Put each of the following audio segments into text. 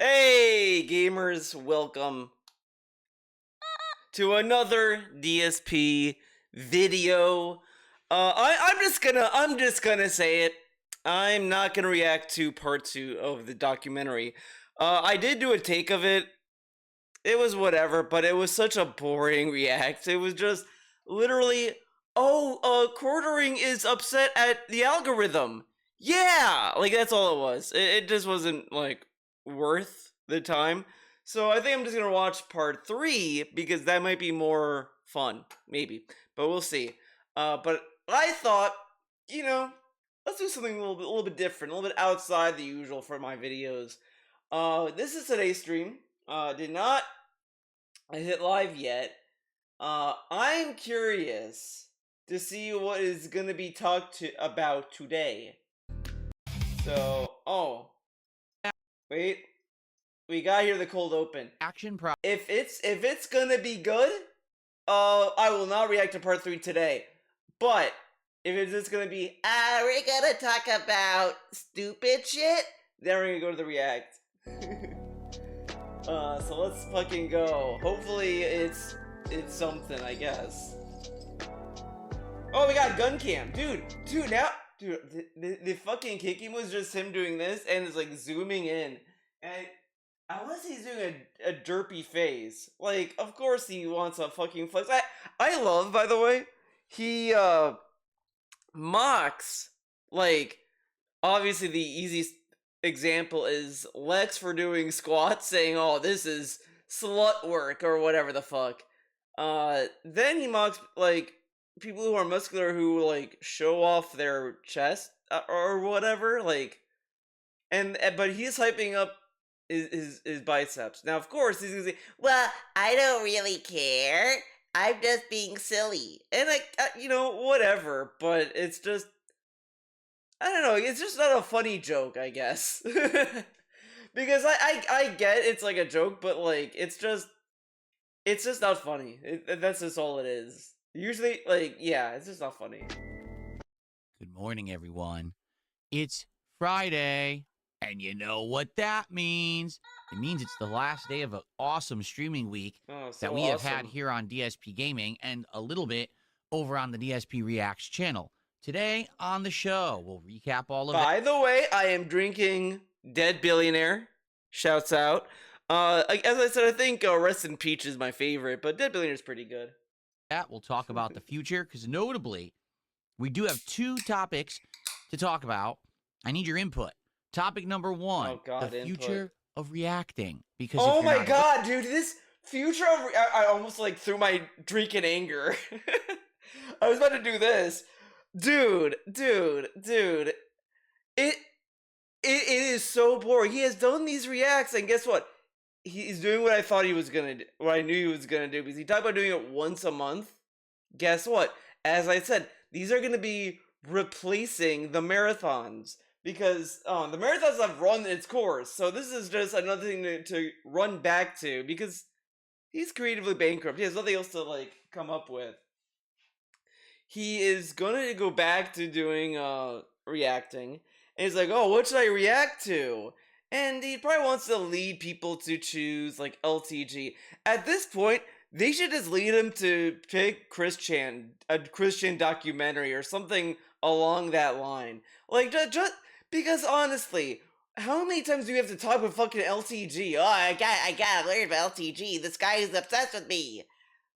Hey gamers, welcome to another DSP video. I'm just gonna say it. I'm not gonna react to part 2 of the documentary. I did do a take of it. It was whatever, but it was such a boring react. It was just literally, quartering is upset at the algorithm. Yeah, like that's all it was. It just wasn't like worth the time. So I think I'm just gonna watch part 3 because that might be more fun, maybe. But we'll see. But I thought, you know, let's do something a little bit different, a little bit outside the usual for my videos. This is today's stream. Did not hit live yet. I'm curious to see what is gonna be talked about today. So, wait, we got here the cold open. If it's gonna be good, I will not react to part 3 today. But if it's just gonna be, we're gonna talk about stupid shit, then we're gonna go to the react. So let's fucking go. Hopefully it's something, I guess. Oh, we got gun cam. Dude, the fucking kicking was just him doing this, and it's like zooming in. And unless he's doing a derpy face. Like, of course he wants a fucking flex. I love, by the way, he, mocks, like, obviously the easiest example is Lex for doing squats, saying, "Oh, this is slut work," or whatever the fuck. Then he mocks, like, people who are muscular who, like, show off their chest, or whatever, like, but he's hyping up his biceps. Now, of course, he's gonna say, "Well, I don't really care. I'm just being silly," and like, whatever. But it's just, I don't know. It's just not a funny joke, I guess. Because I get it's like a joke, but like it's just not funny. That's just all it is. Usually, like, yeah, it's just not funny. Good morning, everyone. It's Friday, and you know what that means. It means it's the last day of an awesome streaming week Oh, so that we have had awesome. here on DSP Gaming and a little bit over on the DSP Reacts channel. Today on the show, we'll recap all of it. By the way, I am drinking Dead Billionaire. Shouts out. As I said, I think Rest in Peach is my favorite, but Dead Billionaire is pretty good. We'll talk about the future, because notably, we do have 2 topics to talk about. I need your input. Topic number 1, Oh god, the input. future of reacting. Because Oh my god, dude, this future of I almost like threw my drink in anger. I was about to do this. Dude. It is so boring. He has done these reacts, and guess what? He's doing what I thought he was gonna do, what I knew he was gonna do, because he talked about doing it once a month. Guess what? As I said, these are gonna be replacing the marathons, because the marathons have run its course. So this is just another thing to run back to, because he's creatively bankrupt. He has nothing else to like come up with. He is gonna go back to doing reacting, and he's like, "Oh, what should I react to?" And he probably wants to lead people to choose like LTG. At this point, they should just lead him to pick a Christian documentary or something along that line. Like, just because honestly, how many times do we have to talk about fucking LTG? Oh, I gotta learn about LTG. This guy is obsessed with me.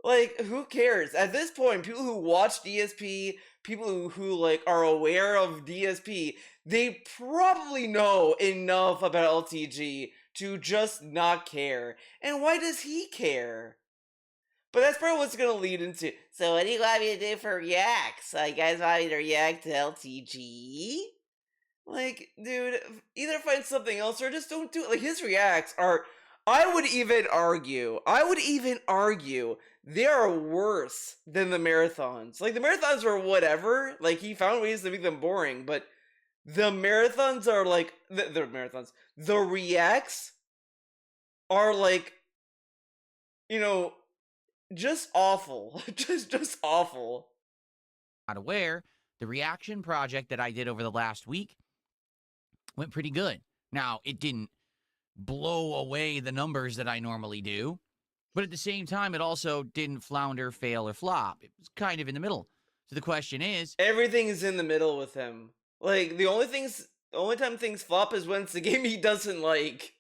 Like, who cares? At this point, people who watch DSP, people who like are aware of DSP, they probably know enough about LTG to just not care. And why does he care? But that's probably what's gonna lead into. So what do you want me to do for reacts? So you guys want me to react to LTG? Like, dude, either find something else or just don't do it. Like, his reacts are, I would even argue they are worse than the marathons. Like, the marathons are whatever. Like, he found ways to make them boring, but the marathons are like, the marathons. The reacts are like, just awful. just awful. Not aware, the reaction project that I did over the last week went pretty good. Now, it didn't blow away the numbers that I normally do. But at the same time, it also didn't flounder, fail, or flop. It was kind of in the middle. So the question is, Everything is in the middle with him. Like the only time things flop is when it's a game he doesn't like.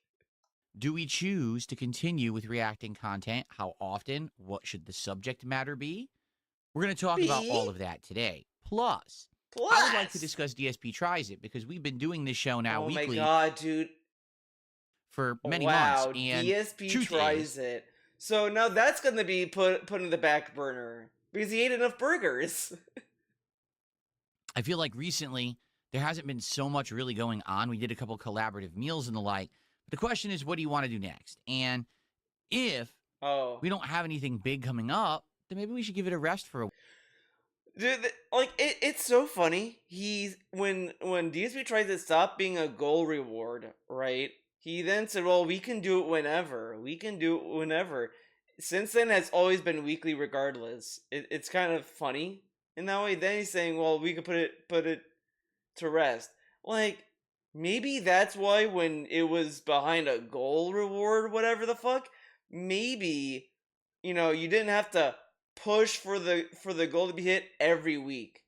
do we choose to continue with reacting content? How often? What should the subject matter be? We're going to talk about B all of that today. Plus, I would like to plus. discuss DSP Tries It because we've been doing this show now Oh my weekly god, dude. for many months. Wow, And DSP truth tries is, it. So now that's gonna be put in the back burner because he ate enough burgers. I feel like recently there hasn't been so much really going on. We did a couple collaborative meals and the like. But the question is, what do you want to do next? And if Oh, we don't have anything big coming up, then maybe we should give it a rest for a dude, like it's so funny. He's when DSP tries to stop being a goal reward, right? He then said, "Well, we can do it whenever. We can do it whenever." Since then, has always been weekly, regardless. It's kind of funny in that way. Then he's saying, "Well, we could put it to rest." Like maybe that's why when it was behind a goal reward, whatever the fuck, maybe you didn't have to push for the goal to be hit every week.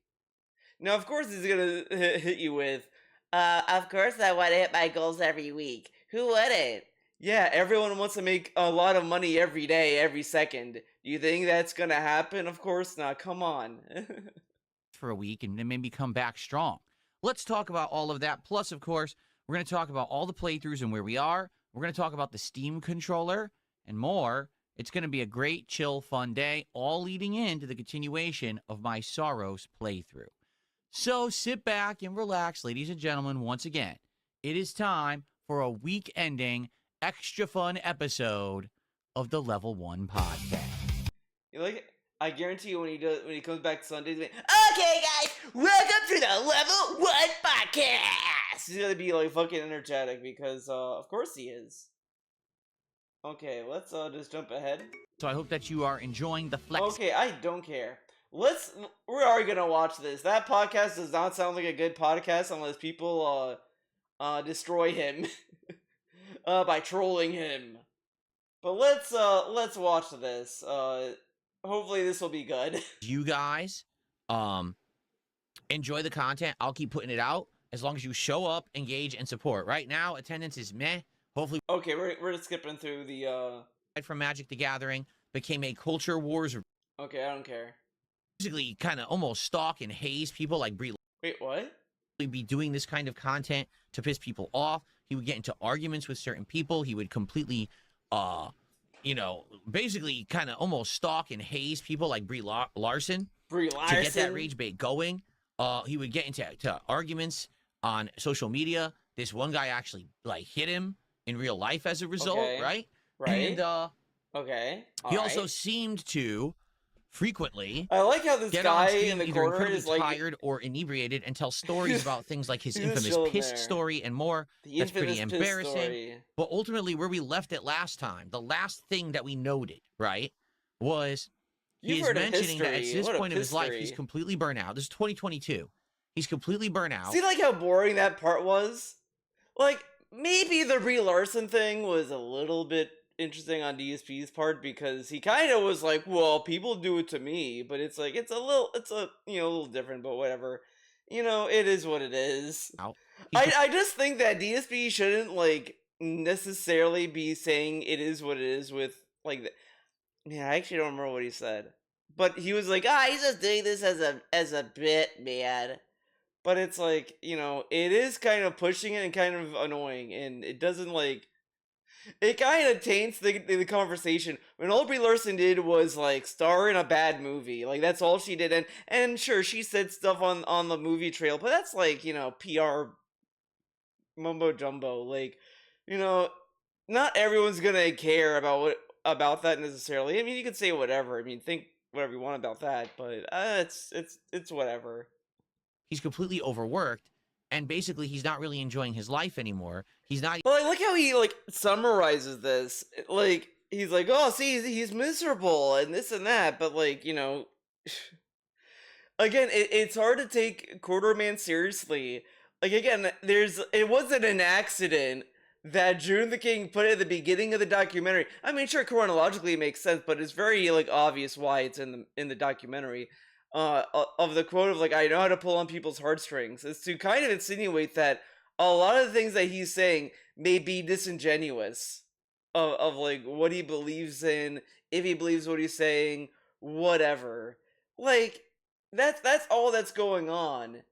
Now, of course, he's gonna hit you with, "Of course, I want to hit my goals every week. Who wouldn't?" Yeah, everyone wants to make a lot of money every day, every second. Do you think that's gonna happen? Of course not. Come on. week and then maybe come back strong. Let's talk about all of that. Plus, of course, we're going to talk about all the playthroughs and where we are. We're going to talk about the Steam controller and more. It's going to be a great, chill, fun day, all leading into the continuation of my Soros playthrough. So sit back and relax, ladies and gentlemen. Once again, it is time for a week ending, extra fun episode of the Level 1 podcast. You like it? I guarantee you when he comes back Sundays, he's like, "Okay, guys, welcome to the Level 1 podcast." He's gonna be like fucking energetic because of course he is. Okay, let's just jump ahead. So I hope that you are enjoying the flex. Okay, I don't care. We're already gonna watch this. That podcast does not sound like a good podcast unless people destroy him by trolling him. But let's watch this. Hopefully this will be good. You guys enjoy the content. I'll keep putting it out as long as you show up, engage, and support. Right now, attendance is meh. Hopefully, Okay, we're just skipping through the from Magic the Gathering became a culture wars. Okay, I don't care. Basically, kind of almost stalk and haze people like Brie. Wait, what? Be doing this kind of content to piss people off. He would get into arguments with certain people. He would completely, basically kind of almost stalk and haze people like Brie Larson. Brie Larson. To get that rage bait going. He would get into arguments on social media. This one guy actually hit him in real life as a result, Okay. right? Right. And Okay. he also seemed to frequently I like how this get guy on screen in the either corner incredibly is like tired or inebriated and tell stories about things like his He's just infamous chilling piss there. story and more. The That's pretty infamous piss embarrassing. story. But ultimately, where we left it last time, the last thing that we noted, right, was You've he's heard of mentioning that at history. this What a point of his life, history. he's completely burnt out. This is 2022. He's completely burnt out. See, like how boring that part was. Like maybe the Brie Larson thing was a little bit interesting on DSP's part because he kind of was like, "Well, people do it to me," but it's like it's a little different, but whatever. It is what it is. I just think that DSP shouldn't necessarily be saying it is what it is with yeah, I actually don't remember what he said. But he was like, he's just doing this as a bit, man. But it's like, it is kind of pushing it and kind of annoying, and it doesn't it kind of taints the conversation. When all Brie Larson did was star in a bad movie, that's all she did, and sure she said stuff on the movie trail, but that's PR mumbo jumbo. Not everyone's gonna care about that necessarily. I mean, you could say whatever. I mean, think whatever you want about that, but it's whatever. He's completely overworked, and basically he's not really enjoying his life anymore. He's not. Well, I like how he summarizes this. He's like, "Oh, see, he's miserable and this and that," but again, it's hard to take Quarterman seriously. Again, it wasn't an accident that June the King put at the beginning of the documentary. I mean, sure, chronologically it makes sense, but it's very like obvious why it's in the documentary. Of the quote of like, "I know how to pull on people's heartstrings," is to kind of insinuate that a lot of the things that he's saying may be disingenuous of like what he believes in, if he believes what he's saying, whatever. Like that's all that's going on.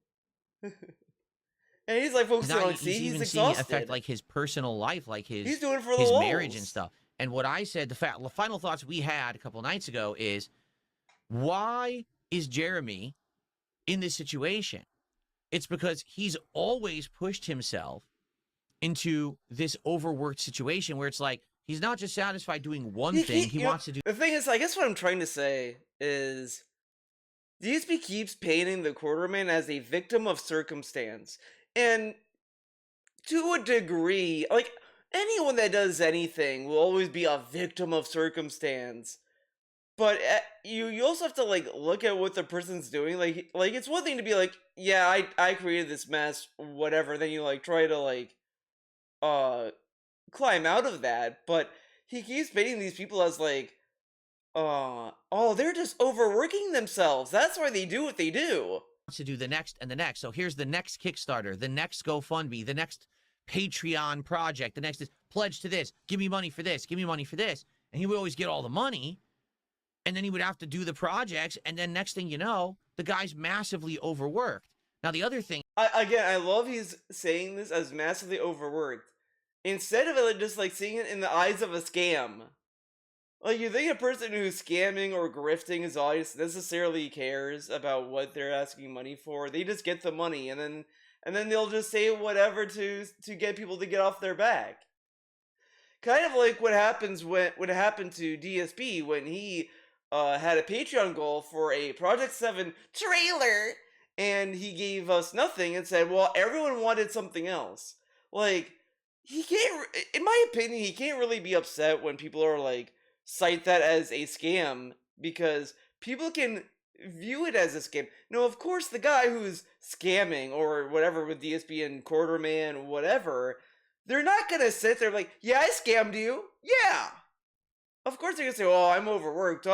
And he's like He's focusing not. on, see, He's he's even seeing it affect exhausted. like his personal life, like He's doing it for the his marriage and lulz. stuff. And what I said, the final thoughts we had a couple nights ago is, why is Jeremy in this situation? It's because he's always pushed himself into this overworked situation where it's like he's not just satisfied doing one thing; he You know, wants to do. the thing is, I guess what I'm trying to say is DSP keeps painting the quarterman as a victim of circumstance. And to a degree, like anyone that does anything will always be a victim of circumstance. But you also have to like look at what the person's doing. Like it's one thing to be like, yeah, I created this mess, whatever. Then you like try to like uh climb out of that. But he keeps painting these people as like, oh, they're just overworking themselves. That's why they do what they do. To do the next and the next. So here's the next Kickstarter, the next GoFundMe, the next Patreon project, the next is pledge to this, give me money for this, give me money for this. And he would always get all the money. And then he would have to do the projects. And then next thing you know, the guy's massively overworked. Now, the other thing. I love he's saying this as massively overworked. Instead of it like, just like seeing it in the eyes of a scam. Like, you think a person who's scamming or grifting his audience necessarily cares about what they're asking money for? They just get the money, and then they'll just say whatever to get people to get off their back. Kind of like what happened to DSP when he had a Patreon goal for a Project 7 trailer, and he gave us nothing and said, "Well, everyone wanted something else." Like, he can't, in my opinion, he can't really be upset when people are like, cite that as a scam, because people can view it as a scam. No, of course, the guy who's scamming or whatever with DSP and Quarterman, whatever, they're not gonna sit there like, yeah, I scammed you. Yeah. Of course they're gonna say, oh, I'm overworked.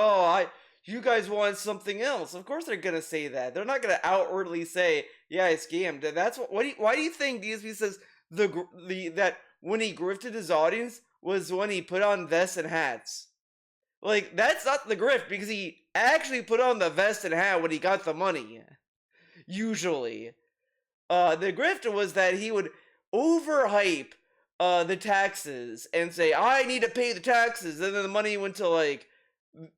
You guys want something else. Of course they're gonna say that. They're not gonna outwardly say, yeah, I scammed. And that's why do you think DSP says that when he grifted his audience was when he put on vests and hats? Like, that's not the grift, because he actually put on the vest and hat when he got the money. Usually. The grift was that he would overhype the taxes and say, I need to pay the taxes, and then the money went to, like,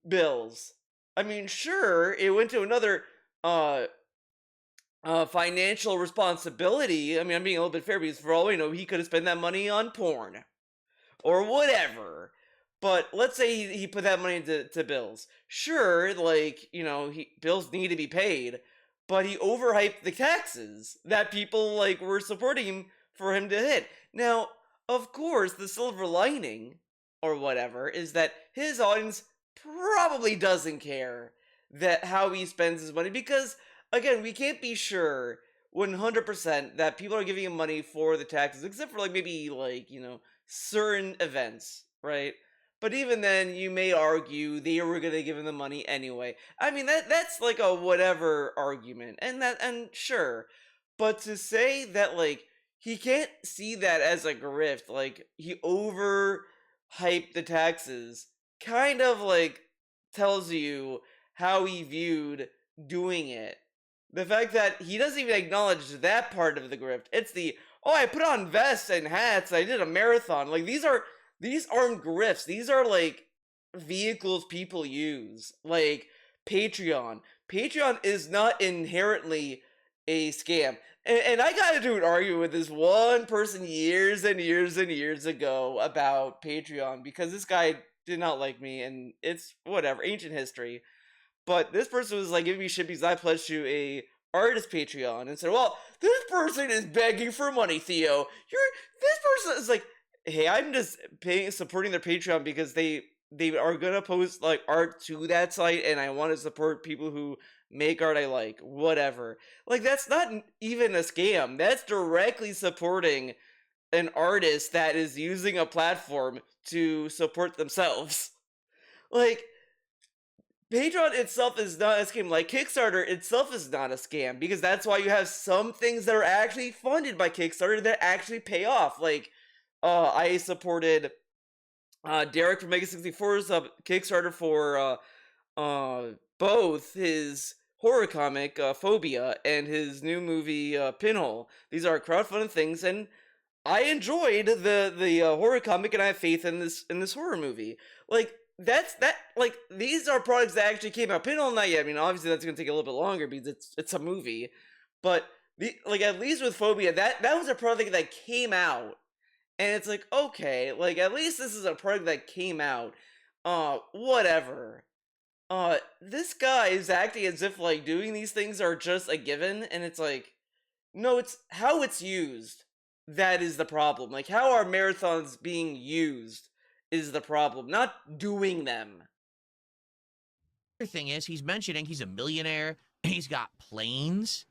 bills. I mean, sure, it went to another financial responsibility. I mean, I'm being a little bit fair, because for all we know, he could have spent that money on porn. Or whatever. But let's say he put that money into bills. Sure, like, bills need to be paid, but he overhyped the taxes that people like were supporting him for him to hit. Now, of course, the silver lining or whatever is that his audience probably doesn't care that how he spends his money, because again, we can't be sure 100% that people are giving him money for the taxes, except for like maybe like, certain events, right? But even then, you may argue they were gonna give him the money anyway. I mean, that's like a whatever argument, and sure, but to say that like he can't see that as a grift, like he overhyped the taxes, kind of like tells you how he viewed doing it. The fact that he doesn't even acknowledge that part of the grift. It's the, oh, I put on vests and hats, I did a marathon. Like, these aren't grifts. These are like vehicles people use. Like Patreon. Patreon is not inherently a scam. And I got into an argument with this one person years and years and years ago about Patreon, because this guy did not like me, and it's whatever, ancient history. But this person was like giving me shit because I pledged to a artist Patreon and said, "Well, this person is begging for money, Theo. This person is like, hey, I'm just supporting their Patreon because they are gonna post like art to that site, and I want to support people who make art I like, whatever." Like, that's not even a scam. That's directly supporting an artist that is using a platform to support themselves. Like, Patreon itself is not a scam. Like, Kickstarter itself is not a scam, because that's why you have some things that are actually funded by Kickstarter that actually pay off. Like, I supported Derek from Mega 64's Kickstarter for both his horror comic Phobia and his new movie Pinhole. These are crowdfunded things, and I enjoyed the horror comic, and I have faith in this horror movie. Like, like, these are products that actually came out. Pinhole, not yet. I mean, obviously that's gonna take a little bit longer because it's a movie, but like, at least with Phobia, that was a product that came out, and it's like, okay, like, at least this is a product that came out. Whatever. This guy is acting as if like doing these things are just a given, and it's like, no, it's how it's used that is the problem. Like, how are marathons being used is the problem, not doing them. The thing is, he's mentioning he's a millionaire. He's got planes.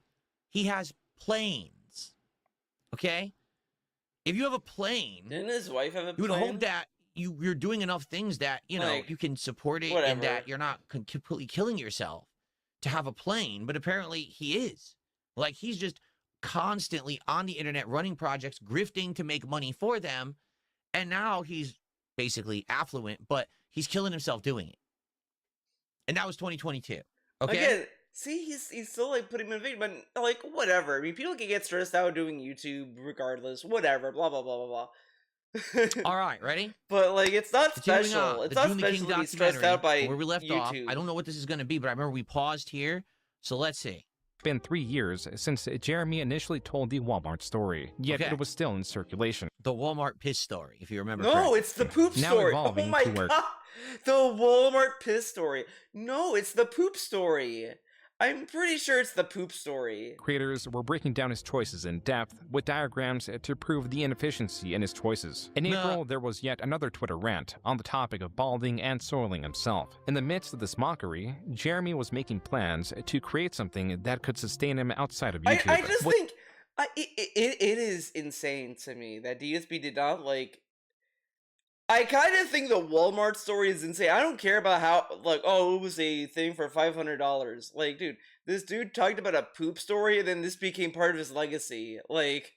He has planes. Okay? If you have a plane, Didn't his wife have a you would plane? hope that you're doing enough things that, you know, Like, you can support it whatever. and that you're not completely killing yourself to have a plane. But apparently he is. Like, he's just constantly on the internet running projects, grifting to make money for them. And now he's basically affluent, but he's killing himself doing it. And that was 2022. Okay? Again, see, he's still like putting him in video, but like, whatever. I mean, people can get stressed out doing YouTube regardless. Whatever. Blah blah blah blah blah. All right, ready? But like, it's not Continuing special. on, It's the not June the special King to be stressed documentary, out by where we left off. YouTube. I don't know what this is going to be, but I remember we paused here. So let's see. Been 3 years since Jeremy initially told the Walmart story, yet Okay. it was still in circulation. The Walmart piss story, if you remember No, correctly. it's the poop Now story. Oh evolving my to where- god, the Walmart piss story. No, it's the poop story. I'm pretty sure it's the poop story. Creators were breaking down his choices in depth with diagrams to prove the inefficiency in his choices. In No. April, there was yet another Twitter rant on the topic of balding and soiling himself. In the midst of this mockery, Jeremy was making plans to create something that could sustain him outside of YouTube. I just think it is insane to me that DSP did not like. I kind of think the Walmart story is insane. I don't care about how, like, oh, it was a thing for $500. Like, dude, this dude talked about a poop story, and then this became part of his legacy. Like,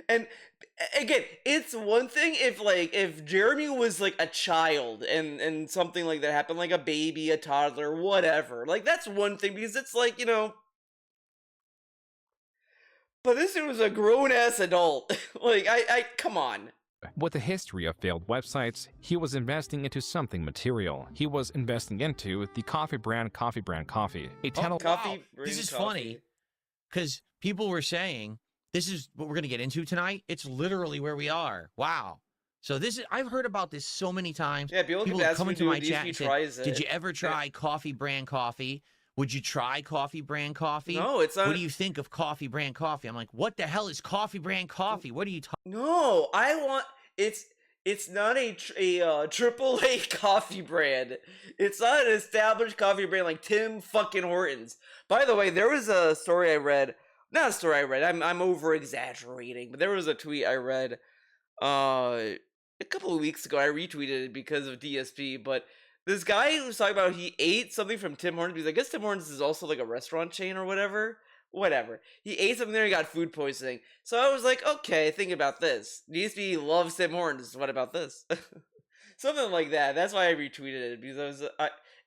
and again, it's one thing if Jeremy was like a child and something like that happened, like a baby, a toddler, whatever. Like, that's one thing, because it's like, you know. But this dude was a grown ass adult. Like, I come on. With a history of failed websites, he was investing into something material. He was investing into the coffee brand Coffee, a tunnel. Coffee Wow, brewed this is coffee. funny because people were saying this is what we're going to get into tonight. It's literally where we are. Wow. So this is, I've heard about this so many times. Yeah, people keep have asking come me into to my do chat DSP and said, tries it. did you ever try coffee brand coffee? Would you try coffee brand coffee? No, it's not. What do you think of coffee brand coffee? I'm like, what the hell is coffee brand coffee? What are you talking? No, I want it's not a triple A coffee brand. It's not an established coffee brand like Tim fucking Hortons. By the way, there was a story I read. Not a story I read. I'm over exaggerating, but there was a tweet I read a couple of weeks ago. I retweeted it because of DSP, but this guy was talking about he ate something from Tim Hortons, because I guess Tim Hortons is also like a restaurant chain or whatever. Whatever. He ate something there and got food poisoning. So I was like, okay, think about this. DSP loves Tim Hortons. What about this? Something like that. That's why I retweeted it, because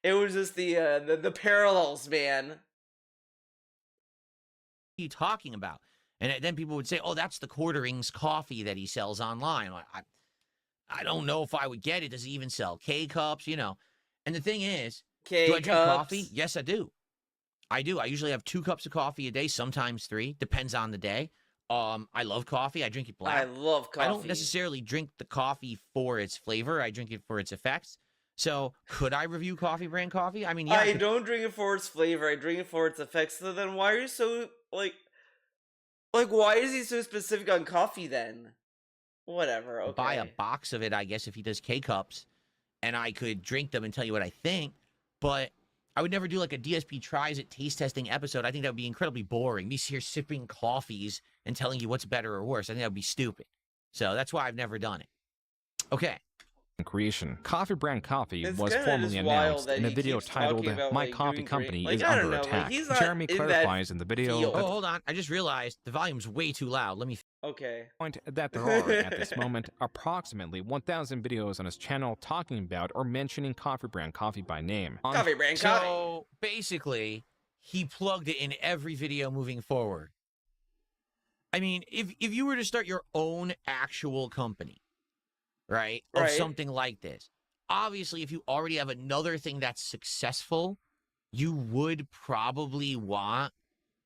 it was just the parallels, man. What are you talking about? And then people would say, oh, that's the Quarterings coffee that he sells online. I don't know if I would get it. Does he even sell K-cups? You know. And the thing is, do I drink coffee? Yes, I do. I do. I usually have 2 cups of coffee a day, sometimes 3. Depends on the day. I love coffee. I drink it black. I love coffee. I don't necessarily drink the coffee for its flavor. I drink it for its effects. So, could I review coffee brand coffee? I mean, yeah. I don't drink it for its flavor. I drink it for its effects. So then why are you so, like, why is he so specific on coffee then? Whatever, okay. Buy a box of it, I guess, if he does K-cups, and I could drink them and tell you what I think, but I would never do like a DSP tries it taste testing episode. I think that would be incredibly boring. Me here sipping coffees and telling you what's better or worse. I think that would be stupid. So that's why I've never done it. Okay. Creation. Coffee Brand Coffee It's was kinda formally just wild announced that in a he video keeps talking titled about, My like, Coffee doing Company green. is Like, I don't Under know, like, Attack. he's not Jeremy in that clarifies in the video field. Oh, that hold on. I just realized the volume's way too loud. Let me... Okay. point that there are, at this moment, approximately 1,000 videos on his channel talking about or mentioning Coffee Brand Coffee by name. Coffee brand coffee. So, basically, he plugged it in every video moving forward. I mean, if you were to start your own actual company, right, of Right. something like this, obviously, if you already have another thing that's successful, you would probably want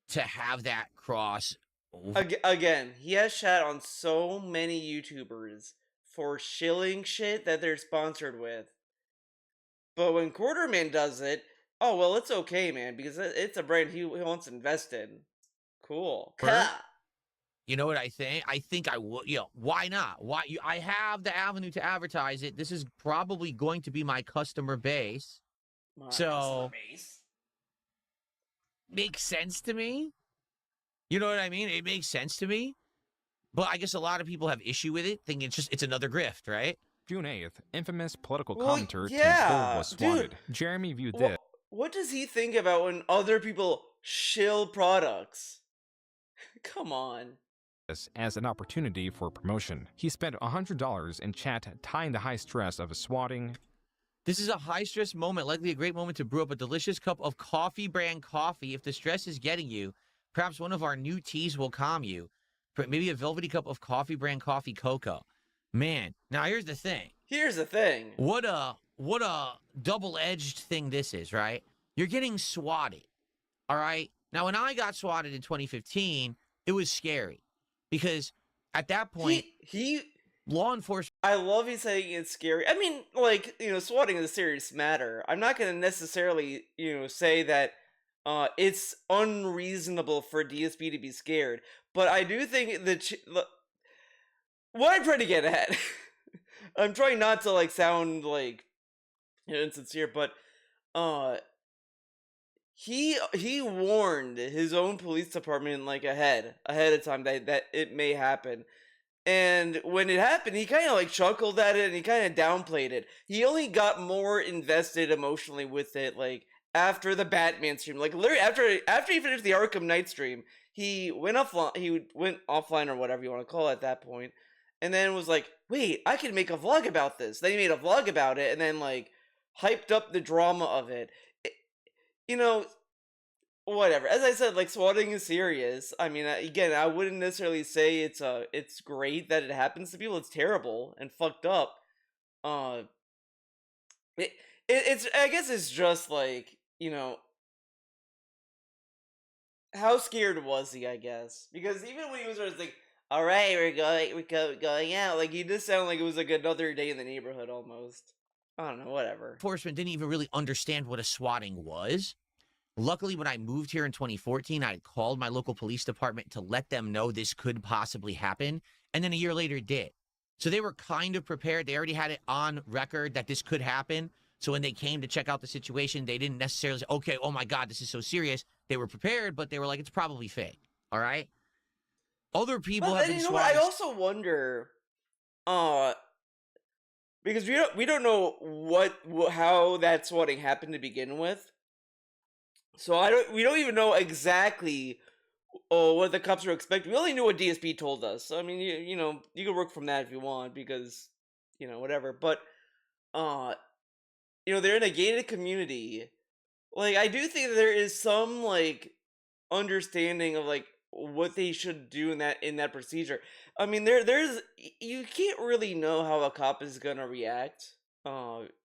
to have that cross over. Again, he has shat on so many YouTubers for shilling shit that they're sponsored with. But when Quarterman does it, oh, well, it's okay, man, because it's a brand he wants to invest in. Cool. You know what I think? I think I would. You know, why not? I have the avenue to advertise it. This is probably going to be my customer base. My So- customer base. Makes sense to me. You know what I mean? It makes sense to me. But I guess a lot of people have issue with it, thinking it's another grift, right? June 8th, infamous political Well, commentator Tim yeah, Pool was dude. swatted. Jeremy viewed this What does he think about when other people shill products? Come on. as an opportunity for promotion. He spent $100 in chat tying the high stress of swatting This is a high-stress moment, likely a great moment to brew up a delicious cup of Coffee Brand coffee. If the stress is getting you, perhaps one of our new teas will calm you. Maybe a velvety cup of Coffee Brand coffee cocoa. Man, now here's the thing. Here's the thing. What a double-edged thing this is, right? You're getting swatted, all right? Now, when I got swatted in 2015, it was scary because at that point, He law enforcement... I love he's saying it's scary. I mean, like, swatting is a serious matter. I'm not going to necessarily, say that it's unreasonable for DSP to be scared. But I do think that what I'm trying to get at, I'm trying not to, like, sound, like, insincere, but he warned his own police department, like, ahead of time that it may happen. And when it happened, he kind of like chuckled at it and he kind of downplayed it. He only got more invested emotionally with it, like after the Batman stream. Like literally after he finished the Arkham Knight stream, he went offline. He went offline or whatever you want to call it at that point, and then was like, "Wait, I can make a vlog about this." Then he made a vlog about it, and then like hyped up the drama of it. Whatever. As I said, like swatting is serious. I mean, again, I wouldn't necessarily say it's great that it happens to people. It's terrible and fucked up. It's I guess it's just like how scared was he? I guess because even when he was like, "All right, we're going out," like he just sounded like it was like another day in the neighborhood almost. I don't know. Whatever. Enforcement didn't even really understand what a swatting was. Luckily, when I moved here in 2014, I called my local police department to let them know this could possibly happen. And then a year later, it did. So they were kind of prepared. They already had it on record that this could happen. So when they came to check out the situation, they didn't necessarily say, okay, oh my God, this is so serious. They were prepared, but they were like, it's probably fake. All right? Other people have been swatted. I also wonder, because we don't know how that swatting happened to begin with. So we don't even know exactly what the cops were expecting. We only knew what DSP told us. So, I mean, you can work from that if you want because, whatever. But, they're in a gated community. Like, I do think that there is some, like, understanding of, like, what they should do in that procedure. I mean, there's you can't really know how a cop is gonna react,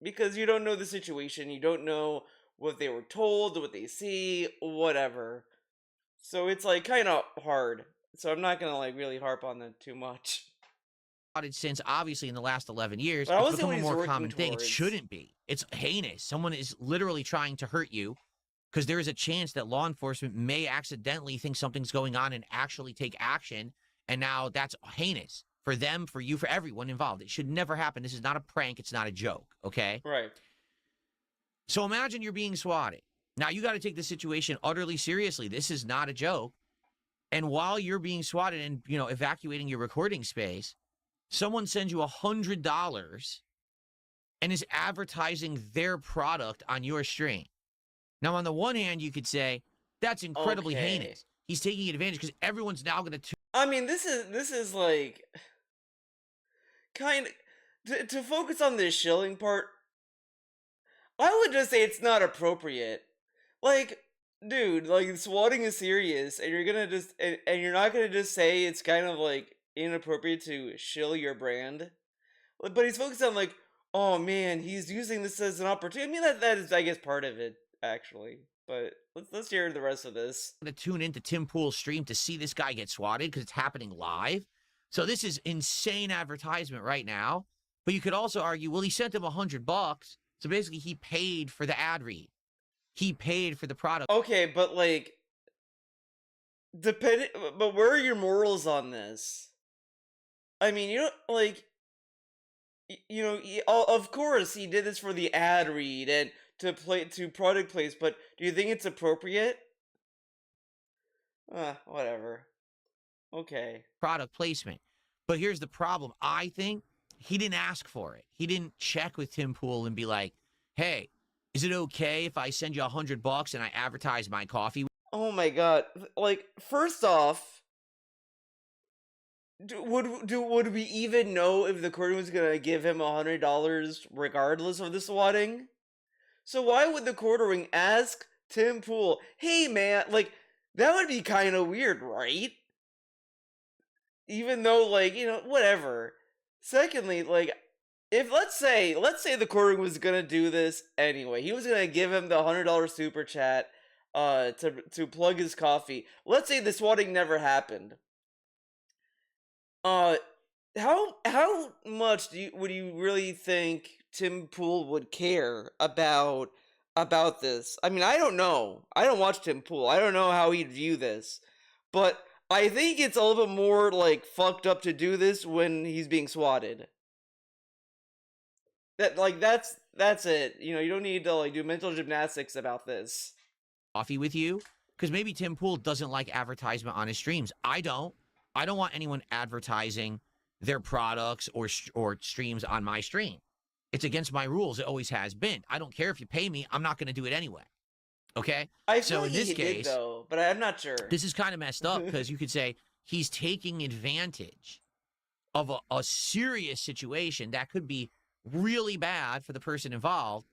because you don't know the situation. You don't know what they were told, what they see, whatever. So it's like kind of hard. So I'm not gonna like really harp on that too much. Since obviously in the last 11 years, But I it's wanna see become what a he's more working common thing. It towards. shouldn't be. It's heinous. Someone is literally trying to hurt you because there is a chance that law enforcement may accidentally think something's going on and actually take action. And now that's heinous for them, for you, for everyone involved. It should never happen. This is not a prank. It's not a joke. Okay? Right. So imagine you're being swatted. Now you got to take the situation utterly seriously. This is not a joke. And while you're being swatted and, evacuating your recording space, someone sends you $100 and is advertising their product on your stream. Now, on the one hand, you could say that's incredibly heinous. He's taking advantage because everyone's now going to. I mean, this is like kind of to focus on the shilling part. I would just say it's not appropriate. Like, dude, like swatting is serious, and you're gonna just and you're not gonna just say it's kind of like inappropriate to shill your brand. But he's focused on like, oh man, he's using this as an opportunity. I mean, that is, I guess, part of it actually. But let's hear the rest of this. To tune into Tim Pool's stream to see this guy get swatted because it's happening live. So this is insane advertisement right now. But you could also argue, well, he sent him $100, so basically he paid for the ad read. He paid for the product. Okay, but like, but where are your morals on this? I mean, you don't like, of course he did this for the ad read and to product place, but do you think it's appropriate? Whatever. Okay. Product placement. But here's the problem. I think he didn't ask for it. He didn't check with Tim Pool and be like, hey, is it okay if I send you $100 and I advertise my coffee? Oh my god. Like, first off, would we even know if the quarterman was gonna give him $100 regardless of the swatting? So why would the quarterman ask Tim Pool, hey man, like, that would be kind of weird, right? Even though, like, whatever. Secondly, like, if let's say the quarterman was gonna do this anyway, he was gonna give him the $100 super chat to plug his coffee. Let's say the swatting never happened. How much would you really think Tim Pool would care about this? I mean, I don't know. I don't watch Tim Pool. I don't know how he'd view this. But I think it's a little bit more, like, fucked up to do this when he's being swatted. That's it. You don't need to, like, do mental gymnastics about this. Coffee with you? Because maybe Tim Pool doesn't like advertisement on his streams. I don't want anyone advertising their products or streams on my stream. It's against my rules. It always has been. I don't care if you pay me. I'm not going to do it anyway. Okay? I feel so like in this he case, did, though, but I'm not sure. This is kind of messed up because you could say he's taking advantage of a serious situation that could be really bad for the person involved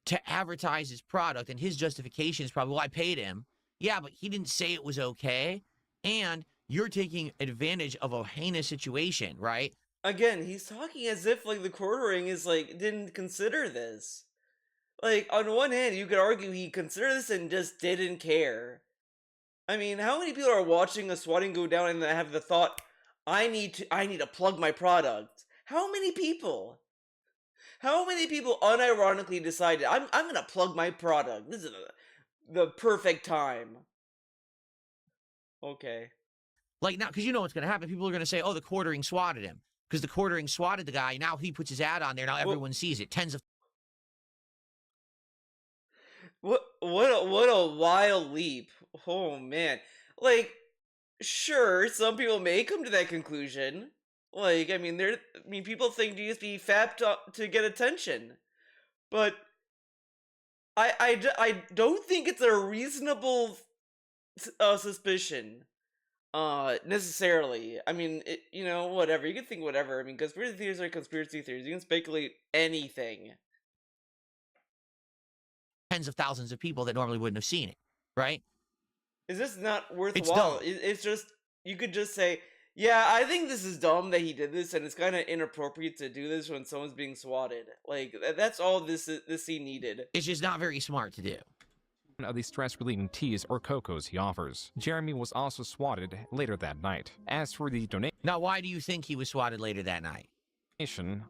to advertise his product, and his justification is probably, well, I paid him. Yeah, but he didn't say it was okay, and you're taking advantage of a heinous situation, right? Again, he's talking as if, like, the quartering is, like, didn't consider this. Like, on one hand, you could argue he considered this and just didn't care. I mean, how many people are watching a swatting go down and have the thought, I need to plug my product? How many people? How many people unironically decided, I'm gonna plug my product. This is the perfect time. Okay. Like, now, because you know what's going to happen. People are going to say, oh, the quartering swatted him. Because the quartering swatted the guy. Now he puts his ad on there. Now everyone sees it. Tens of... What a wild leap. Oh, man. Like, sure, some people may come to that conclusion. Like, I mean, people think DSP fapped to get attention. But I don't think it's a reasonable suspicion. Necessarily. I mean, whatever. You can think whatever. I mean, conspiracy theories are conspiracy theories. You can speculate anything. Tens of thousands of people that normally wouldn't have seen it, right? Is this not worthwhile? It's just, you could just say, yeah, I think this is dumb that he did this, and it's kind of inappropriate to do this when someone's being swatted. Like, that's all this scene needed. It's just not very smart to do. Of the stress-relieving teas or cocos he offers. Jeremy was also swatted later that night. As for the donation... Now, why do you think he was swatted later that night?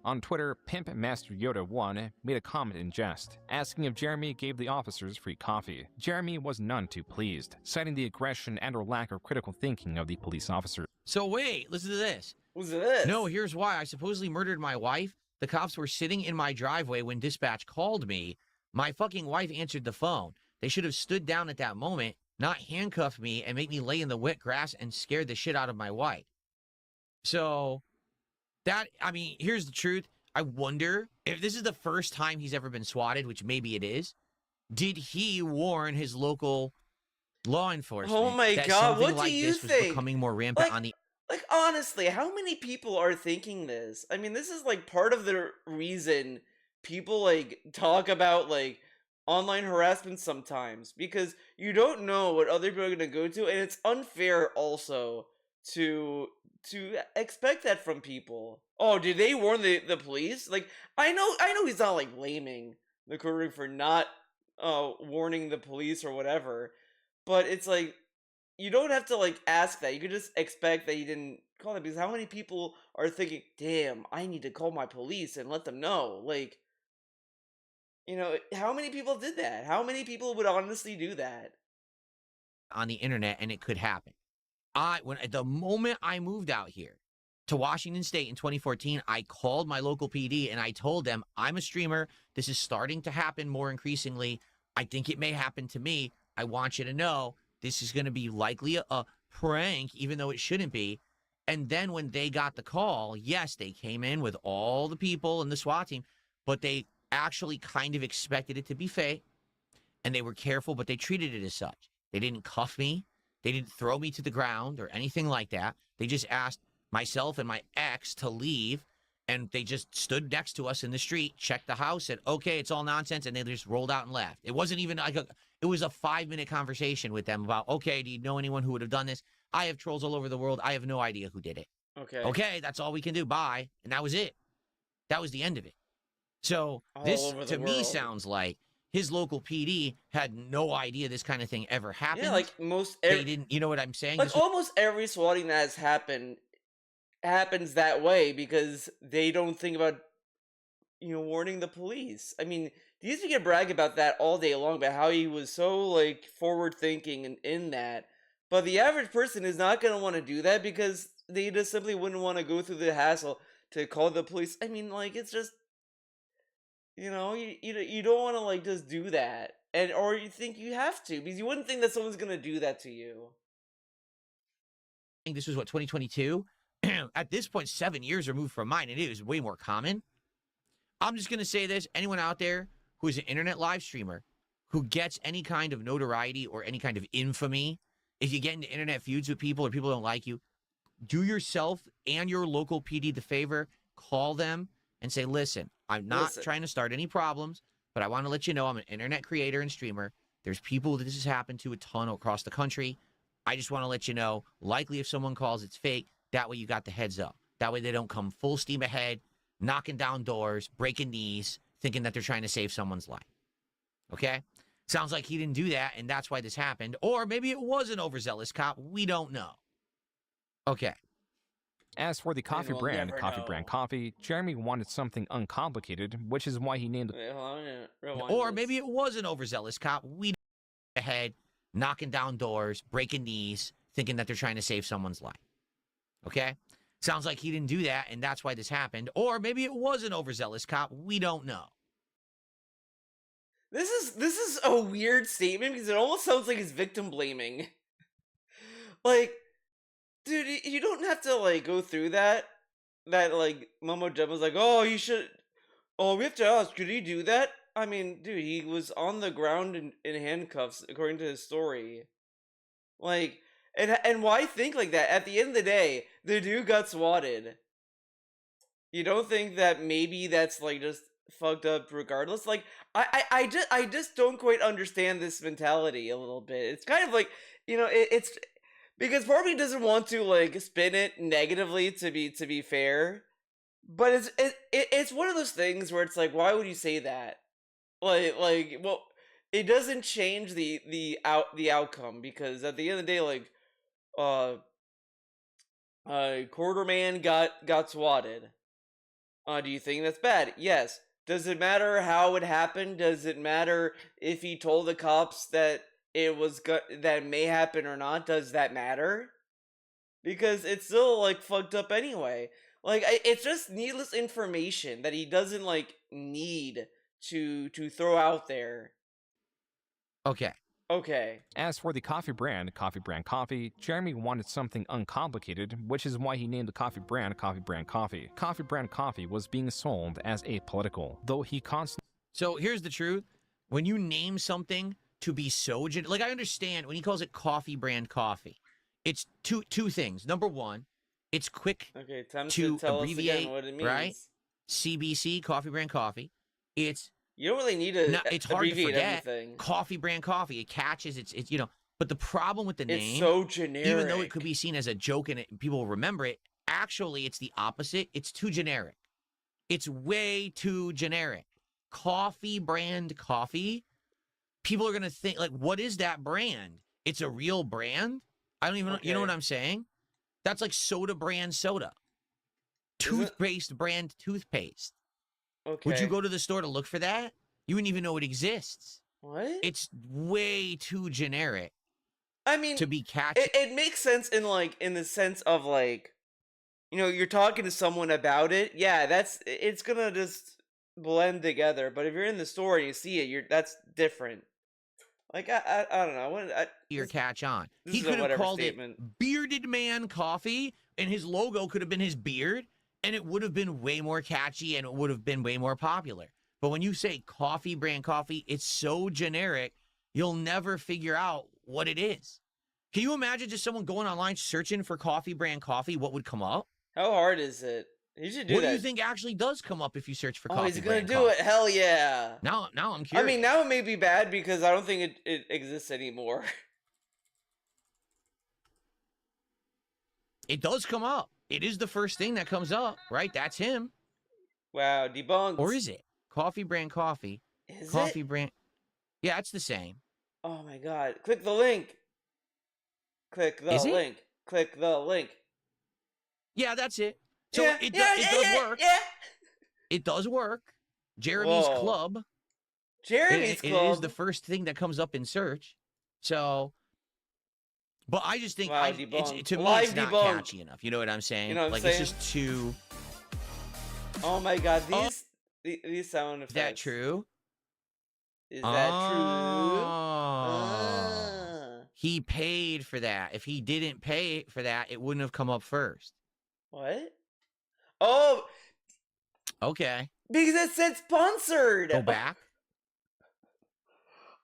On Twitter, Pimp Master Yoda 1 made a comment in jest, asking if Jeremy gave the officers free coffee. Jeremy was none too pleased, citing the aggression and or lack of critical thinking of the police officers. So wait, listen to this. What's this? No, here's why. I supposedly murdered my wife. The cops were sitting in my driveway when dispatch called me. My fucking wife answered the phone. They should have stood down at that moment not handcuff me and make me lay in the wet grass and scare the shit out of my wife. So that, I mean, here's the truth. I wonder if this is the first time he's ever been swatted, which maybe it is. Did he warn his local law Oh enforcement my that god, something what do like you this was think? becoming more rampant Like, on the honestly, how many people are thinking this? I mean, this is like part of the reason people like talk about like online harassment sometimes because you don't know what other people are gonna go to, and it's unfair also to expect that from people. Oh, did they warn the police? Like, I know he's not like blaming the crew for not warning the police or whatever, but it's like you don't have to like ask that. You could just expect that he didn't call them because how many people are thinking, "Damn, I need to call my police and let them know." Like, how many people did that? How many people would honestly do that? internet, and it could happen. When at the moment I moved out here to Washington State in 2014, I called my local PD and I told them, I'm a streamer. This is starting to happen more increasingly. I think it may happen to me. I want you to know this is going to be likely a prank, even though it shouldn't be. And then when they got the call, yes, they came in with all the people and the SWAT team, but they actually kind of expected it to be fake, and they were careful, but they treated it as such. They didn't cuff me. They didn't throw me to the ground or anything like that. They just asked myself and my ex to leave, and they just stood next to us in the street, checked the house, said, okay, it's all nonsense, and they just rolled out and left. It wasn't even like it was a 5-minute conversation with them about, okay, do you know anyone who would have done this? I have trolls all over the world. I have no idea who did it. Okay, Okay, that's all we can do. Bye. And that was it. That was the end of it. So all this, over the to me, world. sounds like his local PD had no idea this kind of thing ever Yeah, happened. like They didn't, you know what I'm saying? like almost every swatting that has happened happens that way because they don't think about warning the police. I mean, DSP can brag about that all day long about how he was so like forward thinking and in that, but the average person is not gonna want to do that because they just simply wouldn't want to go through the hassle to call the police. I mean, like it's just you don't want to like just do that, and or you think you have to because you wouldn't think that someone's gonna do that to you. This was what, 2022? At this point, 7 years removed from mine, and it was way more common. I'm just going to say this. Anyone out there who is an internet live streamer who gets any kind of notoriety or any kind of infamy, if you get into internet feuds with people or people don't like you, do yourself and your local PD the favor, call them and say, listen, I'm not Listen, trying to start any problems, but I want to let you know I'm an internet creator and streamer. There's people that this has happened to a ton across the country. I just want to let you know, likely if someone calls, it's fake. That way you got the heads up. That way they don't come full steam ahead, knocking down doors, breaking knees, thinking that they're trying to save someone's life. Okay? Sounds like he didn't do that, and that's why this happened. Or maybe it was an overzealous cop. We don't know. Okay. As for the coffee we'll brand, never Coffee know. Brand Coffee, Jeremy wanted something uncomplicated, which is why he named wait, hold on, I'm gonna rewind Or this. maybe it was an overzealous cop. We ahead, knocking down doors, breaking knees, thinking that they're trying to save someone's life. Okay? Sounds like he didn't do that, and that's why this happened. Or maybe it was an overzealous cop. We don't know. This is a weird statement because it almost sounds like he's victim blaming. Like, dude, you don't have to like go through that. That like Momo Jumbo's like, oh, you should. Oh, we have to ask. Could he do that? I mean, dude, he was on the ground in handcuffs, according to his story. Like, and why think like that? At the end of the day, the dude got swatted. You don't think that maybe that's like just fucked up regardless? Like I just don't quite understand this mentality a little bit. It's kind of like, it's because part of me doesn't want to like spin it negatively to be fair, but it's one of those things where it's like, why would you say that? Well, it doesn't change the outcome because at the end of the day, like uh quarterman got swatted. Do you think that's bad? Yes. Does it matter how it happened? Does it matter if he told the cops that that may happen or not? Does that matter? Because it's still like fucked up anyway. Like it's just needless information that he doesn't like need to throw out there. Okay. Okay. As for the coffee brand Coffee, Jeremy wanted something uncomplicated, which is why he named the coffee brand Coffee. Coffee brand Coffee was being sold as apolitical, though he constantly. So here's the truth. When you name something to be so like, I understand when he calls it coffee brand coffee, it's two things. Number one, it's quick Okay, time to to tell us abbreviate, again what it means. right? CBC, coffee brand coffee. It's You don't really need to it's hard to abbreviate forget. everything. Coffee brand coffee. It catches. It's you know. But the problem with the name, It's so generic. even though it could be seen as a joke and people will remember it, actually it's the opposite. It's too generic. It's way too generic. Coffee brand coffee. People are gonna think like, what is that brand? It's a real brand. I don't even know. You know what I'm saying? That's like soda brand soda. Toothpaste brand toothpaste. Okay. Would you go to the store to look for that? You wouldn't even know it exists. What? It's way too generic. I mean, to be catchy. It makes sense in the sense of like, you know, you're talking to someone about it. Yeah, it's gonna just blend together. But if you're in the store and you see it, that's different. Like I don't know. Your catch on. This He is a could have whatever called statement. it Bearded Man Coffee, and his logo could have been his beard, and it would have been way more catchy and it would have been way more popular. But when you say coffee brand coffee, it's so generic, you'll never figure out what it is. Can you imagine just someone going online searching for coffee brand coffee? What would come up? How hard is it? You should do that. What do you think actually does come up if you search for coffee he's gonna brand do coffee? it. Hell yeah. Now I'm curious. I mean, now it may be bad because I don't think it exists anymore. It does come up. It is the first thing that comes up, right? That's him. Wow, debunked. Or is it? Coffee brand coffee. Is Coffee it? brand. Yeah, it's the same. Oh my god. Click the link. Click the link. Click the link. Yeah, that's it. So yeah, it does work. Yeah. It does work. Jeremy's Whoa. Club. Jeremy's Club. It is the first thing that comes up in search. So, but I just think Wow, to me Live it's not debunk. catchy enough. You know what I'm saying? You know what I'm like saying? It's just too. Oh my god, these sound effects. Is that true? Is that true? He paid for that. If he didn't pay for that, it wouldn't have come up first. What? Oh, Okay. because it said sponsored. Go back.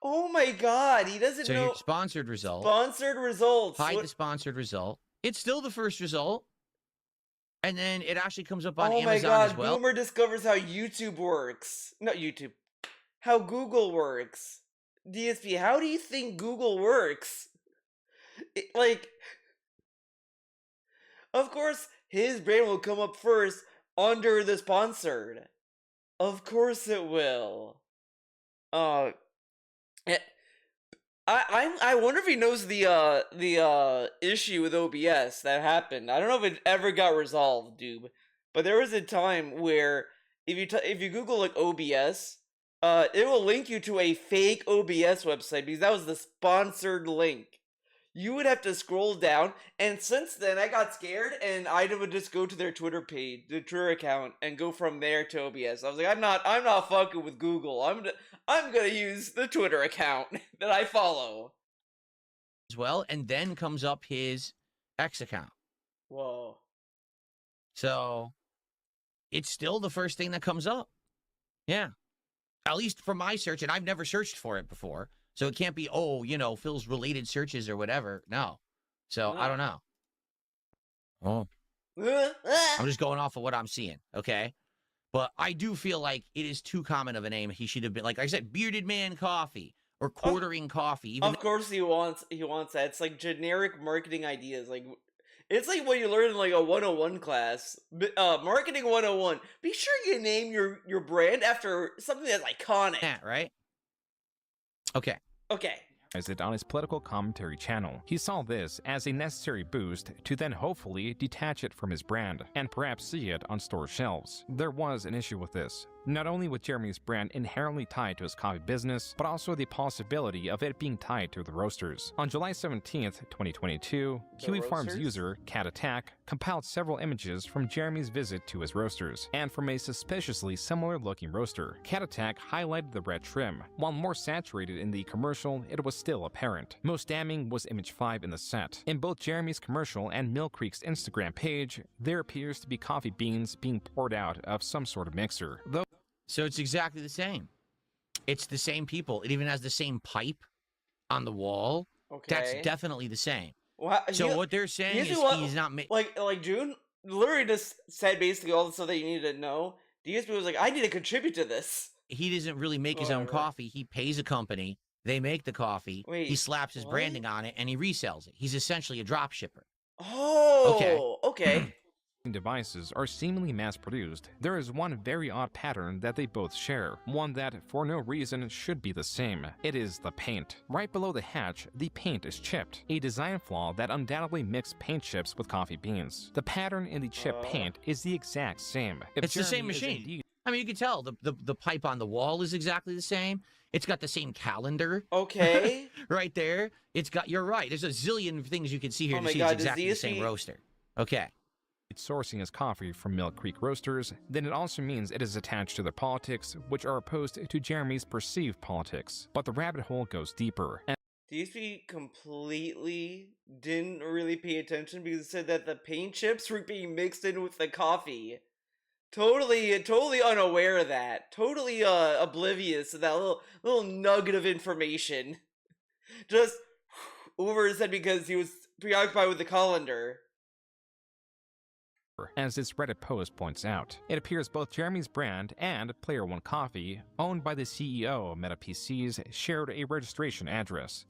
Oh my god, he doesn't So know. your sponsored result. Sponsored results. Hide What- the sponsored result. It's still the first result. And then it actually comes up on Oh my Amazon god, as well. Boomer discovers how YouTube works. Not YouTube. How Google works. DSP, how do you think Google works? Of course, his brand will come up first under the sponsored. Of course it will. I wonder if he knows the issue with OBS that happened. I don't know if it ever got resolved, dude. But there was a time where if you Google like OBS, it will link you to a fake OBS website because that was the sponsored link. You would have to scroll down, and since then I got scared, and I would just go to their Twitter page, their Twitter account, and go from there to OBS. I was like, I'm not fucking with Google. I'm gonna use the Twitter account that I follow. As well. And then comes up his X account. Whoa. So it's still the first thing that comes up. Yeah. At least for my search, and I've never searched for it before. So it can't be, Phil's related searches or whatever. No. So I don't know. Oh. I'm just going off of what I'm seeing, okay? But I do feel like it is too common of a name. He should have been, like I said, Bearded Man Coffee or Quartering Coffee. Of course he wants that. It's like generic marketing ideas. Like it's like what you learn in like a 101 class. Marketing 101. Be sure you name your brand after something that's iconic. Yeah, right? Okay. As it on his political commentary channel. He saw this as a necessary boost to then hopefully detach it from his brand and perhaps see it on store shelves. There was an issue with this. Not only was Jeremy's brand inherently tied to his coffee business, but also the possibility of it being tied to the roasters. On July 17th, 2022, Kiwi Farms roasters? user Cat Attack compiled several images from Jeremy's visit to his roasters, and from a suspiciously similar-looking roaster. Cat Attack highlighted the red trim. While more saturated in the commercial, it was still apparent. Most damning was image 5 in the set. In both Jeremy's commercial and Mill Creek's Instagram page, there appears to be coffee beans being poured out of some sort of mixer, though. So it's exactly the same. It's the same people. It even has the same pipe on the wall. Okay. That's definitely the same. Well, So what they're saying is he's not like June literally just said basically all the stuff that you needed to know. DSP was like, I need to contribute to this. he doesn't really make his own Whatever. coffee. He pays a company. They make the coffee. Wait, he slaps his what? branding on it and he resells it. He's essentially a drop shipper. Oh, okay. Devices are seemingly mass-produced, there is one very odd pattern that they both share, one that, for no reason, should be the same. It is the paint. Right below the hatch, the paint is chipped, a design flaw that undoubtedly mixed paint chips with coffee beans. The pattern in the chipped paint is the exact same. If It's the same Jeremy is machine. indeed I mean, you can tell the pipe on the wall is exactly the same. It's got the same calendar Okay. right there. It's got, you're right. There's a zillion things you can see here Oh to my see God, it's does exactly the same DSP roaster. Okay. sourcing his coffee from Mill Creek Roasters, then it also means it is attached to their politics, which are opposed to Jeremy's perceived politics. But the rabbit hole goes deeper. DSP completely didn't really pay attention because it said that the paint chips were being mixed in with the coffee. Totally unaware of that. Totally oblivious of that little nugget of information. Just over his head because he was preoccupied with the colander. As this Reddit post points out, it appears both Jeremy's brand and Player One Coffee, owned by the CEO of Meta PCs, shared a registration address.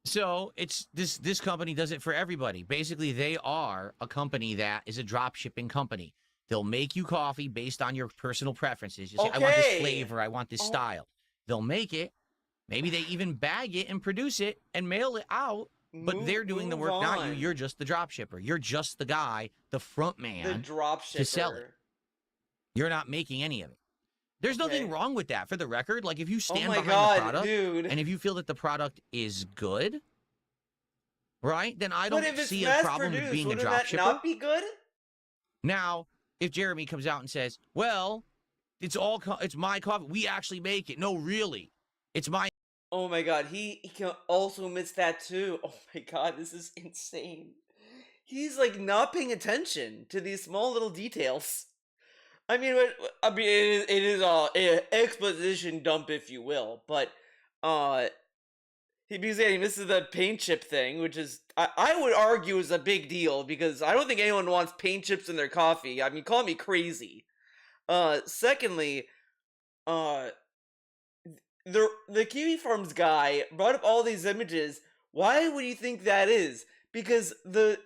So it's this company does it for everybody. Basically, they are a company that is a drop shipping company. They'll make you coffee based on your personal preferences. You say, I want this Okay. flavor, I want this style. They'll make it. Maybe they even bag it and produce it and mail it out. But they're doing the Move work, not you. on. You're just the drop shipper. You're just the guy, the front The man. drop shipper. to sell it. You're not making any of it. There's nothing Okay. wrong with that, for the record. Like, if you Oh stand my behind God, the product, dude. and if you feel that the product is good, right, then I But don't if it's see a mass problem with produced, being a wouldn't drop that shipper. not be good? Now, if Jeremy comes out and says, well, it's my coffee. We actually make it. No, really. It's my... Oh my God, he can also miss that too. Oh my God, this is insane. He's like not paying attention to these small little details. I mean, it is a exposition dump, if you will, but he misses the paint chip thing, which is I would argue is a big deal because I don't think anyone wants paint chips in their coffee. I mean, call me crazy. Secondly, the Kiwi Farms guy brought up all these images. Why would you think that is? Because the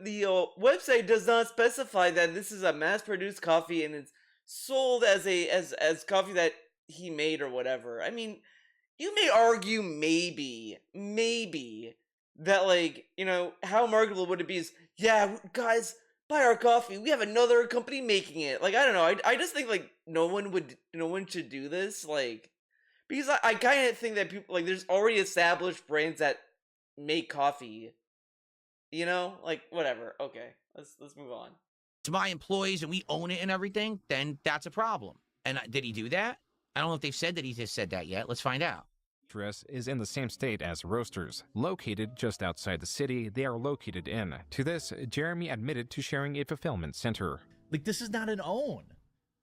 website does not specify that this is a mass-produced coffee and it's sold as coffee that he made or whatever. I mean, you may argue maybe that, like, you know, how marketable would it be is, yeah, guys, buy our coffee. We have another company making it. Like, I don't know. I just think, like, no one should do this, like, because I kind of think that people, like, there's already established brands that make coffee. You know? Like, whatever. Okay. Let's move on. It's my employees and we own it and everything, then that's a problem. And did he do that? I don't know if they've said that he just said that yet. Let's find out. Address is in the same state as Roasters. Located just outside the city they are located in. To this, Jeremy admitted to sharing a fulfillment center. Like, this is not an own.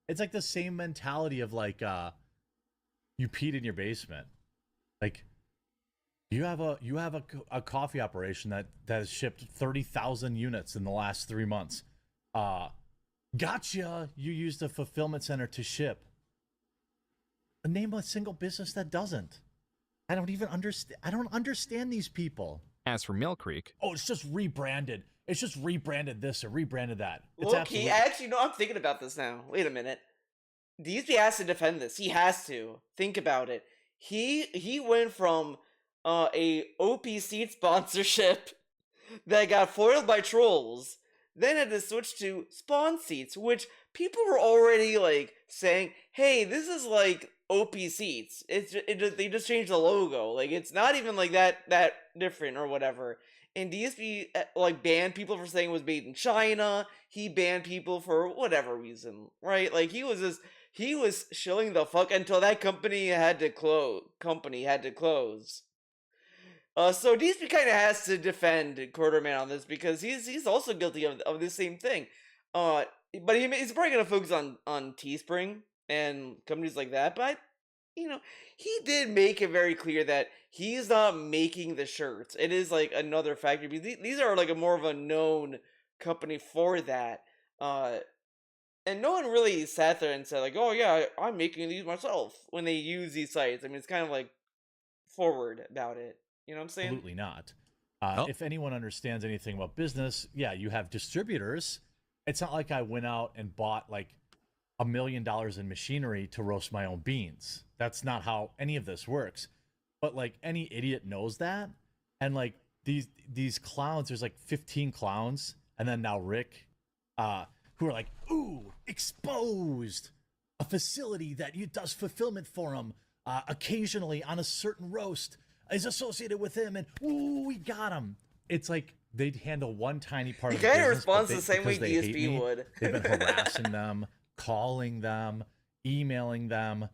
It's like the same mentality of, like, you peed in your basement. Like, you have a coffee operation that has shipped 30,000 units in the last 3 months. Gotcha. You used a fulfillment center to ship. Name a single business that doesn't. I don't even understand. I don't understand these people. As for Mill Creek, Oh, it's just rebranded. It's just rebranded this or rebranded that. It's Low-key, actually, no, I'm thinking about this now. Wait a minute. DSP has to defend this. He has to. Think about it. He went from a OP Seed sponsorship that got foiled by trolls. then had to switch to Spawn seats, which people were already like saying, "Hey, this is like OP seats. They just changed the logo. Like it's not even like that different or whatever." And DSP like banned people for saying it was made in China. He banned people for whatever reason, right? Like he was shilling the fuck until that company had to close. So DSP kind of has to defend Quarterman on this because he's also guilty of the same thing. But he's probably gonna focus on Teespring and companies like that. But he did make it very clear that he's not making the shirts. It is like another factory. These are like a more of a known company for that. And no one really sat there and said like, "Oh yeah, I'm making these myself." When they use these sites, I mean, it's kind of like forward about it. You know what I'm saying? Absolutely not. Oh. If anyone understands anything about business, yeah, you have distributors. It's not like I went out and bought like $1 million in machinery to roast my own beans. That's not how any of this works. But like any idiot knows that. And like these clowns, there's like 15 clowns, and then now Rick, who are like, ooh, exposed a facility that does fulfillment for him occasionally on a certain roast is associated with him, and ooh, we got him. It's like they'd handle one tiny part of the business. He kind of responds the same way DSP would. They've been harassing them, calling them, emailing them,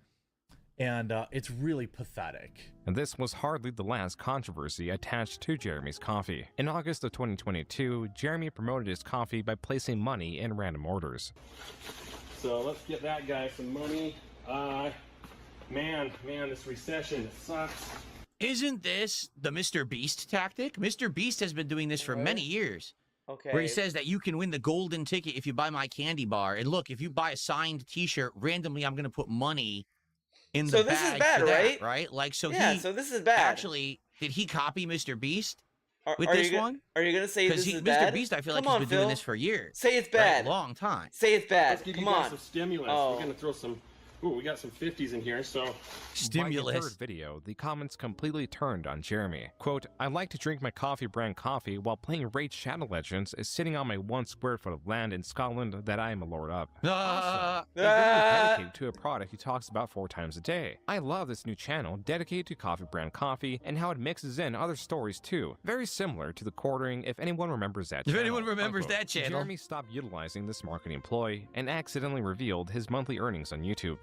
and it's really pathetic. And this was hardly the last controversy attached to Jeremy's coffee. In August of 2022, Jeremy promoted his coffee by placing money in random orders. So let's get that guy some money. Man, this recession sucks. Isn't this the Mr. Beast tactic? Mr. Beast has been doing this for many years. Okay. Where he says that you can win the golden ticket if you buy my candy bar. And look, if you buy a signed T-shirt, randomly I'm going to put money in the bag. So this is bad, for that, right? right? Like, so yeah, he so this is bad. actually, did he copy Mr. Beast with are this you one? Are you going to say this is bad? Mr. Beast, I feel like Come he's on, been doing Phil. this for years. Say it's bad. Right? Long time. Say it's bad. Let's give Come you guys on. some stimulus. Oh. We're gonna throw some. Ooh, we got some 50s in here, so. By the Stimulus. third video, the comments completely turned on Jeremy. Quote, I like to drink my coffee brand coffee while playing Raid Shadow Legends is sitting on my 1 square foot of land in Scotland that I am a lord of. Awesome. A video dedicated to a product he talks about 4 times a day. I love this new channel dedicated to coffee brand coffee and how it mixes in other stories too. Very similar to the quartering if anyone remembers that channel. If anyone remembers Unquote. that channel. Jeremy stopped utilizing this marketing ploy and accidentally revealed his monthly earnings on YouTube.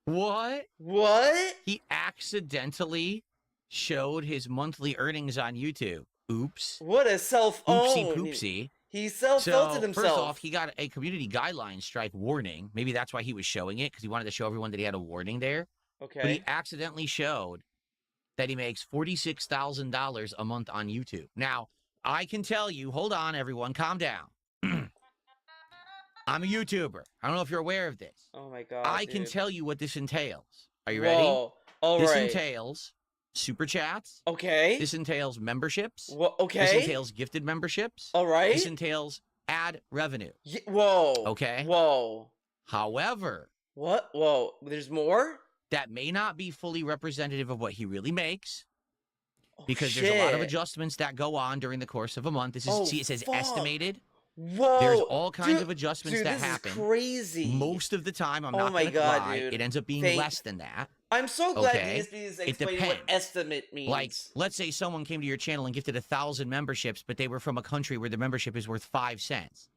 What? What? He accidentally showed his monthly earnings on YouTube. Oops. What a self-own. Oopsie poopsie. He self-felted himself. First off, he got a community guideline strike warning. Maybe that's why he was showing it, because he wanted to show everyone that he had a warning there. Okay. But he accidentally showed that he makes $46,000 a month on YouTube. Now, I can tell you, hold on, everyone, calm down. I'm a YouTuber. I don't know if you're aware of this. Oh my god. I can dude. tell you what this entails. Are you Whoa. ready? All This right. entails super chats. Okay. This entails memberships. Okay. This entails gifted memberships. All right. This entails ad revenue. Whoa. Okay. Whoa. However, What? Whoa. There's more? that may not be fully representative of what he really makes, Oh, because there's a lot of shit. adjustments that go on during the course of a month. This is Oh, see, it says fuck. estimated. Whoa. There's all kinds Dude, of adjustments dude, that this happen. Is crazy. Most of the time, I'm Oh not my going to God, lie, dude. it ends up being Thank- less than that. I'm so glad Okay. DSP is It explaining what depends. estimate means. Like, let's say someone came to your channel and gifted 1,000 memberships, but they were from a country where the membership is worth 5 cents.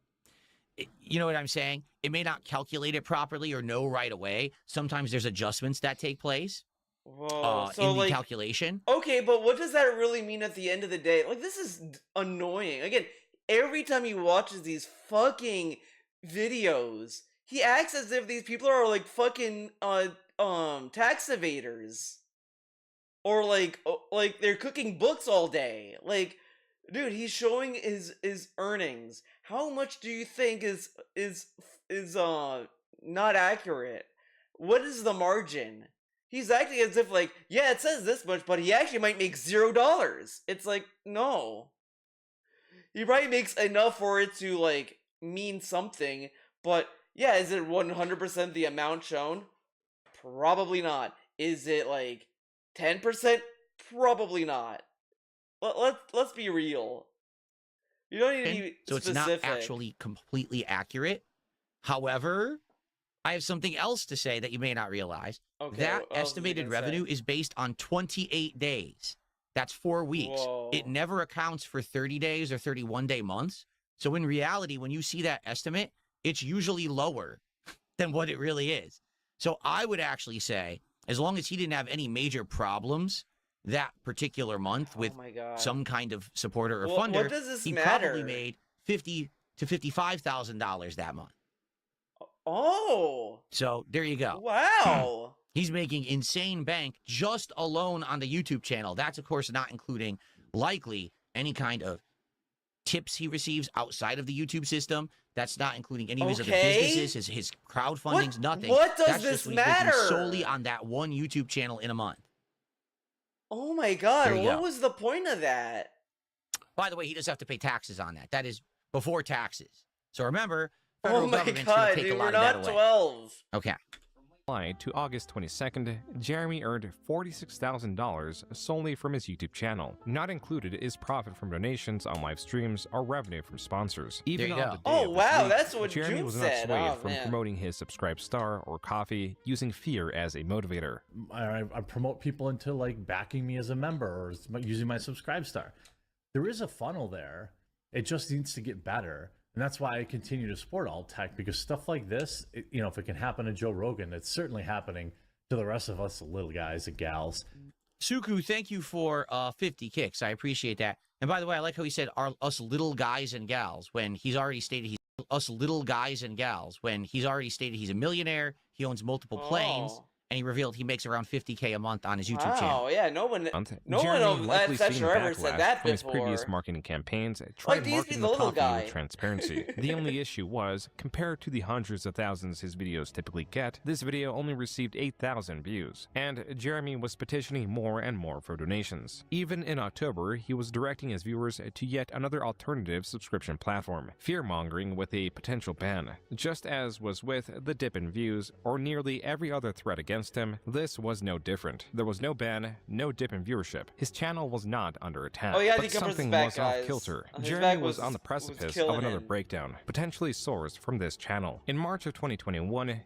You know what I'm saying? It may not calculate it properly or know right away. Sometimes there's adjustments that take place Whoa. in the calculation. Okay, but what does that really mean at the end of the day? Like, this is annoying. Again, every time he watches these fucking videos, he acts as if these people are like fucking tax evaders, or like they're cooking books all day. Like, dude, he's showing his earnings. How much do you think is not accurate? What is the margin? He's acting as if like, yeah, it says this much, but he actually might make $0. It's like, no. He probably makes enough for it to like mean something, but yeah, is it 100% the amount shown? Probably not. Is it like 10%? Probably not. Let's be real. You don't need to be so it's specific. not actually completely accurate. However, I have something else to say that you may not realize. Okay, That what else is he estimated gonna say? revenue is based on 28 days. That's 4 weeks. Whoa. It never accounts for 30 days or 31-day months. So in reality, when you see that estimate, it's usually lower than what it really is. So I would actually say, as long as he didn't have any major problems that particular month with Oh my God. some kind of supporter or Well, funder, what does this he matter? probably made $50,000 to $55,000 that month. Oh. So there you go. Wow. He's making insane bank just alone on the YouTube channel. That's, of course, not including likely any kind of tips he receives outside of the YouTube system. That's not including any of his other businesses, his crowdfundings, nothing. What does That's this just what he's making matter? solely on that one YouTube channel in a month. Oh my God. There you What go. was the point of that? By the way, he does have to pay taxes on that. That is before taxes. So remember, Oh federal my government's God, going to take dude, a lot we're of that not away. 12. Okay. July to August 22nd, Jeremy earned $46,000 solely from his YouTube channel. Not included is profit from donations on live streams or revenue from sponsors. Even There you on go. the day Oh, of this wow, week, that's what Jeremy June was not said. swayed Oh, from man. promoting his subscribe star or coffee, using fear as a motivator. I promote people into like backing me as a member or using my subscribe star. There is a funnel there. It just needs to get better. And that's why I continue to support alt tech, because stuff like this, if it can happen to Joe Rogan, it's certainly happening to the rest of us little guys and gals. Suku, thank you for 50 kicks. I appreciate that. And by the way, I like how he said us little guys and gals when he's already stated he's us little guys and gals when he's already stated he's a millionaire, he owns multiple planes, Oh. and he revealed he makes around 50K a month on his YouTube Wow, channel. yeah, no one Jeremy, of likely that seeing section ever said backlash that from his previous before. marketing campaigns, tried DSP marketing the the little coffee guy. with transparency. The only issue was, compared to the hundreds of thousands his videos typically get, this video only received 8,000 views, and Jeremy was petitioning more and more for donations. Even in October, he was directing his viewers to yet another alternative subscription platform, fear-mongering with a potential ban. Just as was with the dip in views, or nearly every other threat against him, this was no different. There was no ban, no dip in viewership. His channel was not under attack. Oh, yeah, I but think Cumber's something back, was guys. off kilter. His Jeremy back was was- on the was precipice of killing another him. breakdown, potentially sourced from this channel. In March of 2021,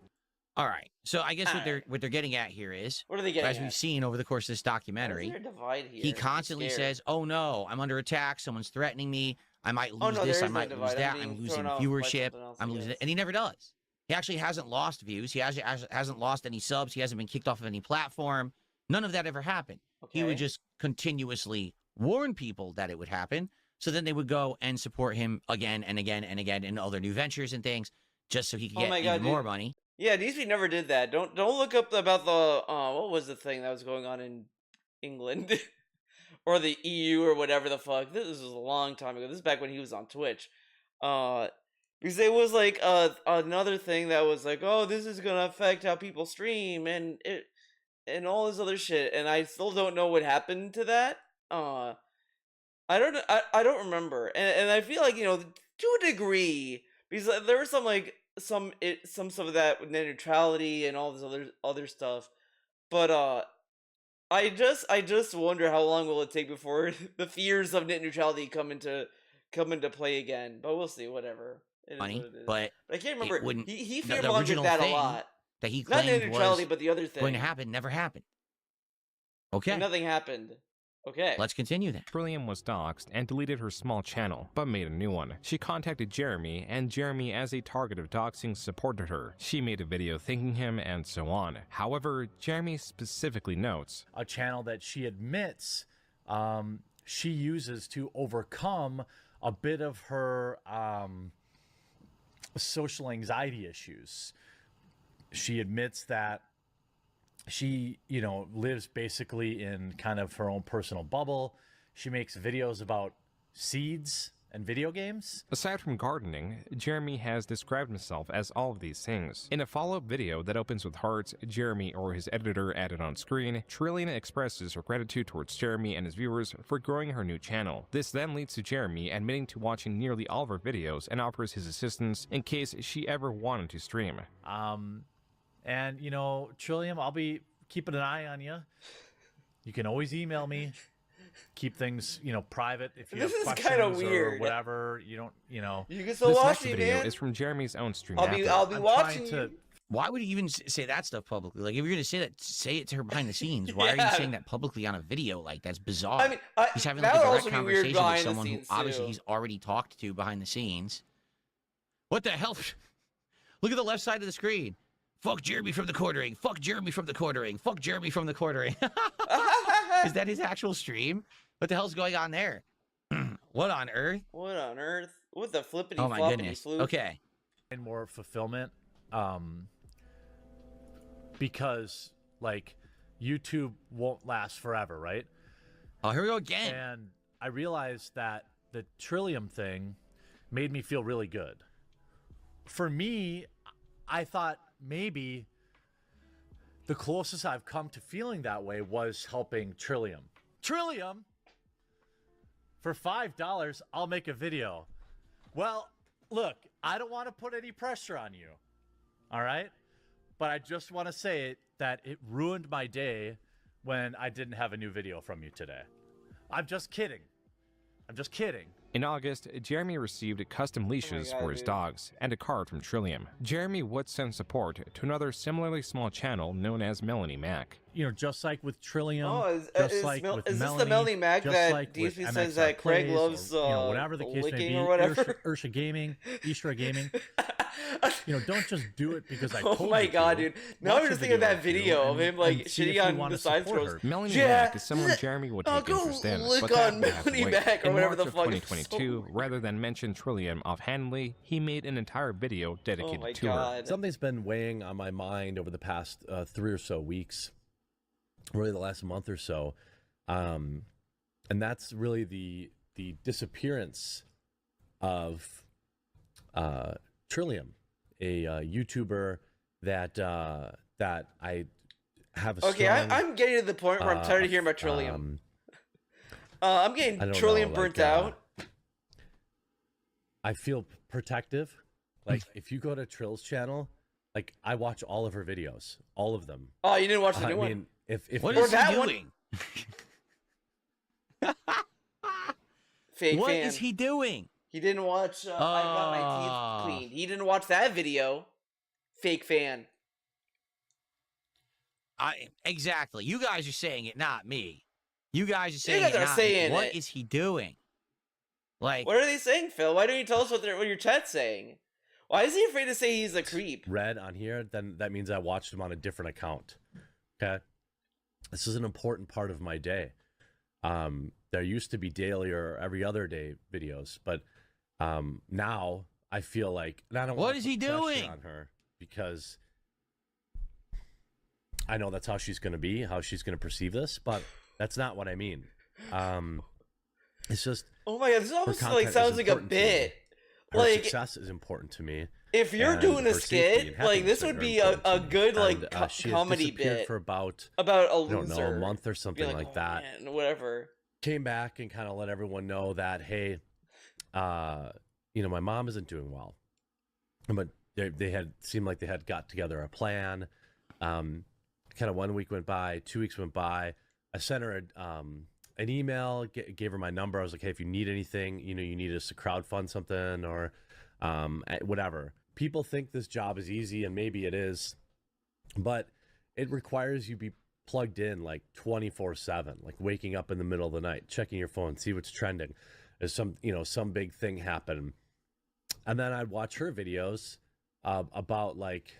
All right. So I guess what they're getting at here is, What are they getting as we've at? seen over the course of this Why is documentary, there a divide here? he I'm constantly scared. says, "Oh no, I'm under attack. Someone's threatening me. I might lose Oh, no, this. there I is no might lose divide. I'm that. being I'm thrown losing off by viewership. something else, I I'm losing guess. it." And he never does. He actually hasn't lost views. He hasn't lost any subs. He hasn't been kicked off of any platform. None of that ever happened. He would Okay. just continuously warn people that it would happen. So then they would go and support him again and again and again in other new ventures and things, just so he could Oh get my even God, more dude. money. Yeah, DSP never did that. Don't look up about the what was the thing that was going on in England or the EU or whatever the fuck. This was a long time ago. This is back when he was on Twitch. Because it was like another thing that was like, oh, this is gonna affect how people stream and all this other shit. And I still don't know what happened to that. I don't know. I don't remember. And I feel like, to a degree, because there was some stuff of that with net neutrality and all this other stuff. But I just wonder how long will it take before the fears of net neutrality come into play again. But we'll see. Whatever. It is Money, what it is. but I can't it remember. wouldn't- He the fear mongered original that a thing lot. that he Not net claimed neutrality, was but the other thing. going to happen never happened. Okay, And nothing happened. Okay. let's continue then. Trillium was doxxed and deleted her small channel, but made a new one. She contacted Jeremy, and Jeremy, as a target of doxing, supported her. She made a video thanking him, and so on. However, Jeremy specifically notes, A channel that she admits she uses to overcome a bit of her social anxiety issues. She admits that she, lives basically in kind of her own personal bubble. She makes videos about seeds and video games. aside from gardening, Jeremy has described himself as all of these things. In a follow-up video that opens with hearts, Jeremy or his editor added on screen, Trillian expresses her gratitude towards Jeremy and his viewers for growing her new channel. This then leads to Jeremy admitting to watching nearly all of her videos and offers his assistance in case she ever wanted to stream. And, Trillium, I'll be keeping an eye on you. You can always email me. keep things, private. If you This have is kinda questions or weird. whatever, you don't, You can still This watch next me, video man. is from Jeremy's own stream. I'll be I'm watching trying to. you. Why would you even say that stuff publicly? Like, if you're going to say that, say it to her behind the scenes. Why are Yeah. you saying that publicly on a video? Like, that's bizarre. I mean, He's having that like a would direct also be weird conversation with behind the someone who scenes, obviously too. he's already talked to behind the scenes. What the hell? Look at the left side of the screen. Fuck Jeremy from the quartering. Fuck Jeremy from the quartering. Fuck Jeremy from the quartering. Is that his actual stream? What the hell's going on there? What on earth? What on earth? What the flippity Oh my floppity goodness. floop? Okay. And more fulfillment, because like YouTube won't last forever, right? Oh, here we go again. And I realized that the Trillium thing made me feel really good. For me, I thought maybe the closest I've come to feeling that way was helping Trillium. Trillium? For $5, I'll make a video. Well, look, I don't want to put any pressure on you. All right? But I just want to say that it ruined my day when I didn't have a new video from you today. I'm just kidding. I'm just kidding. In August, Jeremy received custom leashes God, for his dude. dogs and a card from Trillium. Jeremy would send support to another similarly small channel known as Melanie Mac. Just like with Trillium, Oh, just is like with this Melanie, the Melanie Mac just that like with DSP says MXR that Craig Plays, loves, or, whatever the case may licking be, or whatever? Ursha Gaming, Ishra Gaming. Don't just do it because I Oh told my you god, to. dude. Now Watch I'm a just thinking of that or two video of him, like, and see if shitting you on wanna the side support scrolls. her. Melanie Yeah. Mac is someone Jeremy would I'll take go interest in, lick but that on would have to Melanie wait. Mac or In whatever March the of fuck. 2022, rather than mention Trillium offhandedly, he made an entire video Oh dedicated my to her. god. Something's been weighing on my mind over the past 3 or so weeks, really the last month or so, and that's really the disappearance of Trillium, a YouTuber that I have a Okay, strong, I'm getting to the point where I'm tired of hearing about Trillium. I'm getting I don't Trillium know, burnt like, out. I feel protective. Like if you go to Trill's channel, like I watch all of her videos, all of them. Oh, you didn't watch the I new one? mean, if What Or is he that one- doing? Fake What fan. is he doing? He didn't watch I Got My Teeth Cleaned. He didn't watch that video. Fake fan. Exactly. You guys are saying it, not me. You guys are saying guys it, are not saying me. What it. is he doing? Like, What are they saying, Phil? Why don't you tell us what your chat's saying? Why is he afraid to say he's a creep? read on here, then that means I watched him on a different account. Okay. This is an important part of my day. There used to be daily or every other day videos, but now I feel like and I don't What wanna is he put pressure doing? on her because I know that's how she's going to be, how she's going to perceive this, but that's not what I mean. It's just Oh my god, this her almost content like is sounds like a important to me. bit. Her Like success is important to me. if you're and doing a her safety skit, and like this happiness would are be important a to me. good like And, she had comedy disappeared bit for about about a I don't loser. know, a month or something Being like "Oh, that. man," whatever. Came back and kind of let everyone know that, hey, my mom isn't doing well. But they had seemed like they had got together a plan. Kind of 1 week went by, 2 weeks went by. I sent her an email, gave her my number. I was like, hey, if you need anything, you need us to crowdfund something or whatever. People think this job is easy, and maybe it is, but it requires you be plugged in like 24/7, like waking up in the middle of the night, checking your phone, see what's trending. There's some big thing happen. And then I'd watch her videos about like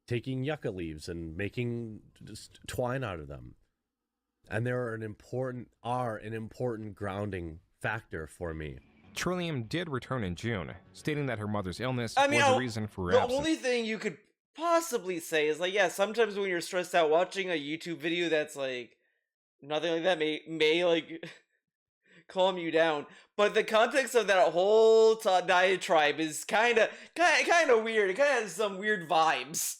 taking yucca leaves and making just twine out of them. And they're an important grounding factor for me. Trillium did return in June, stating that her mother's illness I mean, was the reason for her the absence. only thing you could possibly say is like, yeah, sometimes when you're stressed out, watching a YouTube video that's like nothing like that may like calm you down. But the context of that whole diatribe is kind of weird. It kind of has some weird vibes.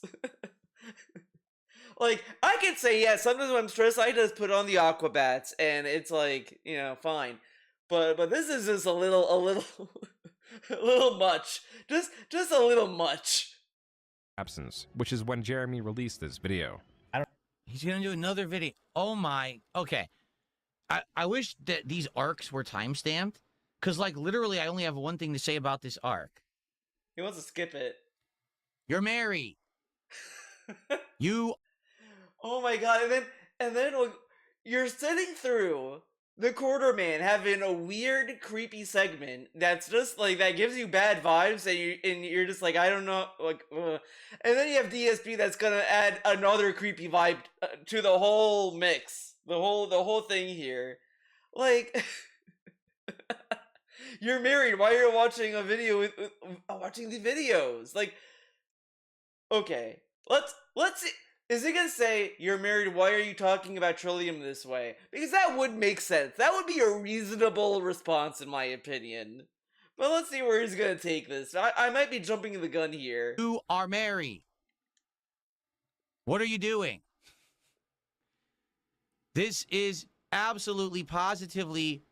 Like I could say, yeah, sometimes when I'm stressed, I just put on the Aquabats, and it's like fine. But this is just a little a little much. Just a little much. Absence, which is when Jeremy released this video. he's gonna do another video. Oh my. Okay. I wish that these arcs were timestamped, because like literally I only have one thing to say about this arc. He wants to skip it. You're married. You Oh my god! And then like, you're sitting through the quarterman having a weird, creepy segment that's just like that gives you bad vibes, and you're just like, I don't know, like, and then you have DSP that's gonna add another creepy vibe to the whole mix, the whole thing here, like. You're married. Why are you watching a video watching the videos? Like, okay, let's see. Is he gonna say you're married? Why are you talking about Trillium this way? Because that would make sense. That would be a reasonable response, in my opinion. But let's see where he's gonna take this. I might be jumping the gun here. you are married. What are you doing? This is absolutely positively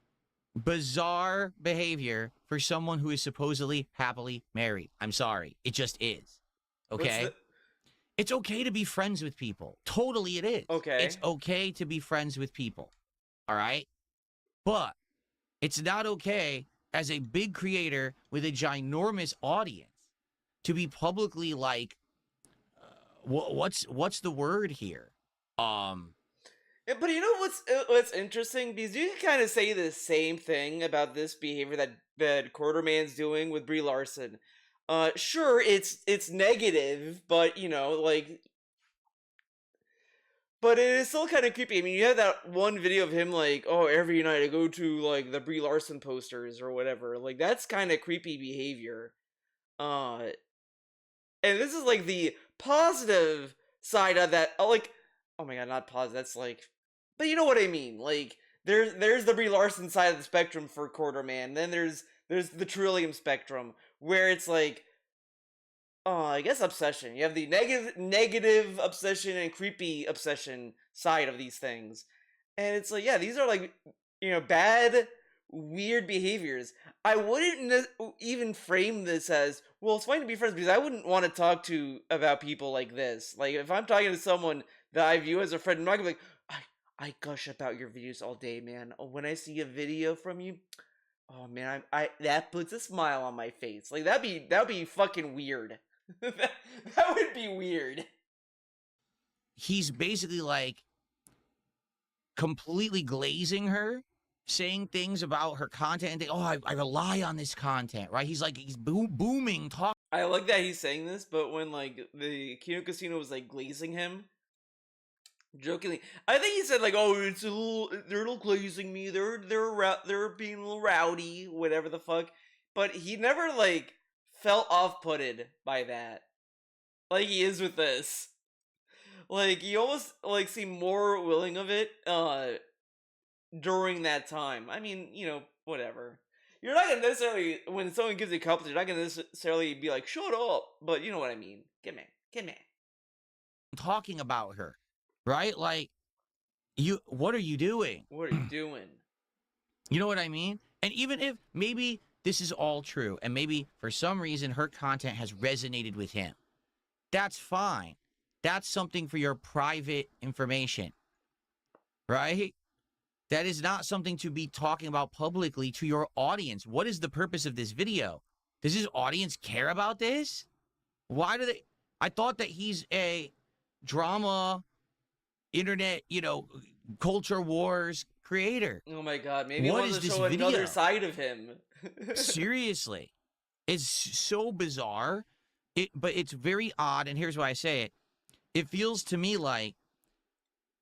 bizarre behavior for someone who is supposedly happily married. I'm sorry. It just is. Okay? It's okay to be friends with people. Totally it is. Okay. It's okay to be friends with people. All right? But it's not okay as a big creator with a ginormous audience to be publicly like, what's the word here? Yeah, but you know what's interesting? Because you can kind of say the same thing about this behavior that Quarterman's doing with Brie Larson. Sure, it's negative, but you know, like, but it is still kind of creepy. I mean, you have that one video of him like, oh, every night I go to like the Brie Larson posters or whatever. Like, that's kind of creepy behavior. And this is like the positive side of that. Like, oh my god, not positive. That's like, but you know what I mean. Like, there's the Brie Larson side of the spectrum for Quarterman. Then there's the Trillium spectrum where it's like, I guess obsession. You have the negative obsession and creepy obsession side of these things, and it's like, yeah, these are like, you know, bad, weird behaviors. I wouldn't even frame this as, well, it's fine to be friends, because I wouldn't want to talk to about people like this. Like, if I'm talking to someone that I view as a friend, I'm not gonna be like, I gush about your videos all day, man. When I see a video from you, oh man, I that puts a smile on my face. Like, that'd be fucking weird. that would be weird. He's basically like completely glazing her, saying things about her content, and I rely on this content, right? He's like, he's booming, talk. I like that he's saying this, but when like the Kino Casino was like glazing him, jokingly, I think he said like, oh, it's they're a little glazing me, they're being a little rowdy, whatever the fuck. But he never like felt off-putted by that, like he is with this. Like, he almost like seemed more willing of it during that time. I mean, you know, whatever. You're not gonna necessarily, when someone gives you a compliment, you're not gonna necessarily be like, shut up. But you know what I mean. Get me. Talking about her, right? Like, what are you doing? What are you doing? You know what I mean? And even if maybe this is all true, and maybe for some reason her content has resonated with him, that's fine. That's something for your private information, right? That is not something to be talking about publicly to your audience. What is the purpose of this video? Does his audience care about this? Why do they? I thought that he's a drama, internet, you know, culture wars creator. Oh my god, maybe What he wants is to this show another video? side of him. Seriously. It's so bizarre. But it's very odd, and here's why I say it. It feels to me like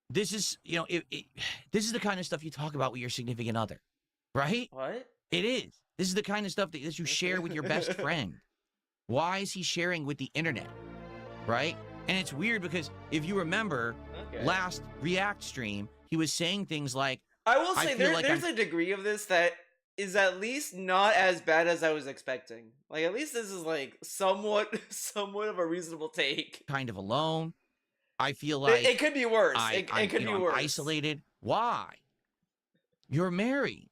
this is, you know, this is the kind of stuff you talk about with your significant other, right? What? It is. This is the kind of stuff that you share with your best friend. Why is he sharing with the internet, right? And it's weird because if you remember last React stream, he was saying things like, I will say there's I'm a degree of this that is at least not as bad as I was expecting. Like, at least this is like somewhat of a reasonable take. kind of alone. I feel like It could be worse. It could you be know, I'm worse. isolated. Why? You're married.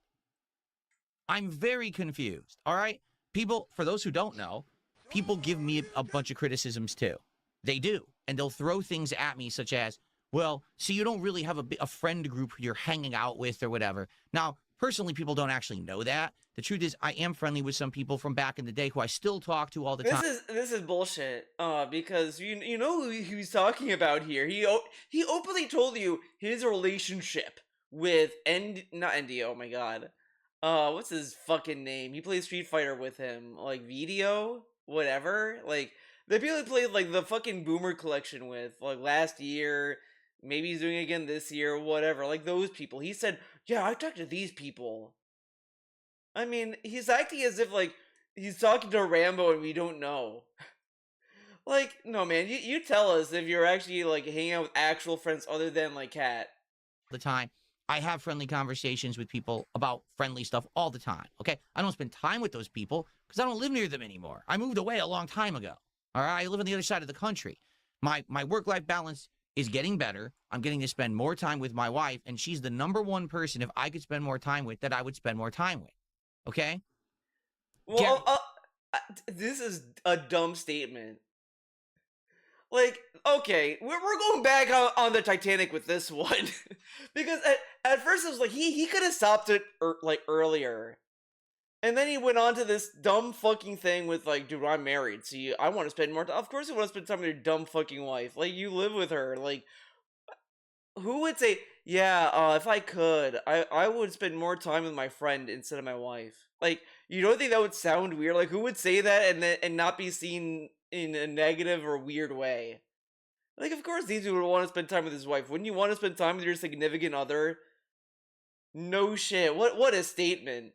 I'm very confused. All right? People, for those who don't know, people give me a bunch of criticisms too. They do. And they'll throw things at me such as, well, see, you don't really have a friend group you're hanging out with or whatever. Now, personally, people don't actually know that. The truth is, I am friendly with some people from back in the day who I still talk to all the time. This is bullshit. Because you know who he's talking about here. He openly told you his relationship with not ND. Oh my god. What's his fucking name? He plays Street Fighter with him, like Video, whatever. Like the people he played like the fucking Boomer Collection with, like last year. Maybe he's doing it again this year, whatever. Like those people. He said, "Yeah, I talked to these people." I mean, he's acting as if like he's talking to Rambo and we don't know. Like, no man, you tell us if you're actually like hanging out with actual friends other than like Kat. The time. I have friendly conversations with people about friendly stuff all the time, okay? I don't spend time with those people because I don't live near them anymore. I moved away a long time ago, all right? I live on the other side of the country. My work-life balance is getting better. I'm getting to spend more time with my wife, and she's the #1 person, if I could spend more time with, that I would spend more time with, okay? Well, this is a dumb statement. Like, okay, we're going back on the Titanic with this one. Because at first it was like, he could have stopped it like earlier. And then he went on to this dumb fucking thing with like, dude, I'm married, so I want to spend more time. Of course you want to spend time with your dumb fucking wife. Like, you live with her. Like, who would say, yeah, if I could, I would spend more time with my friend instead of my wife? Like, you don't think that would sound weird? Like, who would say that and not be seen in a negative or weird way? Like, of course these people would want to spend time with his wife. Wouldn't you want to spend time with your significant other? No shit. What a statement.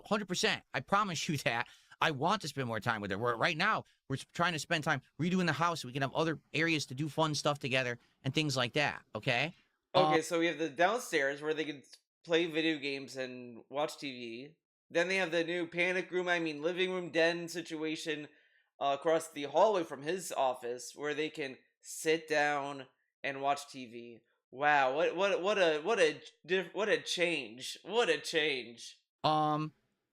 100%. I promise you that. I want to spend more time with her. Right now, we're trying to spend time redoing the house so we can have other areas to do fun stuff together and things like that, okay? Okay, so we have the downstairs where they can play video games and watch TV. Then they have the new panic room, living room den situation across the hallway from his office where they can sit down and watch TV. Wow, what a change. What a change.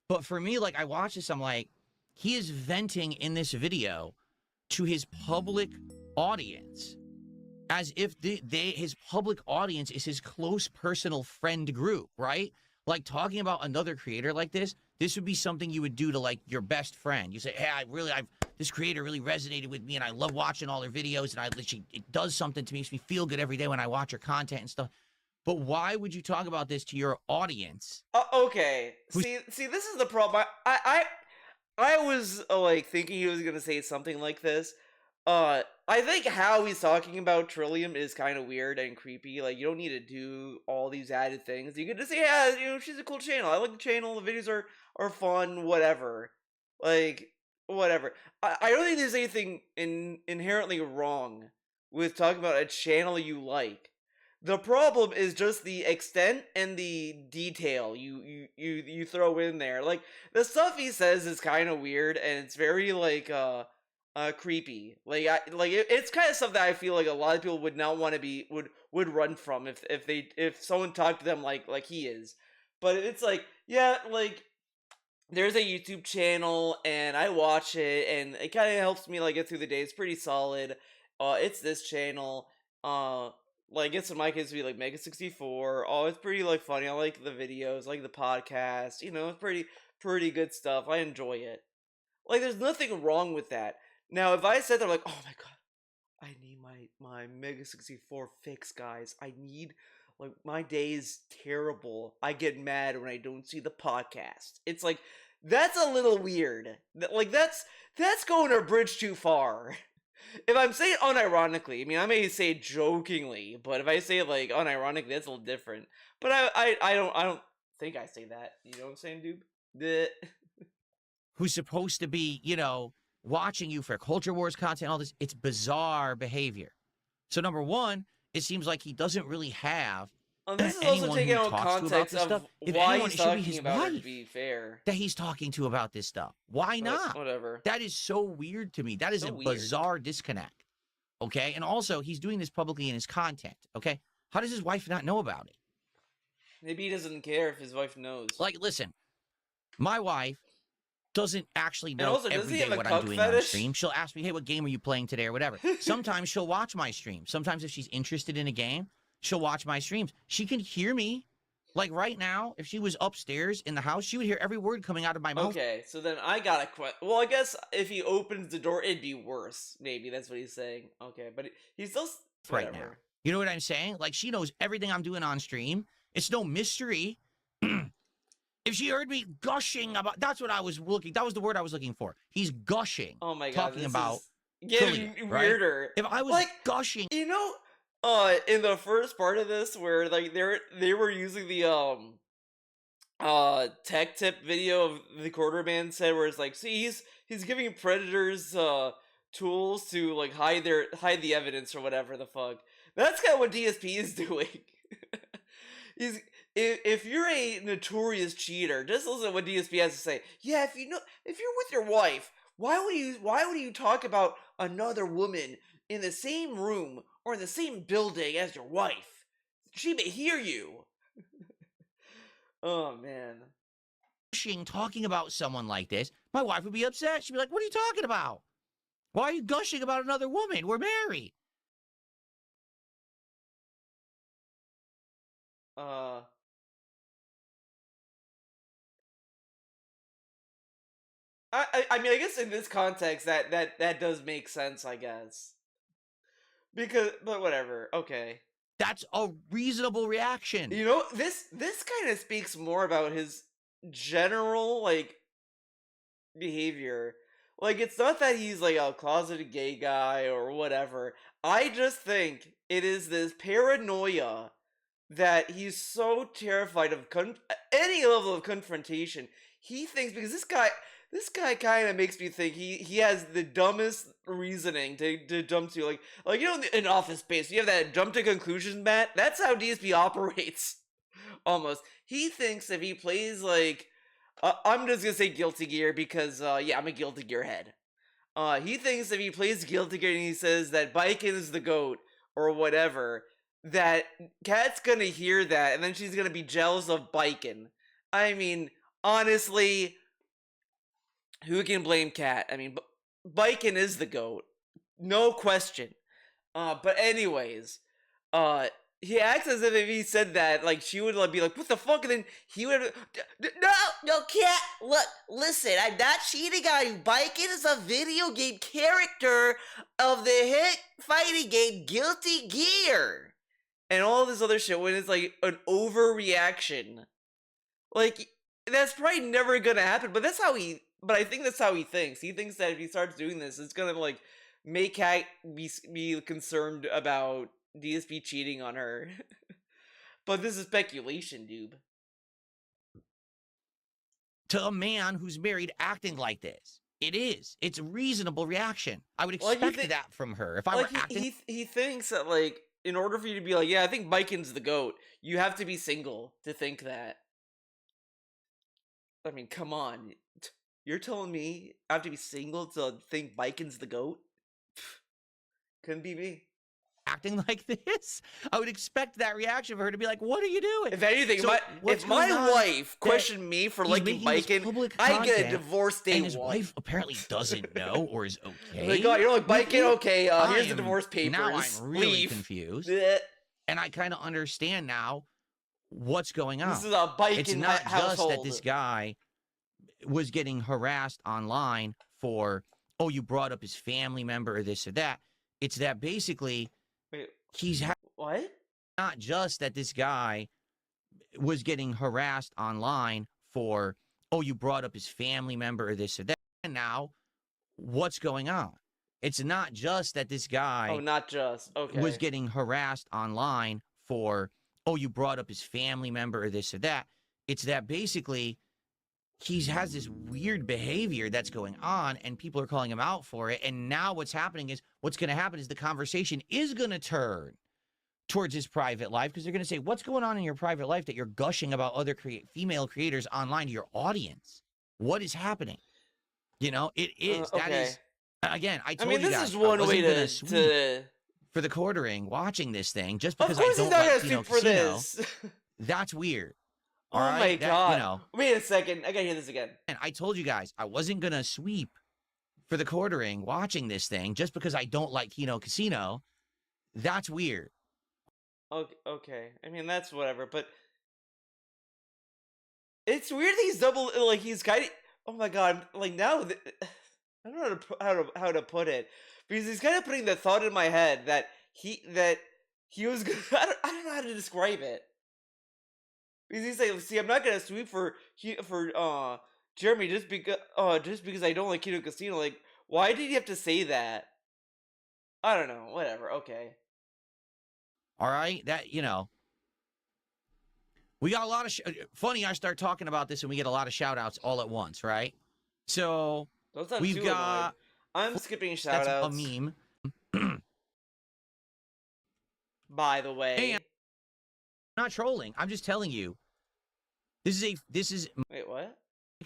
But for me, like, I watch this, I'm like, he is venting in this video to his public audience as if his public audience is his close personal friend group, right? Like, talking about another creator like this would be something you would do to, like, your best friend. You say, hey, this creator really resonated with me, and I love watching all their videos, and it does something to me, makes me feel good every day when I watch her content and stuff. But why would you talk about this to your audience? Okay. See, this is the problem. I was like thinking he was gonna say something like this. I think how he's talking about Trillium is kind of weird and creepy. Like, you don't need to do all these added things. You can just say, yeah, she's a cool channel. I like the channel. The videos are fun. Whatever. Like, whatever. I don't think there's anything inherently wrong with talking about a channel you like. The problem is just the extent and the detail you throw in there. Like, the stuff he says is kind of weird, and it's very like creepy. It's kind of stuff that I feel like a lot of people would not want to would run from if someone talked to them like he is. But it's like, yeah, like, there's a YouTube channel and I watch it and it kind of helps me like get through the day. It's pretty solid. It's this channel. Like, it's in my case to be like Mega 64. Oh, it's pretty like funny. I like the videos, I like the podcast. It's pretty good stuff. I enjoy it. Like, there's nothing wrong with that. Now, if I said that, like, oh my god, I need my Mega 64 fix, guys. I need, like, my day is terrible. I get mad when I don't see the podcast. It's like, that's a little weird. Like, that's going a bridge too far. If I'm saying unironically, I may say jokingly, but if I say it like unironically, that's a little different. But I don't think I say that. You know what I'm saying, dude? Who's supposed to be, watching you for Culture Wars content, all this, it's bizarre behavior. So number one, it seems like he doesn't really have this is also anyone taking who out talks to about context this of stuff. If why anyone, he's it should be talking his about it, to wife be fair. that he's talking to about this stuff. Why not? Whatever. That is so weird to me. That is So a weird. bizarre disconnect. Okay? And also, he's doing this publicly in his content. Okay? How does his wife not know about it? Maybe he doesn't care if his wife knows. Like, listen, my wife doesn't actually And know also, does every he have day a what I'm cuck doing on fetish? stream. She'll ask me, hey, what game are you playing today or whatever. Sometimes she'll watch my stream. Sometimes if she's interested in a game, she'll watch my streams. She can hear me. Like right now, if she was upstairs in the house, she would hear every word coming out of my mouth. Okay, so then I got a question. Well, I guess if he opens the door, it'd be worse. Maybe that's what he's saying. Okay, but he's still Right now. You know what I'm saying? Like, she knows everything I'm doing on stream. It's no mystery. If she heard me gushing about, that's what I was looking, that was the word I was looking for. He's gushing. Oh my god, talking this about is getting Kalia, right? weirder. If I was like, gushing, you know, in the first part of this, where like they were using the tech tip video of the quarterman said, where it's like, see, he's giving predators tools to like hide the evidence or whatever the fuck. That's kind of what DSP is doing. If you're a notorious cheater, just listen to what DSP has to say. Yeah, if you're with your wife, why would you talk about another woman in the same room or in the same building as your wife? She may hear you. Oh man. gushing, talking about someone like this, my wife would be upset. She'd be like, what are you talking about? Why are you gushing about another woman? We're married. I mean, I guess in this context, that does make sense, I guess. But whatever. Okay. That's a reasonable reaction. You know, this kind of speaks more about his general like behavior. Like, it's not that he's like a closeted gay guy or whatever. I just think it is this paranoia that he's so terrified of any level of confrontation. He thinks, because this guy kind of makes me think he has the dumbest reasoning to jump to, like you know, in Office Space you have that jump to conclusions, Matt. That's how DSP operates. Almost. He thinks if he plays like I'm just gonna say Guilty Gear because yeah, I'm a Guilty Gear head. He thinks if he plays Guilty Gear and he says that Biken is the GOAT or whatever, that Kat's gonna hear that and then she's gonna be jealous of Biken. I mean, honestly, who can blame Kat? I mean, Biken is the GOAT, no question. But anyways, he acts as if he said that, like, she would like, be like, what the fuck? And then he would, no, Kat, look, listen, I'm not cheating on you. Biken is a video game character of the hit fighting game Guilty Gear. And all this other shit when it's like an overreaction. Like, that's probably never gonna happen, but I think that's how he thinks. He thinks that if he starts doing this, it's gonna like make Kat be concerned about DSP cheating on her. But this is speculation, dude. To a man who's married acting like this. It is. It's a reasonable reaction. I would expect that from her. If I were acting... He thinks that, like, in order for you to be like, yeah, I think Biken's the GOAT, you have to be single to think that. I mean, come on. You're telling me I have to be single to think Biken's the GOAT? Couldn't be me. Acting like this, I would expect that reaction for her to be like, what are you doing? If anything, So if my wife questioned me for liking Biken, I get a divorce day and his one. wife apparently doesn't know or is okay. Like, oh, you're like Biken? Okay, here's the divorce papers. Now I'm really Leave. confused. Blech. And I kind of understand now what's going on. This is a Biken It's not household. just that this guy was getting harassed online for, oh, you brought up his family member or this or that. It's that basically... Wait, he's what? Not just that this guy was getting harassed online for, oh, you brought up his family member or this or that. And now, what's going on? It's not just that this guy was getting harassed online for, oh, you brought up his family member or this or that. It's that basically he has this weird behavior that's going on and people are calling him out for it. And now what's going to happen is the conversation is going to turn towards his private life because they're going to say, what's going on in your private life that you're gushing about other female creators online to your audience? What is happening? You know, it is. That is, again, I told you guys. This is one way to for the quartering watching this thing just because of course I don't he's not like gonna speak for this. That's weird. Oh All my right, god! you know, Wait a second, I gotta hear this again. and I told you guys I wasn't gonna sweep for the quartering watching this thing just because I don't like Kino Casino. That's weird. Okay, I mean that's whatever, but it's weird that he's double like he's kind of. Oh my god! Like now, I don't know how to put it because he's kind of putting the thought in my head that he was gonna. I don't know how to describe it. Because he's like, see, I'm not gonna sweep for Jeremy just because I don't like Kino Casino. Like, why did he have to say that? I don't know. Whatever. Okay. All right, that you know, we got a lot of funny. I start talking about this and we get a lot of shout outs all at once, right? So Don't sound we've too got annoyed. I'm skipping that's shout outs. a meme. By the way. Hey, I'm not trolling. I'm just telling you. This is Wait, what?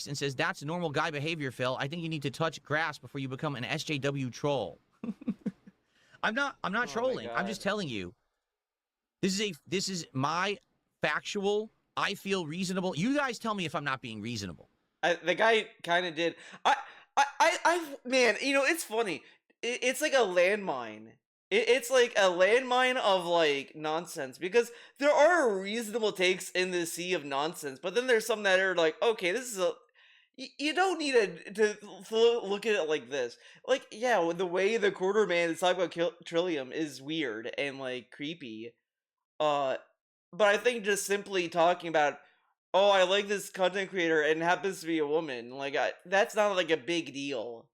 and says that's normal guy behavior, Phil. I think you need to touch grass before you become an SJW troll. I'm not my trolling. I'm just God. telling you. This is my factual. I feel reasonable. You guys tell me if I'm not being reasonable. The guy kind of did. Man, you know, it's funny. It's like a landmine. It's like a landmine of like nonsense because there are reasonable takes in the sea of nonsense, but then there's some that are like, okay, this is a. You don't need to look at it like this. Like, yeah, the way the quarterman is talking about Trillium is weird and like creepy. But I think just simply talking about, oh, I like this content creator and happens to be a woman, like that's not like a big deal.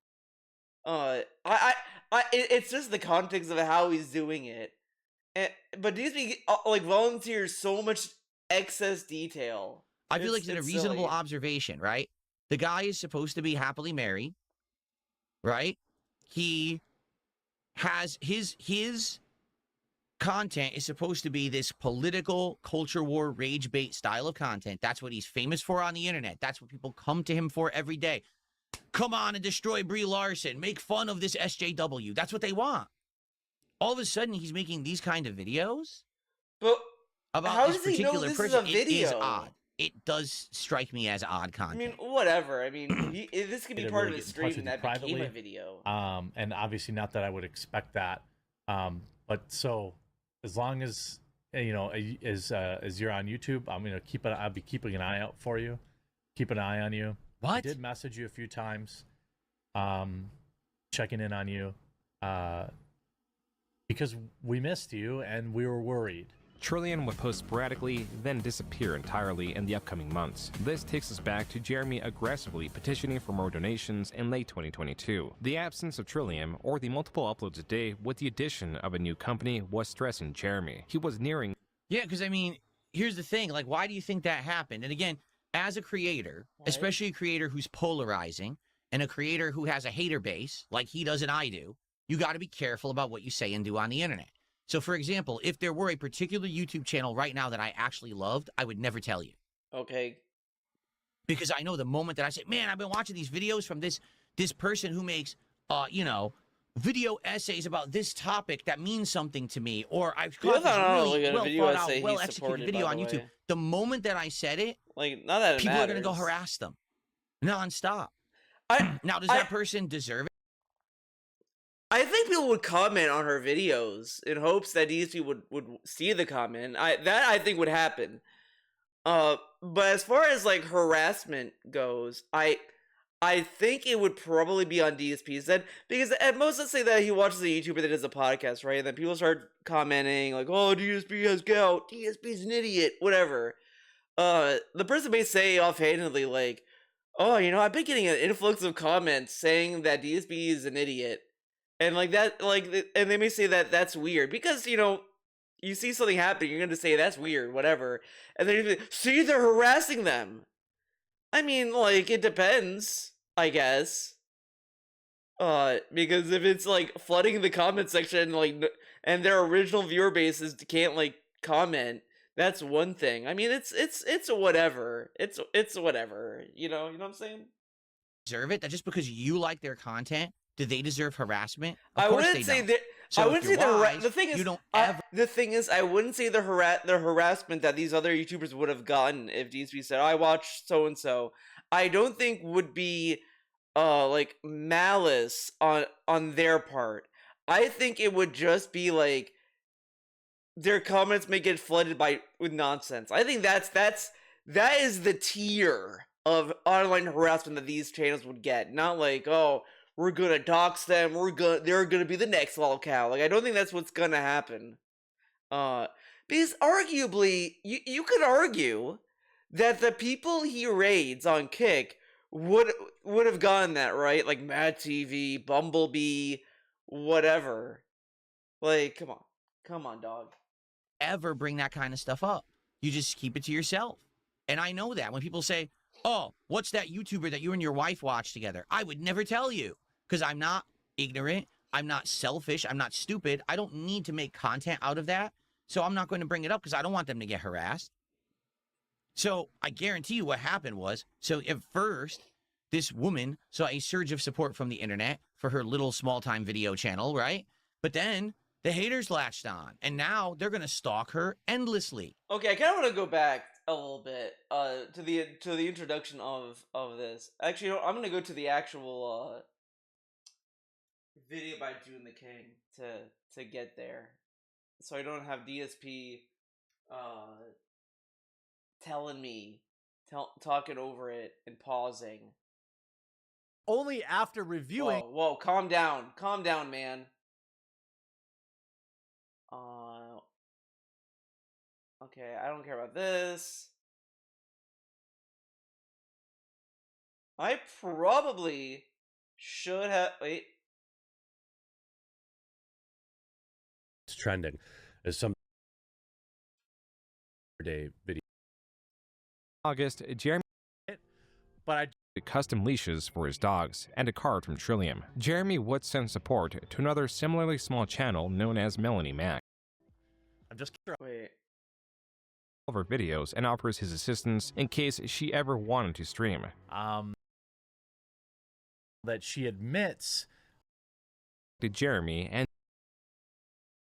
It's just the context of how he's doing it. But DSP like volunteers so much excess detail. I feel like it's a reasonable silly. observation, right? The guy is supposed to be happily married, right? He has his content is supposed to be this political culture war rage bait style of content. That's what he's famous for on the internet. That's what people come to him for every day. Come on and destroy Brie Larson. Make fun of this SJW. That's what they want. All of a sudden, he's making these kind of videos But about how this does he know particular this person. is a video? It is odd. It does strike me as odd I content. mean, whatever. I mean, this could be Did it part really of the get in touch stream with and you that became a privately? video. And obviously not that I would expect that. But so as long as you know, as you're on YouTube, I'll be keeping an eye out for you. Keep an eye on you. I What? did message you a few times, checking in on you, because we missed you and we were worried. Trillian would post sporadically, then disappear entirely in the upcoming months. This takes us back to Jeremy aggressively petitioning for more donations in late 2022. The absence of Trillium, or the multiple uploads a day with the addition of a new company, was stressing Jeremy. He was nearing. Yeah, because I mean, here's the thing. Like, why do you think that happened? And again, as a creator, Right. especially a creator who's polarizing and a creator who has a hater base, like he does and I do, you got to be careful about what you say and do on the internet. So, for example, if there were a particular YouTube channel right now that I actually loved, I would never tell you. Okay. Because I know the moment that I say, man, I've been watching these videos from this person who makes, video essays about this topic that means something to me, or I've Phil caught this found out, really like, a well video thought out, essay he well executed supported, video by on the YouTube. way. The moment that I said it, Like, not that it people are going to go matters. harass them nonstop. I Now, does that person deserve it? I think people would comment on her videos in hopes that DSP would see the comment. I think would happen. But as far as like harassment goes, I think it would probably be on DSP's end because at most, let's say that he watches a YouTuber that does a podcast, right? And then people start commenting like, "Oh, DSP has gout. DSP's an idiot. Whatever." The person may say offhandedly like, "Oh, you know, I've been getting an influx of comments saying that DSP is an idiot." And like that, and they may say that that's weird because you see something happening, you're going to say that's weird, whatever, and then you see they're harassing them. I mean, like it depends, I guess. Because if it's like flooding the comment section, like, and their original viewer bases can't like comment, that's one thing. I mean, it's whatever. It's whatever. You know what I'm saying? Deserve it? That just because you like their content, do they deserve harassment? Of I course wouldn't they say don't. that. So I if wouldn't you're say the wise, the thing is you don't ever the thing is I wouldn't say the harassment that these other YouTubers would have gotten if DSP said I watched so and so. I don't think would be like malice on their part. I think it would just be like their comments may get flooded with nonsense. I think that is the tier of online harassment that these channels would get. Not like, oh, we're gonna dox them, they're gonna be the next lolcow. Like I don't think that's what's gonna happen. Because arguably, you could argue that the people he raids on Kick would have gotten that, right? Like Mad TV, Bumblebee, whatever. Like, come on, dog. ever bring that kind of stuff up. You just keep it to yourself. And I know that when people say, oh, what's that YouTuber that you and your wife watch together? I would never tell you because I'm not ignorant. I'm not selfish. I'm not stupid. I don't need to make content out of that. So I'm not going to bring it up because I don't want them to get harassed. So I guarantee you what happened was, so at first, this woman saw a surge of support from the internet for her little small-time video channel, right? But then the haters latched on, and now they're going to stalk her endlessly. Okay, I kind of want to go back a little bit to the introduction of this. Actually, you know, I'm going to go to the actual video by Joon the King to get there, so I don't have DSP telling me talking over it and pausing. Only after reviewing. Whoa, calm down, man. Okay, I don't care about this. I probably should have wait. It's trending as some day video. August, Jeremy But I custom leashes for his dogs and a card from Trillium. Jeremy would send support to another similarly small channel known as Melanie Mac. I'm just Wait. Over videos and offers his assistance in case she ever wanted to stream. that she admits To Jeremy and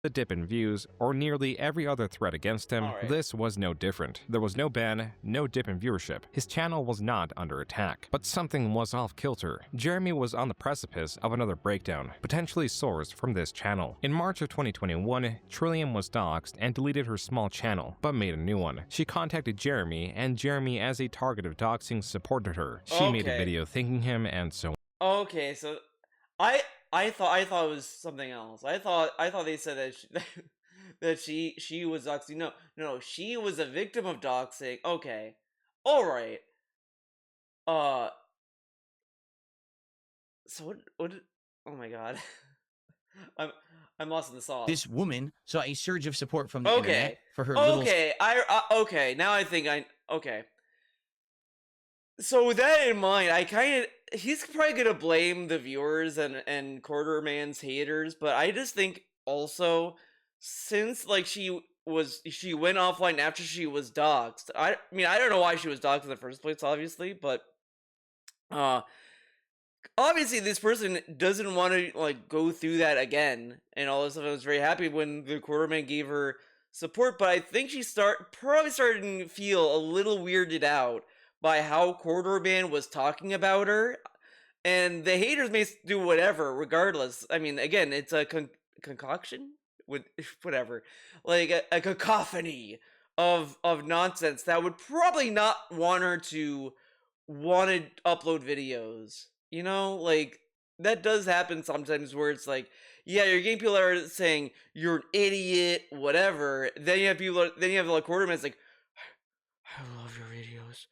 the dip in views or nearly every other threat against him, Alright. this was no different. There was no ban, no dip in viewership. His channel was not under attack, but something was off kilter. Jeremy was on the precipice of another breakdown, potentially sourced from this channel. In March of 2021, Trillium was doxxed and deleted her small channel, but made a new one. She contacted Jeremy, and Jeremy, as a target of doxing, supported her. She made a Okay. video thanking him and so on. Okay, so I thought it was something else. I thought they said that she was doxing. No, she was a victim of doxing. Okay, all right. So what? Oh my god, I'm lost in the sauce. This woman saw a surge of support from the Okay. internet for her little Okay, okay. Now I think okay. So with that in mind, he's probably gonna blame the viewers and Quarterman's haters, but I just think also since like she went offline after she was doxxed. I mean I don't know why she was doxxed in the first place, obviously, but obviously this person doesn't want to like go through that again and all this stuff. I was very happy when the Quarterman gave her support, but I think she probably started to feel a little weirded out by how Quarterman was talking about her, and the haters may do whatever regardless. I mean, again, it's a concoction with whatever, like a cacophony of nonsense that would probably not want her to want to upload videos. You know, like that does happen sometimes where it's like, yeah, you're getting people that are saying you're an idiot, whatever. Then you have like Quarterman's like, I love your videos.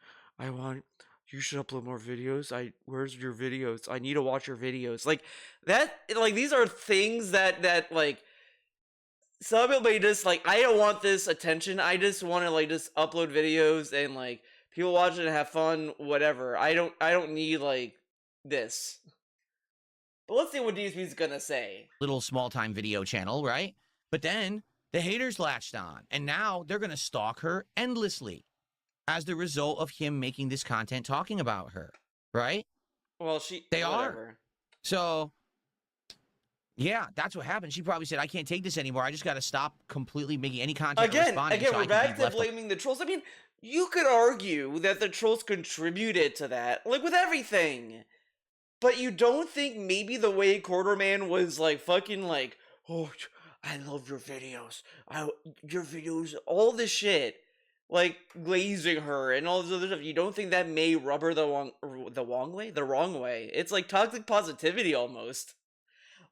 You should upload more videos. Where's your videos? I need to watch your videos. Like that, like these are things that like some people may just like, I don't want this attention. I just want to like just upload videos and like people watch it and have fun, whatever. I don't need like this. But let's see what DSP's gonna say. little small-time video channel, right? But then the haters latched on, and now they're going to stalk her endlessly as the result of him making this content talking about her, right? Well, They are. whatever. So Yeah, that's what happened. She probably said, I can't take this anymore. I just got to stop completely making any content or Again, responding so we're I can back be to left alone. blaming the trolls. I mean, you could argue that the trolls contributed to that, like with everything. But you don't think maybe the way Quarterman was like fucking like, oh, I love your videos, your videos, all this shit, like glazing her and all this other stuff. You don't think that may rub her the wrong way? It's like toxic positivity almost.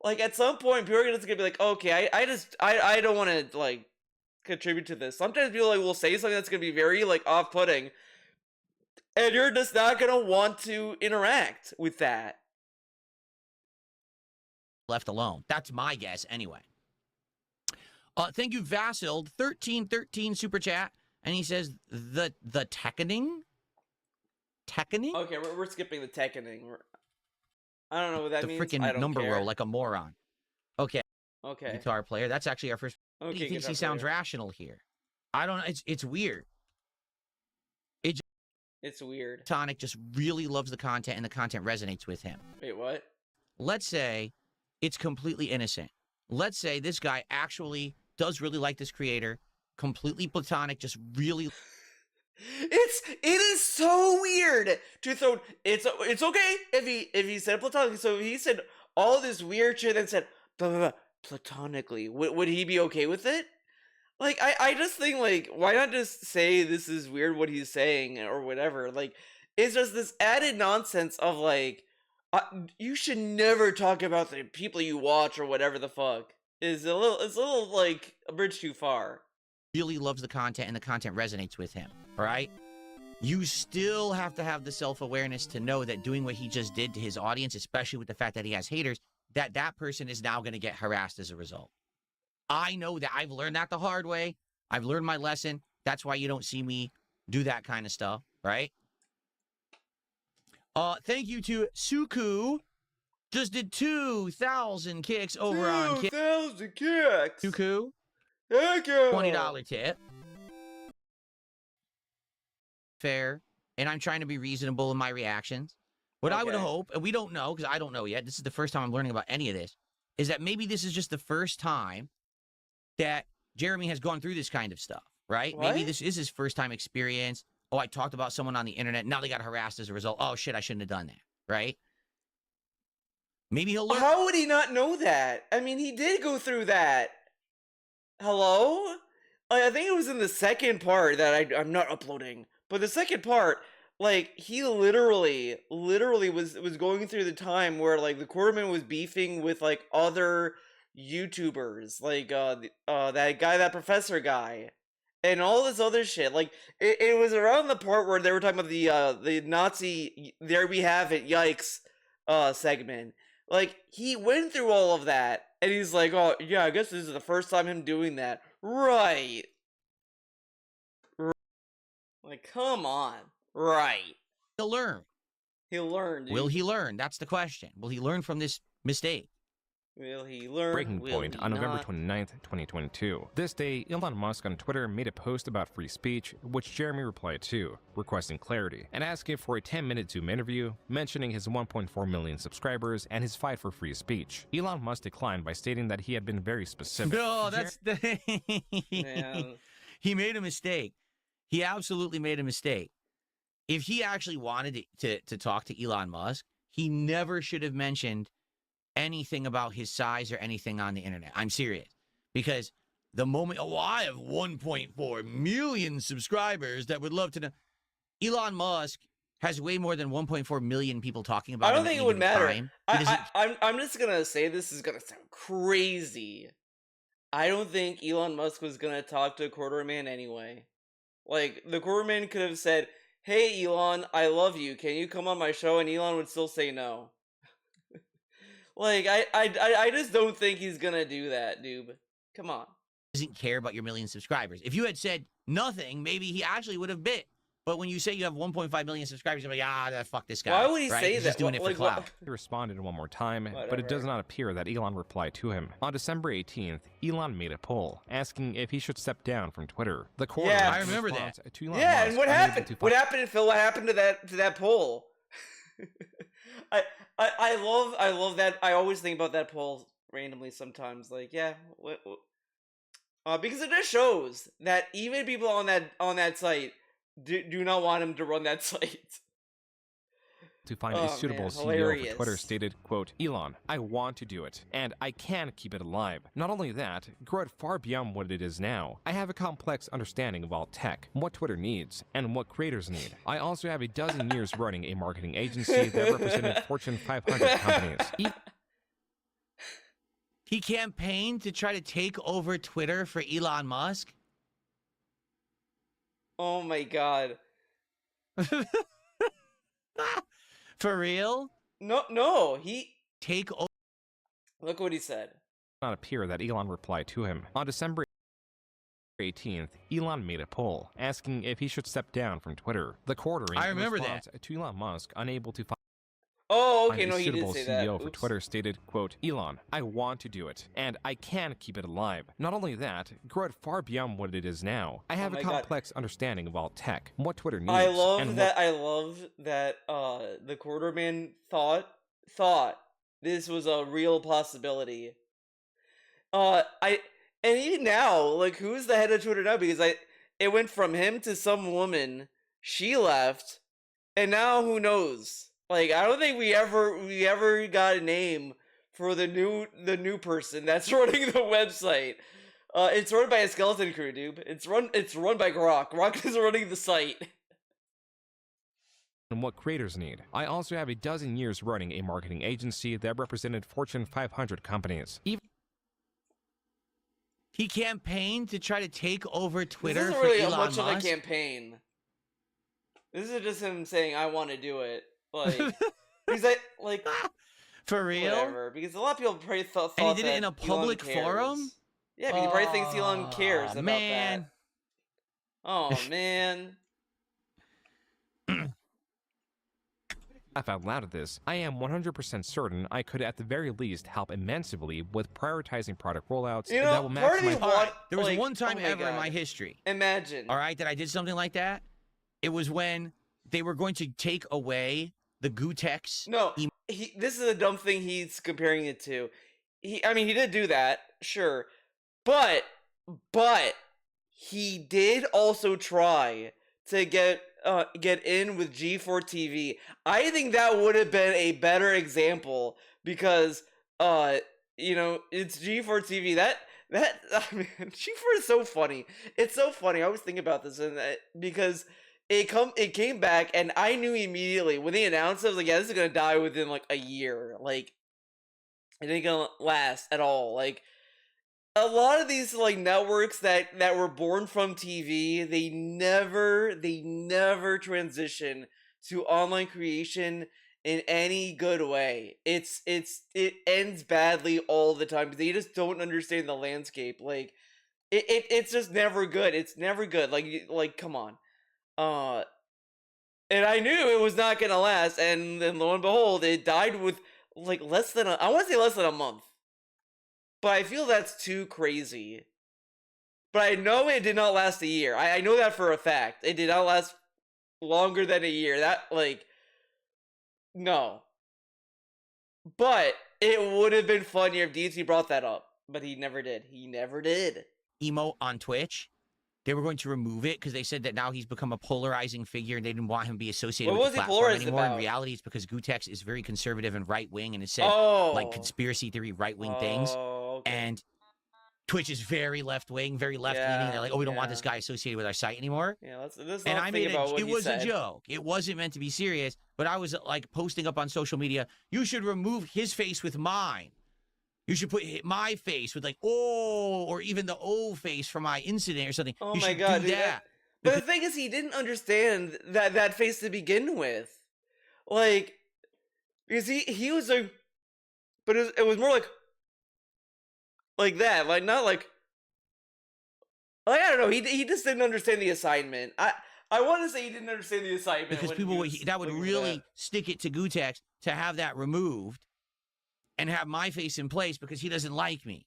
Like at some point, people are just gonna be like, okay, I don't want to like contribute to this. Sometimes people like will say something that's gonna be very like off-putting, and you're just not gonna want to interact with that. Left alone. That's my guess anyway. Thank you, Vasil. 1313 super chat. And he says, the Tekkening? Tekkening? Okay, we're skipping the Tekkening. I don't know what that the means. freaking number row like a moron. Okay. Okay. Guitar player. That's actually our first. Okay, He thinks guitar he sounds player. rational here. I don't know. It's weird. It's weird. Tonic just really loves the content and the content resonates with him. Wait, what? Let's say it's completely innocent. Let's say this guy actually does really like this creator. Completely platonic, just really. It is so weird to throw. It's okay if he said platonic. So if he said all this weird shit and said blah, blah, blah, platonically, would he be okay with it? Like I just think like why not just say this is weird what he's saying or whatever. Like it's just this added nonsense of like you should never talk about the people you watch or whatever the fuck. It's a little like a bridge too far. Really loves the content and the content resonates with him, all right? You still have to have the self-awareness to know that doing what he just did to his audience, especially with the fact that he has haters, that person is now going to get harassed as a result. I know that. I've learned that the hard way. I've learned my lesson. That's why you don't see me do that kind of stuff, right? Thank you to Suku. Just did 2,000 kicks over on 2,000 kicks. Suku. Thank you. $20 tip. Fair. And I'm trying to be reasonable in my reactions. What I would Okay. hope, and we don't know, because I don't know yet, this is the first time I'm learning about any of this, is that maybe this is just the first time that Jeremy has gone through this kind of stuff, right? What? Maybe this is his first time experience. Oh, I talked about someone on the internet. Now they got harassed as a result. Oh, shit, I shouldn't have done that, right? Maybe he'll learn. How would he not know that? I mean, he did go through that. Hello? I think it was in the second part that I'm not uploading. But the second part, like, he literally was going through the time where, like, the Quarterman was beefing with, like, other YouTubers. Like, that guy, that professor guy. And all this other shit. Like, it was around the part where they were talking about the Nazi, there we have it, yikes, segment. Like, he went through all of that, and he's like, oh, yeah, I guess this is the first time him doing that. Right. Like, come on. Right. He'll learn. He'll learn, dude. Will he learn? That's the question. Will he learn from this mistake? Will he learn? Breaking Will point he on November not? 29th, 2022. This day, Elon Musk on Twitter made a post about free speech, which Jeremy replied to, requesting clarity, and asking for a 10-minute Zoom interview, mentioning his 1.4 million subscribers and his fight for free speech. Elon Musk declined by stating that he had been very specific. No, that's the... Man. He made a mistake. He absolutely made a mistake. If he actually wanted to talk to Elon Musk, he never should have mentioned anything about his size or anything on the internet. I'm serious. Because the moment, oh, I have 1.4 million subscribers that would love to know. Elon Musk has way more than 1.4 million people talking about I him don't at think it any would given matter. time. He doesn't- I'm just gonna say this is gonna sound crazy. I don't think Elon Musk was gonna talk to Quarterman anyway. Like, the Quarterman could have said, hey Elon, I love you. Can you come on my show? And Elon would still say no. Like, I just don't think he's gonna do that, dude. Come on. doesn't care about your million subscribers. If you had said nothing, maybe he actually would have bit. But when you say you have 1.5 million subscribers, you're like, fuck this guy. Why would he right? say He's that? just doing it for Like, clout. He responded one more time, but Whatever. it does not appear that Elon replied to him. On December 18th, Elon made a poll asking if he should step down from Twitter. The quarter Yeah, I remember response to Elon Yeah, Musk, and what unable happened? to What find- happened, Phil? What happened to that poll? I love that. I always think about that poll randomly sometimes. Like, yeah, because it just shows that even people on that site do not want him to run that site. To find a suitable man, CEO for Twitter hilarious. stated, quote, Elon, I want to do it, and I can keep it alive. Not only that, grow it far beyond what it is now. I have a complex understanding of all tech, what Twitter needs, and what creators need. I also have a dozen years running a marketing agency that represented Fortune 500 companies. He campaigned to try to take over Twitter for Elon Musk? Oh my god. For real? No, he... Take over. Look what he said. Not appear that Elon replied to him. On December 18th, Elon made a poll asking if he should step down from Twitter. The quartering I remember response to Elon Musk, unable to find Oh, okay, a no, he did suitable say CEO that. for Oops. Twitter stated, quote, Elon, I want to do it, and I can keep it alive. Not only that, grow it far beyond what it is now. I have my a God. complex understanding of all tech, what Twitter needs, I and love that the quarterman thought this was a real possibility. And even now, like, who's the head of Twitter now? Because it went from him to some woman, she left, and now who knows? Like, I don't think we ever got a name for the new person that's running the website. It's run by a skeleton crew, dude. It's run by Grok. Grok is running the site. and what creators need. I also have a dozen years running a marketing agency that represented Fortune 500 companies. He campaigned to try to take over Twitter This isn't for really Elon much Musk? of a campaign. This is just him saying, "I want to do it." Like, he's like, For real? whatever. Because a lot of people probably thought And he did it that in a Elon public cares. forum? Yeah, but he probably thinks Elon cares Aw, about man. that. Oh man. Laugh out loud at this, I am 100% certain I could at the very least help immensely with prioritizing product rollouts You that know, will part of me maximize. want There was like, one time oh my ever in my God. history, Imagine. all right, that I did something like that. It was when they were going to take away the Gutex. No, this is a dumb thing he's comparing it to. I mean, he did do that, sure, but he did also try to get in with G4 TV. I think that would have been a better example because it's G4 TV. That I mean, G4 is so funny. It's so funny. I always think about this because it came back and I knew immediately when they announced it. I was like, yeah, this is gonna die within like a year. Like, it ain't gonna last at all. Like, a lot of these like networks that were born from TV, they never transition to online creation in any good way. It ends badly all the time because they just don't understand the landscape. Like, it's just never good. It's never good. Like come on. And I knew it was not gonna last, and then lo and behold, it died with like I want to say less than a month. But I feel that's too crazy. But I know it did not last a year. I know that for a fact. It did not last longer than a year. No. But it would have been funnier if DSP brought that up. But he never did. Emote on Twitch. They were going to remove it because they said that now he's become a polarizing figure and they didn't want him to be associated What with the was he platform polarized anymore. about? In reality, it's because Gutex is very conservative and right-wing and it said like conspiracy theory, right-wing things. Okay. And Twitch is very left-wing, very left-leaning. They're like, oh, we don't want this guy associated with our site anymore. Yeah, let's And not I think made about what it he was said. a joke. It wasn't meant to be serious, but I was like posting up on social media, you should remove his face with mine. You should put my face with like, oh, or even the O face from my incident or something. Oh you my should God, do dude, that. But the thing is, he didn't understand that face to begin with. Like, because he was like, but it was more like that, like not like I don't know. He just didn't understand the assignment. I want to say he didn't understand the assignment Because when people he would, was that would looking for really that. stick it to Gutex to have that removed and have my face in place because he doesn't like me.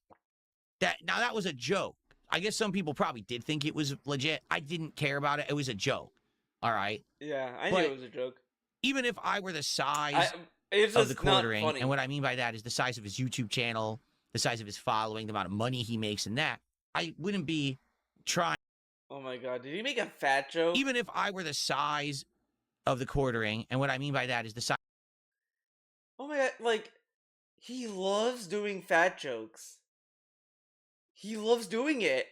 That was a joke. I guess some people probably did think it was legit. I didn't care about it. It was a joke. All right. Yeah, I knew But it was a joke. even if I were the size It's of the just not quartering, funny. and what I mean by that is the size of his YouTube channel, the size of his following, the amount of money he makes, and that, I wouldn't be trying. Oh my god, did he make a fat joke? Even if I were the size of the quartering, and what I mean by that is the size. Oh my god, like, he loves doing fat jokes. He loves doing it.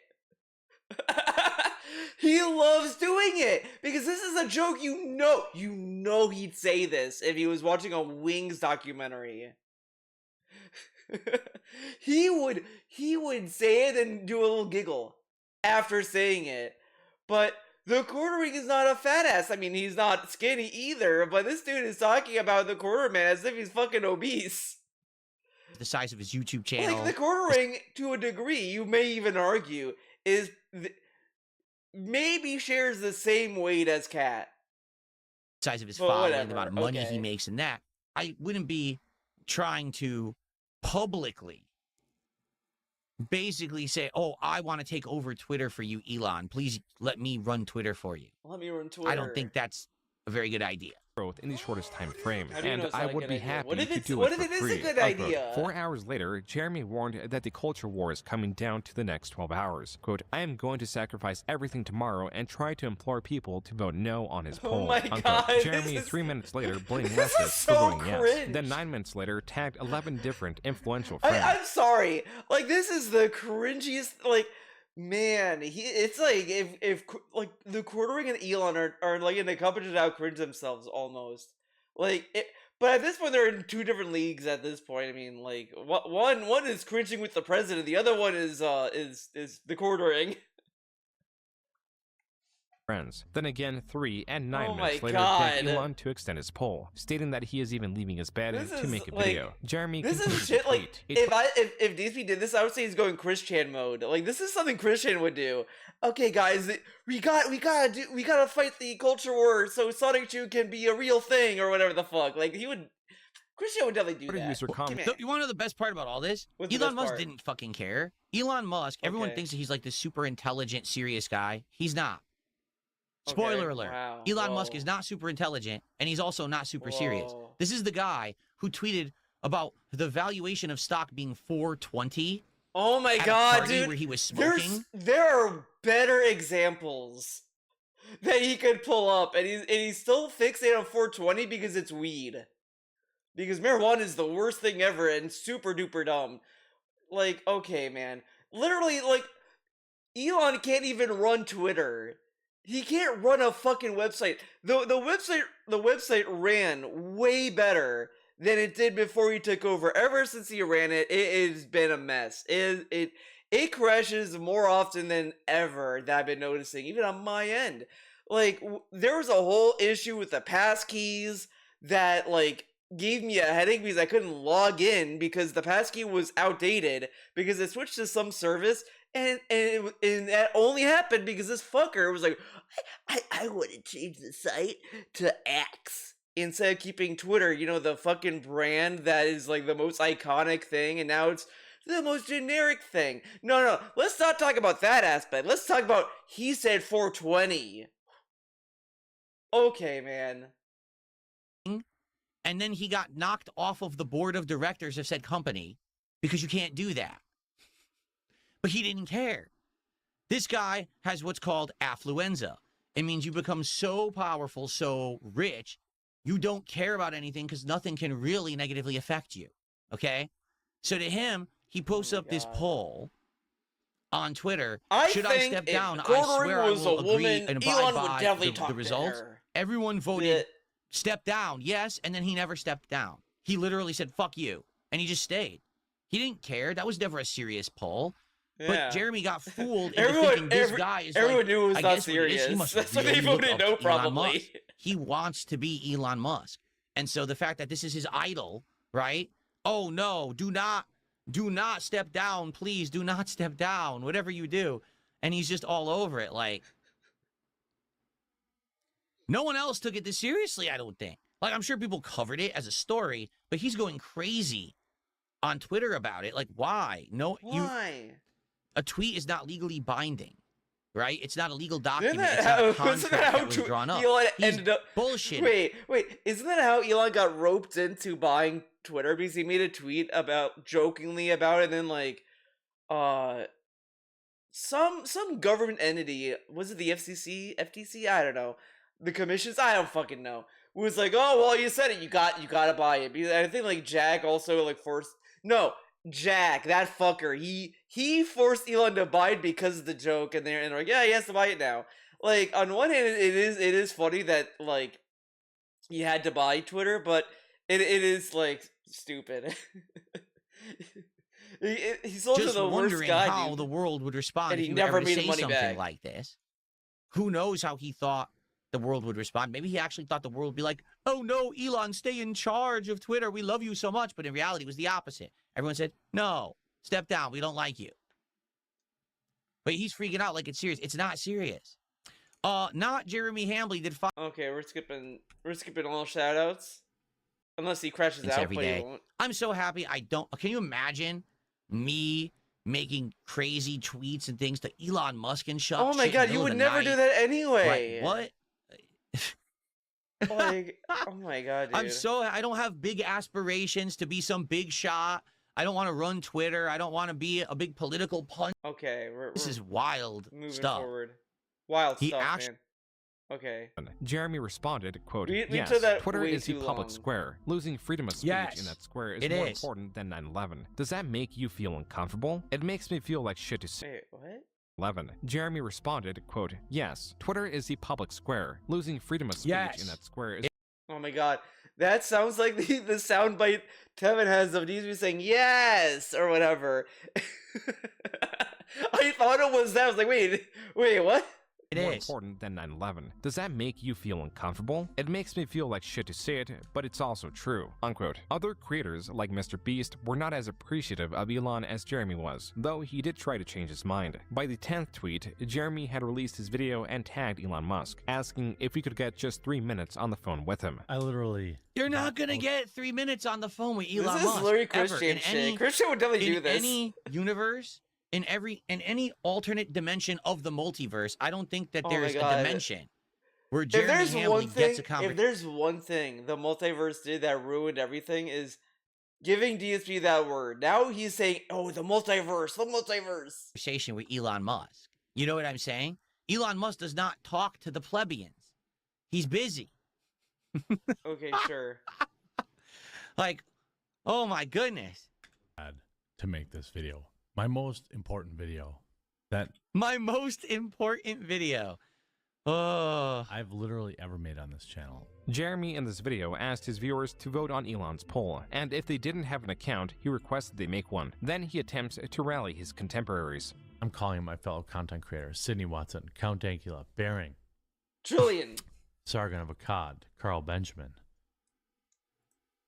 He loves doing it because this is a joke. You know he'd say this if he was watching a Wings documentary. he would say it and do a little giggle after saying it. But the quartering is not a fat ass. I mean, he's not skinny either, but this dude is talking about the quarterman as if he's fucking obese. The size of his YouTube channel. Like, the quartering, to a degree, you may even argue, is maybe shares the same weight as Cat. Size of his Well, following, whatever, the amount of money okay. he makes, and that, I wouldn't be trying to publicly basically say, oh, I want to take over Twitter for you, Elon. Please let me run Twitter for you. Let me run Twitter. I don't think that's a very good idea. Growth in the shortest time frame, How do you know and it's not I a would good be idea? happy What if to it's- do what it if for it is a free. good Unquote. idea? 4 hours later, Jeremy warned that the culture war is coming down to the next 12 hours. Quote, I am going to sacrifice everything tomorrow and try to implore people to vote no on his Oh poll. my Unquote. God, Jeremy, this is- 3 minutes later, blamed this is leftist so for voting yes. cringe. Then 9 minutes later, tagged 11 different influential friends. I'm sorry. Like, this is the cringiest, like, man, it's like if like the quartering and Elon are like in a company to outcringe themselves almost. Like it, but at this point they're in two different leagues at this point. I mean, like one is cringing with the president, the other one is the quartering. friends. Then again, 3 and 9 Oh minutes my later, begged God. Elon to extend his poll, stating that he is even leaving his bed This to is, make a like, video. Jeremy This continued is to shit. Like tweet. if DSP did this, I would say he's going Chris Chan mode. Like, this is something Chris Chan would do. Okay, guys, we gotta fight the culture war so Sonic 2 can be a real thing or whatever the fuck. Like, Chris Chan would definitely do Twitter that. user Come comment- here. You want to know the best part about all this? What's the Elon best Musk part? didn't fucking care. Elon Musk, everyone Okay. thinks that he's like this super intelligent, serious guy. He's not. Okay, Spoiler alert. wow, Elon Musk whoa. is not super intelligent, and he's also not super serious. Whoa. This is the guy who tweeted about the valuation of stock being 420 Oh my at a god, party dude. where he was smoking. There are better examples that he could pull up, and he's still fixated on 420 because it's weed. Because marijuana is the worst thing ever and super duper dumb. Like, okay, man. Literally, like, Elon can't even run Twitter. He can't run a fucking website. The website ran way better than it did before he took over. Ever since he ran it, it has been a mess. It crashes more often than ever that I've been noticing, even on my end. Like, there was a whole issue with the passkeys that, like, gave me a headache because I couldn't log in because the passkey was outdated because it switched to some service. And that only happened because this fucker was like, I want to change the site to X instead of keeping Twitter, you know, the fucking brand that is like the most iconic thing, and now it's the most generic thing. No, let's not talk about that aspect. Let's talk about he said 420. Okay, man. And then he got knocked off of the board of directors of said company because you can't do that. But he didn't care. This guy has what's called affluenza. It means you become so powerful, so rich, you don't care about anything because nothing can really negatively affect you. Okay? So to him, he posts my up this God. poll on Twitter. I Should I think step if down? I Quartering swear I was will a agree woman, and abide Elon would by definitely the talk to results. her. Everyone voted step down, yes, and then he never stepped down. He literally said, fuck you, and he just stayed. He didn't care. That was never a serious poll. Yeah. But Jeremy got fooled into Everyone- thinking this every- guy is Everyone like, knew it was I not guess what it is, he serious. must That's why they really look voted up no, to Elon Musk. probably. He wants to be Elon Musk. And so the fact that this is his idol, right? Oh no, do not step down, please. Do not step down, whatever you do. And he's just all over it. Like, no one else took it this seriously, I don't think. Like, I'm sure people covered it as a story, but he's going crazy on Twitter about it. Like, why? No, Why? a tweet is not legally binding, right? It's not a legal document. Isn't that It's not a how, contract isn't that how that was drawn up. Elon He's ended up? bullshit. Wait, isn't that how Elon got roped into buying Twitter because he made a tweet jokingly about it, and then like some government entity, was it the FTC, I don't know, the commissions, I don't fucking know, was like, oh well, you said it, you gotta buy it. Because I think like Jack also like Jack, that fucker, he forced Elon to buy it because of the joke, and they're like, yeah, he has to buy it now. Like, on one hand, it is funny that like he had to buy Twitter, but it is like stupid. He's also Just the worst wondering guy, how dude. the world would respond And if he you never ever to made the say money something back. like this. Who knows how he thought the world would respond? Maybe he actually thought the world would be like, oh no, Elon, stay in charge of Twitter. We love you so much. But in reality, it was the opposite. Everyone said, no, step down. We don't like you. But he's freaking out like it's serious. It's not serious. Not Jeremy Hambley did five Okay, we're skipping all shoutouts. Unless he crashes out, every but he day. won't. I'm so happy I don't. Can you imagine me making crazy tweets and things to Elon Musk and shit? Oh my god, you would never do that anyway. What? Like, oh my god, dude. I don't have big aspirations to be some big shot. I don't want to run Twitter. I don't want to be a big political punch. Okay, This we're is wild moving stuff. forward. Wild He stuff, actu- man. Okay. Jeremy responded, quote, We yes, took that Twitter way is the too public long. square. Losing freedom of speech Yes, in that square is it more is. important than 9/11. Does that make you feel uncomfortable? It makes me feel like shit to say. Wait, what? 11. Jeremy responded, quote, yes, Twitter is the public square. Losing freedom of speech Yes. in that square is Oh my god. That sounds like the soundbite Tevin has of DSP saying yes or whatever. I thought it was that. I was like, wait, what? It more is. important than 9/11. Does that make you feel uncomfortable? It makes me feel like shit to say it, but it's also true. Unquote. Other creators, like Mr. Beast, were not as appreciative of Elon as Jeremy was, though he did try to change his mind. By the 10th tweet, Jeremy had released his video and tagged Elon Musk, asking if we could get just 3 minutes on the phone with him. I literally. You're not gonna get 3 minutes on the phone with Elon This is Musk. literally ever. Christian In shit. any- Christian would definitely do in this. any universe, in any alternate dimension of the multiverse, I don't think that Oh my there's a God. dimension where If Jeremy there's Hambley one thing, gets a if conversation. there's one thing the multiverse did that ruined everything is giving DSP that word. Now he's saying, "Oh, the multiverse, the multiverse." Conversation with Elon Musk. You know what I'm saying? Elon Musk does not talk to the plebeians. He's busy. Okay, sure. Like, oh my goodness. Had to make this video. My most important video that My most important video. Oh. I've literally ever made on this channel. Jeremy in this video asked his viewers to vote on Elon's poll, and if they didn't have an account, he requested they make one. Then he attempts to rally his contemporaries. I'm calling my fellow content creators, Sydney Watson, Count Dankula, Bering, Trillion. Sargon of Akkad, Carl Benjamin.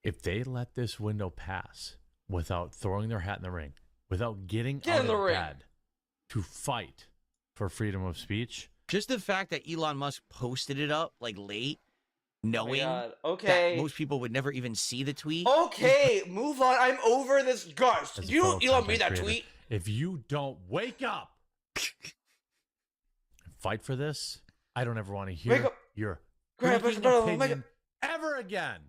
If they let this window pass without throwing their hat in the ring, without getting Get out in the of ring. bed to fight for freedom of speech, Just the fact that Elon Musk posted it up like late, Oh my knowing god. that Okay. most people would never even see the tweet. Okay, move on. I'm over this. Guys, as a you fellow Elon made content that creator, tweet. if you don't wake up and fight for this, I don't ever want to Wake hear up. your Grab freaking us, brother, wake opinion ever again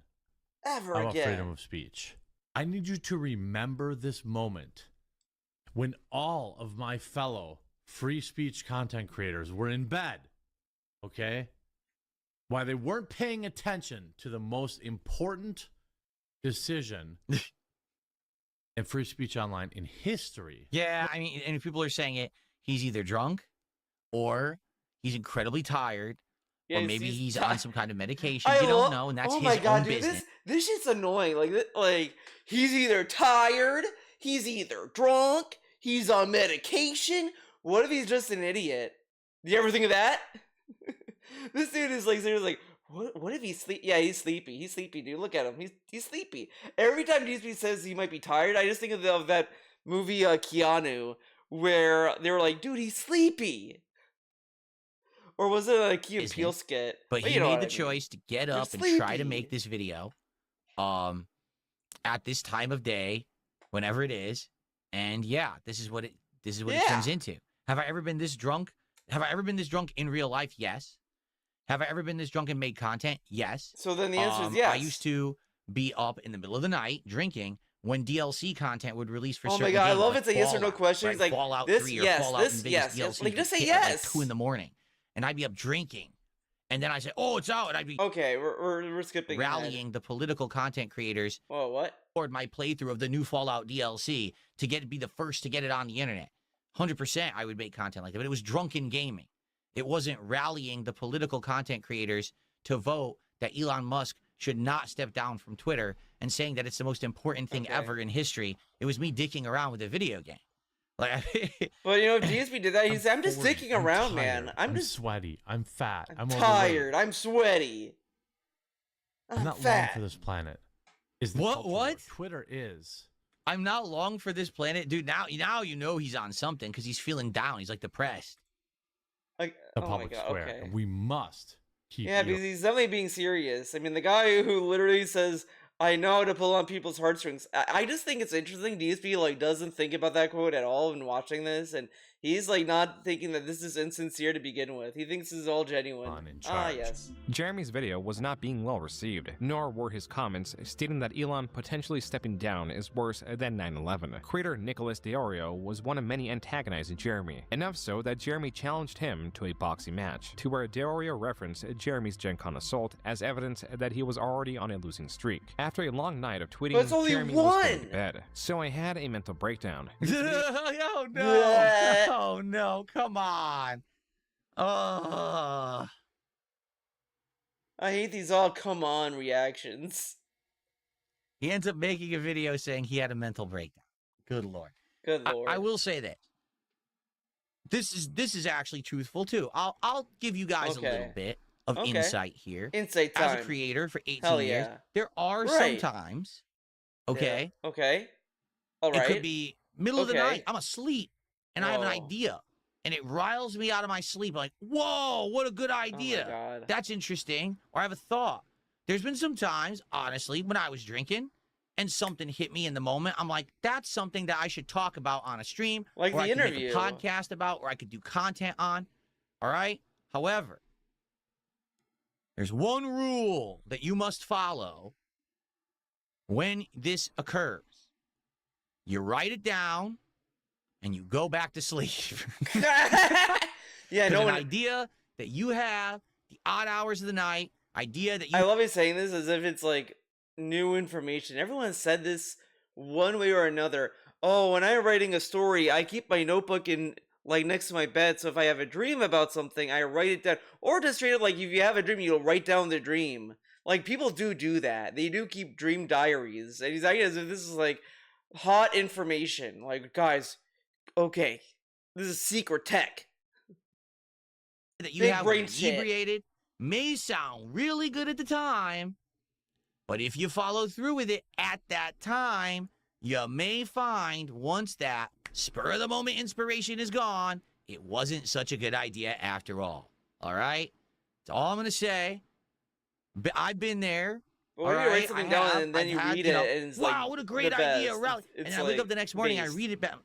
Ever about freedom again. of speech. I need you to remember this moment when all of my fellow free speech content creators were in bed, okay? Why they weren't paying attention to the most important decision in free speech online in history. Yeah, I mean, and if people are saying it, he's either drunk or he's incredibly tired Yeah, or maybe he's ti- on some kind of medication. I You don't lo- know, and that's oh his my god, own dude, business. this shit's annoying. Like he's either tired, he's either drunk, he's on medication. What if he's just an idiot? Do you ever think of that? This dude is like seriously like, what if he's sleep? Yeah, he's sleepy. He's sleepy, dude. Look at him. He's sleepy. Every time DSP says he might be tired, I just think of that movie Keanu, where they were like, dude, he's sleepy. Or was it a Key and Isn't Peele it? skit? But you he know made what the I mean. choice to get You're up and try to sleepy. make this video at this time of day, whenever it is. And yeah, this is what it turns into. Have I ever been this drunk? Have I ever been this drunk in real life? Yes. Have I ever been this drunk and made content? Yes. So then the answer is yes. I used to be up in the middle of the night drinking when DLC content would release for Oh my certain god, I games, love like it's a yes or no Fallout, question. right? He's like, Fallout this, 3 or yes, Fallout this, New Vegas yes, DLC yes. Like, just say hit at like yes. 2 in the morning, and I'd be up drinking, and then I say, "Oh, it's out," and I'd be Okay, we're skipping ahead. rallying the political content creators Oh, what? toward my playthrough of the new Fallout DLC to be the first to get it on the internet. 100%, I would make content like that, but it was drunken gaming. It wasn't rallying the political content creators to vote that Elon Musk should not step down from Twitter and saying that it's the most important thing Okay. ever in history. It was me dicking around with a video game. Like, But you know, if DSP did that, he said, "I'm just 40. dicking around, tired. man. I'm just sweaty. I'm fat. I'm I'm tired. I'm sweaty. I'm not long fat. for this planet. Is the What- culture what? war. Twitter is. I'm not long for this planet. Dude, now you know he's on something because he's feeling down. He's like depressed. Like, The oh public my god, square. okay. We must keep. Yeah, because he's definitely being serious. I mean, the guy who literally says, "I know how to pull on people's heartstrings." I just think it's interesting. DSP like doesn't think about that quote at all when watching this, and he's like not thinking that this is insincere to begin with. He thinks this is all genuine. On in Ah, charge. yes. Jeremy's video was not being well received, nor were his comments stating that Elon potentially stepping down is worse than 9/11. Creator Nicholas Diorio was one of many antagonizing Jeremy, enough so that Jeremy challenged him to a boxing match, to where Diorio referenced Jeremy's Gen Con assault as evidence that he was already on a losing streak. After a long night of tweeting, But it's only Jeremy was going to one! bed, so I had a mental breakdown. Oh no! Bleh. Oh no! Come on! I hate these all come on reactions. He ends up making a video saying he had a mental breakdown. Good lord! Good lord. I will say that this is actually truthful too. I'll give you guys a little Okay. bit of Okay. insight here. Insight time. As a creator for 18 Hell years, yeah. there are Right. sometimes, Yeah. okay, Okay. All it right. could be middle of the Okay. night. I'm asleep and I have an Whoa. idea, and it riles me out of my sleep. I'm like, whoa, what a good Oh my idea! god. That's interesting. Or I have a thought. There's been some times, honestly, when I was drinking and something hit me in the moment. I'm like, that's something that I should talk about on a stream, Like or the I could interview. make a podcast about, or I could do content on. All right. However, there's one rule that you must follow when this occurs. You write it down and you go back to sleep. Yeah, no an one. idea that you have, the odd hours of the night, idea that you I love you saying this as if it's like new information. Everyone said this one way or another. Oh, when I'm writing a story, I keep my notebook in like next to my bed. So if I have a dream about something, I write it down. Or just straight up, like if you have a dream, you'll write down the dream. Like people do that. They do keep dream diaries. And he's acting as if this is like hot information. Like guys, okay, this is secret tech. that you Big have when brain you're shit. inebriated may sound really good at the time, but if you follow through with it at that time, you may find once that spur of the moment inspiration is gone, it wasn't such a good idea after all. All right? That's all I'm going to say. I've been there. Well, All you write right, something I down have. and then I've you had, read you it, know, and it's wow, like what a great the idea, best. Ralph. It's And then I wake like up the next morning, I based. read it back.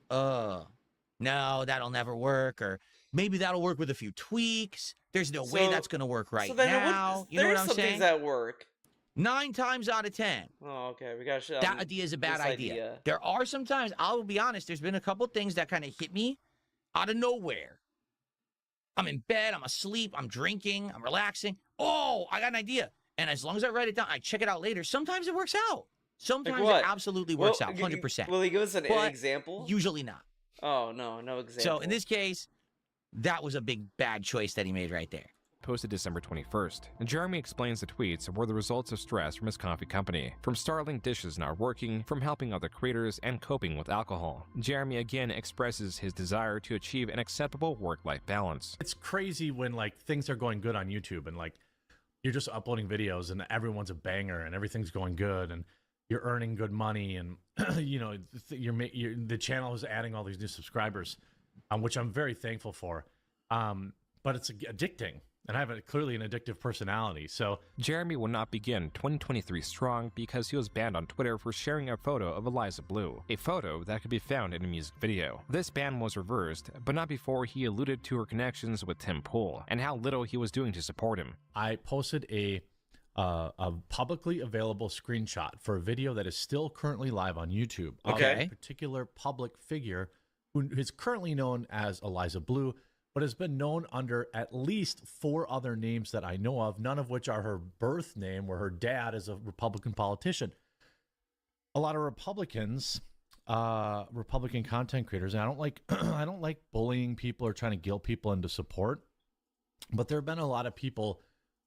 No, that'll never work. Or maybe that'll work with a few tweaks. There's no way So- that's going to work right so then now. You know there's what I'm some saying? things that work. 9 times out of 10, Oh, okay. We got shit. that idea is a bad this idea. idea. There are some times, I'll be honest, there's been a couple things that kind of hit me out of nowhere. I'm in bed, I'm asleep, I'm drinking, I'm relaxing. Oh, I got an idea. And as long as I write it down, I check it out later. Sometimes it works out. Sometimes what? it absolutely works out, 100%. Will he give us an But example? Usually not. Oh no example. So in this case, that was a big bad choice that he made right there. Posted December 21st. Jeremy explains the tweets were the results of stress from his coffee company, from startling dishes not working, from helping other creators, and coping with alcohol. Jeremy again expresses his desire to achieve an acceptable work-life balance. It's crazy when like things are going good on YouTube and like you're just uploading videos and everyone's a banger and everything's going good and you're earning good money and you know the channel is adding all these new subscribers, which I'm very thankful for. But it's addicting. And I have clearly an addictive personality, so... Jeremy will not begin 2023 strong because he was banned on Twitter for sharing a photo of Eliza Blue, a photo that could be found in a music video. This ban was reversed, but not before he alluded to her connections with Tim Pool, and how little he was doing to support him. I posted a a publicly available screenshot for a video that is still currently live on YouTube. of Okay. a particular public figure who is currently known as Eliza Blue, but has been known under at least 4 other names that I know of, none of which are her birth name, where her dad is a Republican politician. A lot of Republican content creators, and I don't like I don't like bullying people or trying to guilt people into support, but there have been a lot of people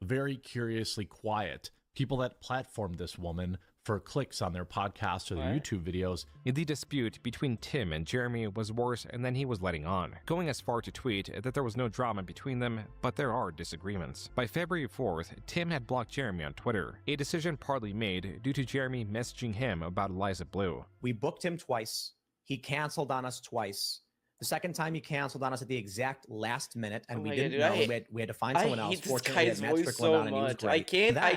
very curiously quiet, people that platformed this woman for clicks on their podcasts or their What? YouTube videos. The dispute between Tim and Jeremy was worse than he was letting on, going as far to tweet that there was no drama between them, but there are disagreements. By February 4th, Tim had blocked Jeremy on Twitter, a decision partly made due to Jeremy messaging him about Eliza Blue. We booked him twice. He canceled on us twice. The second time he canceled on us at the exact last minute, and Oh we my God, didn't dude, know. I hate- We had to find someone I else. hate this Fortunately, guy's Matt voice Strickland so on, and he was much. I great.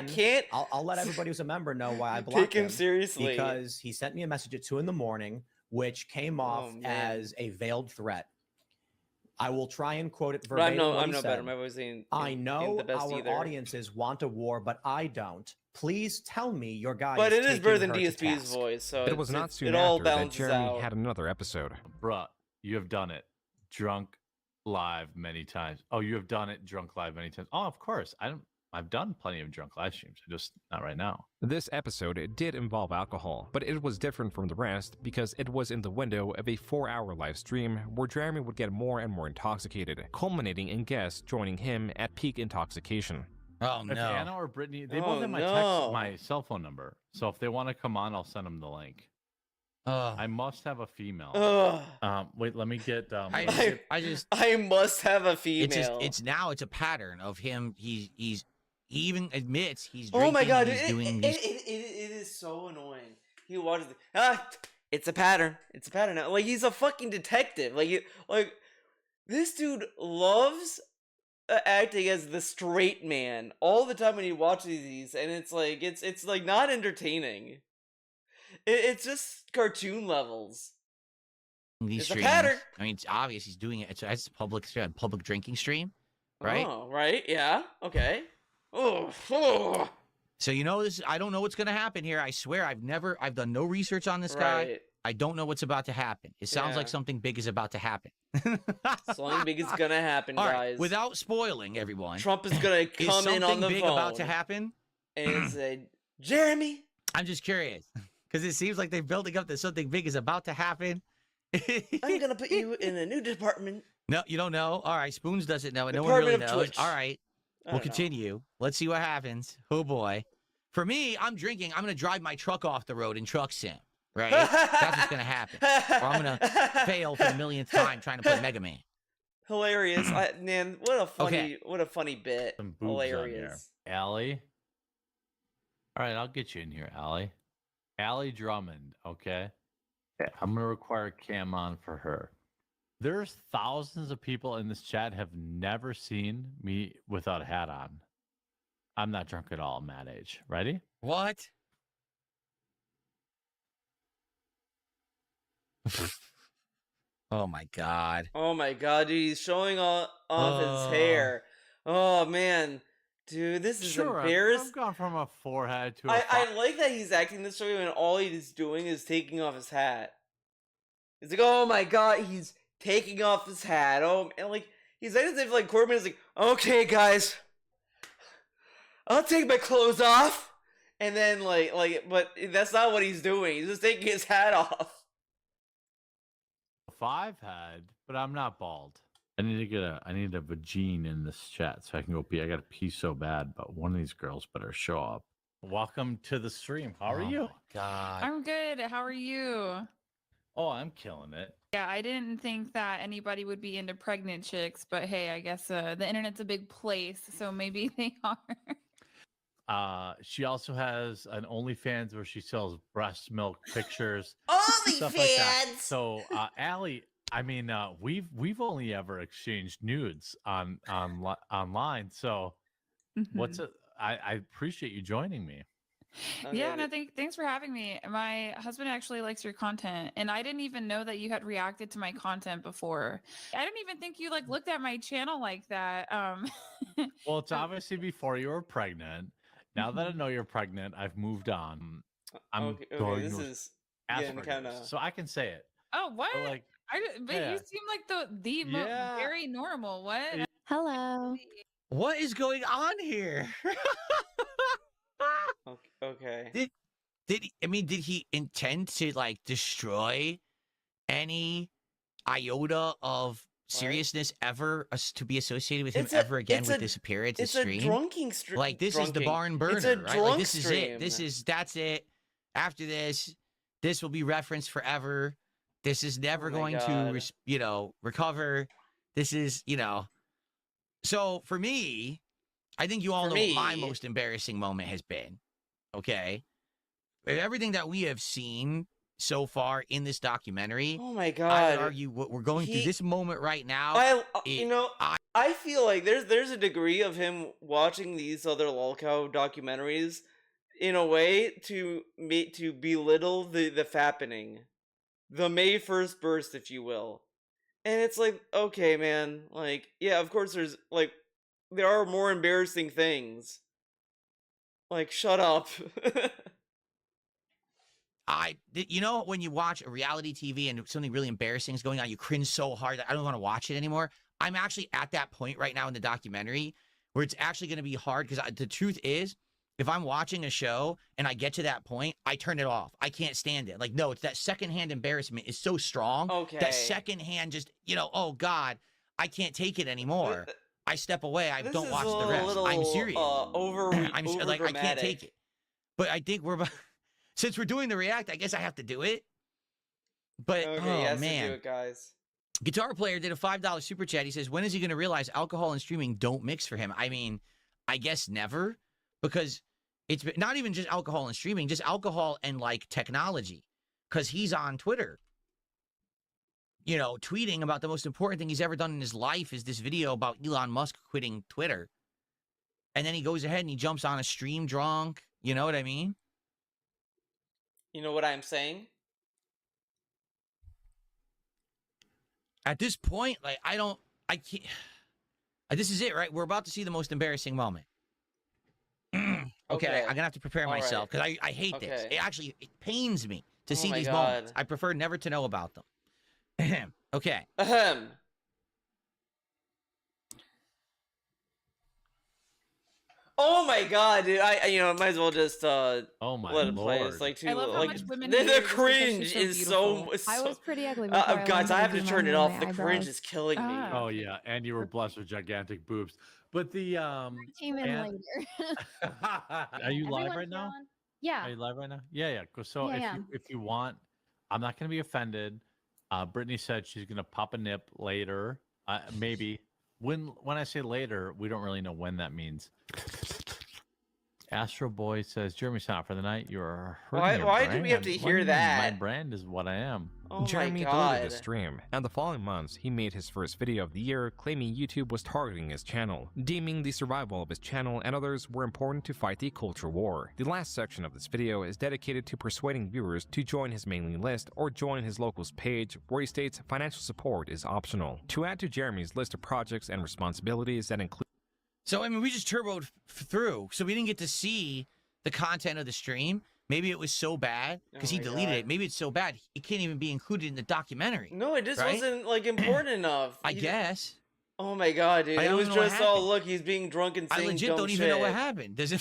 can't I'll let everybody who's a member know why I blocked take him seriously. because he sent me a message at 2 a.m, which came off man. as a veiled threat. I will try and quote it But verbatim. what I'm he no said. better. My voice ain't I ain't know the best our either. audiences want a war, but I don't. Please tell me your guy But is it is taking better than her to DSP's task. voice, so It was not soon it all after that balances Jeremy out. had another episode. Bruh, you have done it drunk live many times. Oh, you have done it drunk live many times. Oh, of course. I've done plenty of drunk live streams, just not right now. This episode did involve alcohol, but it was different from the rest because it was in the window of a 4-hour live stream where Jeremy would get more and more intoxicated, culminating in guests joining him at peak intoxication. Oh If no. Anna or Brittany, they Oh, both have no. my cell phone number. So if they want to come on, I'll send them the link. Ugh. I must have a female. Ugh. Wait, let me get. I just I must have a female. it's a pattern of him. He even admits he's Oh drinking. my God, he's doing these. it is so annoying. He watches. It's a pattern. It's a pattern now. Like he's a fucking detective. Like this dude loves acting as the straight man all the time when he watches these, and it's like not entertaining. It's just cartoon levels. These It's a streams. pattern. I mean, it's obvious he's doing it. It's a public drinking stream, right? Oh, right. Yeah. Okay. Oh. So you know this. I don't know what's going to happen here. I swear, I've done no research on this guy. Right. I don't know what's about to happen. It sounds like Yeah. something big is about to happen. Something big is gonna happen, All guys. right, without spoiling everyone, Trump is gonna is come something in on the big phone about to happen? and say, "Jeremy." I'm just curious because it seems like they're building up that something big is about to happen. I'm gonna put you in a new department. No, you don't know. All right, Spoons doesn't know, and no one really Department of knows. Twitch. All right, I we'll don't know. continue. Let's see what happens. Oh boy, for me, I'm drinking. I'm gonna drive my truck off the road in truck sim. Right, that's what's gonna happen. Or I'm gonna fail for the millionth time trying to play Mega Man. Hilarious, man! What a funny bit. Some boobs on Hilarious. there. Allie. All right, I'll get you in here, Allie. Allie Drummond, okay? I'm going to require a cam on for her. There's thousands of people in this chat have never seen me without a hat on. I'm not drunk at all, I'm that age. Ready? What? Oh my god. Oh my God, dude! He's showing off Oh. his hair. Oh man, dude, this is Sure, embarrassing. I've gone from a forehead to a I like that he's acting this way when all he's doing is taking off his hat. It's like, oh my God, he's taking off his hat. Oh, and like he's acting as if like Quarterman is like, okay, guys, I'll take my clothes off, and then but that's not what he's doing. He's just taking his hat off. 5 head, but I'm not bald. I need a vagine in this chat so I can go pee. I gotta pee so bad, but one of these girls better show up. Welcome to the stream. How are Oh you? my god. I'm good. How are you? Oh, I'm killing it. Yeah, I didn't think that anybody would be into pregnant chicks, but hey, I guess the internet's a big place, so maybe they are. She also has an OnlyFans where she sells breast milk pictures, Only stuff like that. fans. So, Allie, I mean, we've only ever exchanged nudes online. So, what's Mhm. it? I appreciate you joining me. Yeah, no, thanks for having me. My husband actually likes your content, and I didn't even know that you had reacted to my content before. I didn't even think you looked at my channel like that. Well, it's obviously before you were pregnant. Now that I know you're pregnant, I've moved on. I'm Okay, this diagnosed is getting Asperger's, kind of. so I can say it. Oh, what? But like, But yeah. you seem like the Yeah. very normal. What? Yeah. Hello. What is going on here? Okay. Did he intend to like destroy any iota of seriousness ever to be associated with him ever again with this appearance? It's stream? a drunking stream. Like this is the barn burner, It's a right? drunk Like this stream. is it. That's it. After this will be referenced forever. This is never my going God. to recover. This is So for me, I think you all For know what my me- most embarrassing moment has been. Okay, everything that we have seen so far in this documentary, Oh my I God. would argue what we're going through He- this moment right now. I feel like there's a degree of him watching these other lolcow documentaries in a way to belittle the fappening, the May 1st burst, if you will. And it's like, okay, man, like, yeah, of course there are more embarrassing things. Like, shut up. When you watch a reality TV and something really embarrassing is going on, you cringe so hard that I don't want to watch it anymore. I'm actually at that point right now in the documentary where it's actually going to be hard because the truth is, if I'm watching a show and I get to that point, I turn it off. I can't stand it. Like, no, it's that secondhand embarrassment is so strong. Okay. That secondhand just, oh God, I can't take it anymore. I step away. I This don't is watch a the rest. little, I'm serious. I can't take it. But I think since we're doing the react, I guess I have to do it. But Okay, yes, man, do it, guys. Guitar Player did a $5 super chat. He says, when is he going to realize alcohol and streaming don't mix for him? I mean, I guess never, because it's not even just alcohol and streaming, just alcohol and like technology, because he's on Twitter, tweeting about the most important thing he's ever done in his life is this video about Elon Musk quitting Twitter. And then he goes ahead and he jumps on a stream drunk. You know what I mean? You know what I'm saying? At this point, like, I can't. This is it, right? We're about to see the most embarrassing moment. Okay, I'm gonna have to prepare myself because I hate this. It pains me to see these moments. I prefer never to know about them. Okay. Ahem. Oh my God, dude! I might as well just oh my let it play. Lord. It's like I love how like much women the hate her just because cringe she's so is so. beautiful. I was pretty ugly before I guys, learned I how have to to do turn my it hair off. and The my cringe eyebrows. is killing me. Oh yeah, and you were blessed with gigantic boobs. But the Came in and- later. Are you live Everyone's right now? yelling. Yeah. Are you live right now? Yeah. So Yeah, if you want, I'm not gonna be offended. Brittany said she's gonna pop a nip later. Maybe when I say later, we don't really know when that means. Astro Boy says, Jeremy's not for the night. You're hurting Why your do we have to brand. hear that? My brand is what I am. Oh Jeremy my deleted God. the stream, and the following months he made his first video of the year claiming YouTube was targeting his channel, deeming the survival of his channel and others were important to fight the culture war. The last section of this video is dedicated to persuading viewers to join his mailing list or join his locals page, where he states financial support is optional. To add to Jeremy's list of projects and responsibilities that include So, I mean, we just turboed through, so we didn't get to see the content of the stream. Maybe it was so bad because Oh he my deleted God. it. Maybe it's so bad it can't even be included in the documentary. No, it just Right? wasn't like important enough. I guess. Oh my God, dude! I It don't was know what just all happened. look. He's being drunk and I saying legit dumb don't shit. even know what happened. Does it?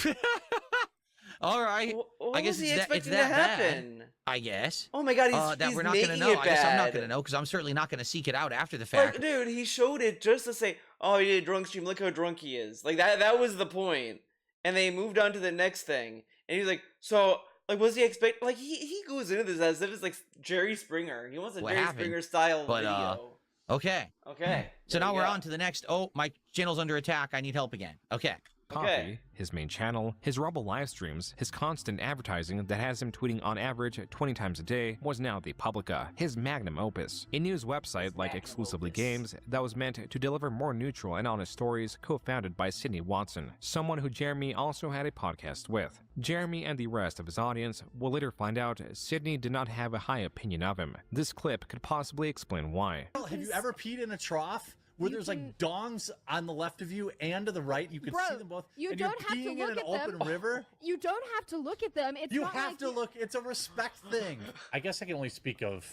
All right. What I guess was he it's expecting that to bad. happen? I guess. Oh my God, That he's we're not making gonna know. it I guess I'm not bad. gonna know because I'm certainly not gonna seek it out after the fact. Like, dude, he showed it just to say, "Oh, he did a drunk stream. Look how drunk he is." Like that. That was the point. And they moved on to the next thing. And he's like, "So, like, was he expect? Like, he goes into this as if it's like Jerry Springer. He wants a What Jerry happened? Springer style But, video." Okay. Okay. So there now we we're go. on to the next. Oh, my channel's under attack. I need help again. Okay. Coffee, Okay. his main channel, his Rumble live streams, his constant advertising that has him tweeting on average 20 times a day was now the Publica, his magnum opus, a news website like magnum Exclusively opus. Games that was meant to deliver more neutral and honest stories, co-founded by Sydney Watson, someone who Jeremy also had a podcast with. Jeremy and the rest of his audience will later find out Sydney did not have a high opinion of him. This clip could possibly explain why. Have you ever peed in a trough where You there's can- like dongs on the left of you and to the right. You can Bro, see them both. you and don't you're have to peeing look in an at them. open river. You don't have to look at them. It's You not have like to look. It's a respect thing. I guess I can only speak of,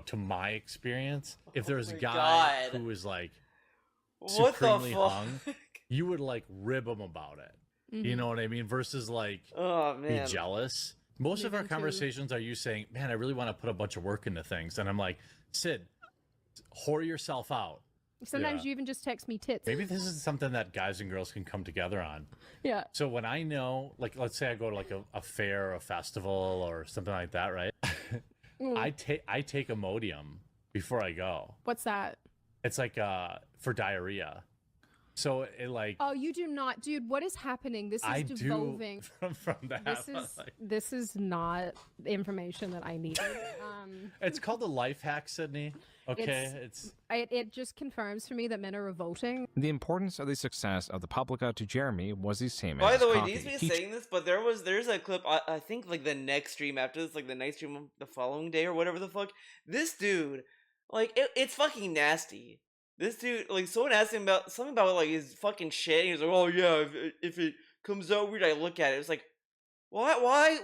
to my experience. If there's a my guy God. who is like What the supremely fuck? hung, you would like rib him about it. Mm-hmm. You know what I mean? Versus like Oh be man. jealous. Most of our Moving to- conversations are you saying, "Man, I really want to put a bunch of work into things," and I'm like, "Sid, whore yourself out." sometimes Yeah. you even just text me tits. Maybe this is something that guys and girls can come together on. Yeah. So when I know, like, let's say I go to like a fair, a festival, or something like that, right? Mm. I take Imodium before I go. What's that? It's like for diarrhea. So it like Oh, you do not, dude. What is happening? This is I devolving. do from that. This is not the information that I need. It's called the life hack, Sydney. Okay, it's It just confirms for me that men are revolting. The importance of the success of the Publica to Jeremy was the same By as the his way, coffee. DSP is He saying this, but there's a clip. I think like the next stream after this, like the next stream of the following day or whatever the fuck. This dude, like it's fucking nasty. This dude, like someone asked him about something about like his fucking shit. And he was like, "Oh yeah, if it comes out weird, I look at it." It's like, why?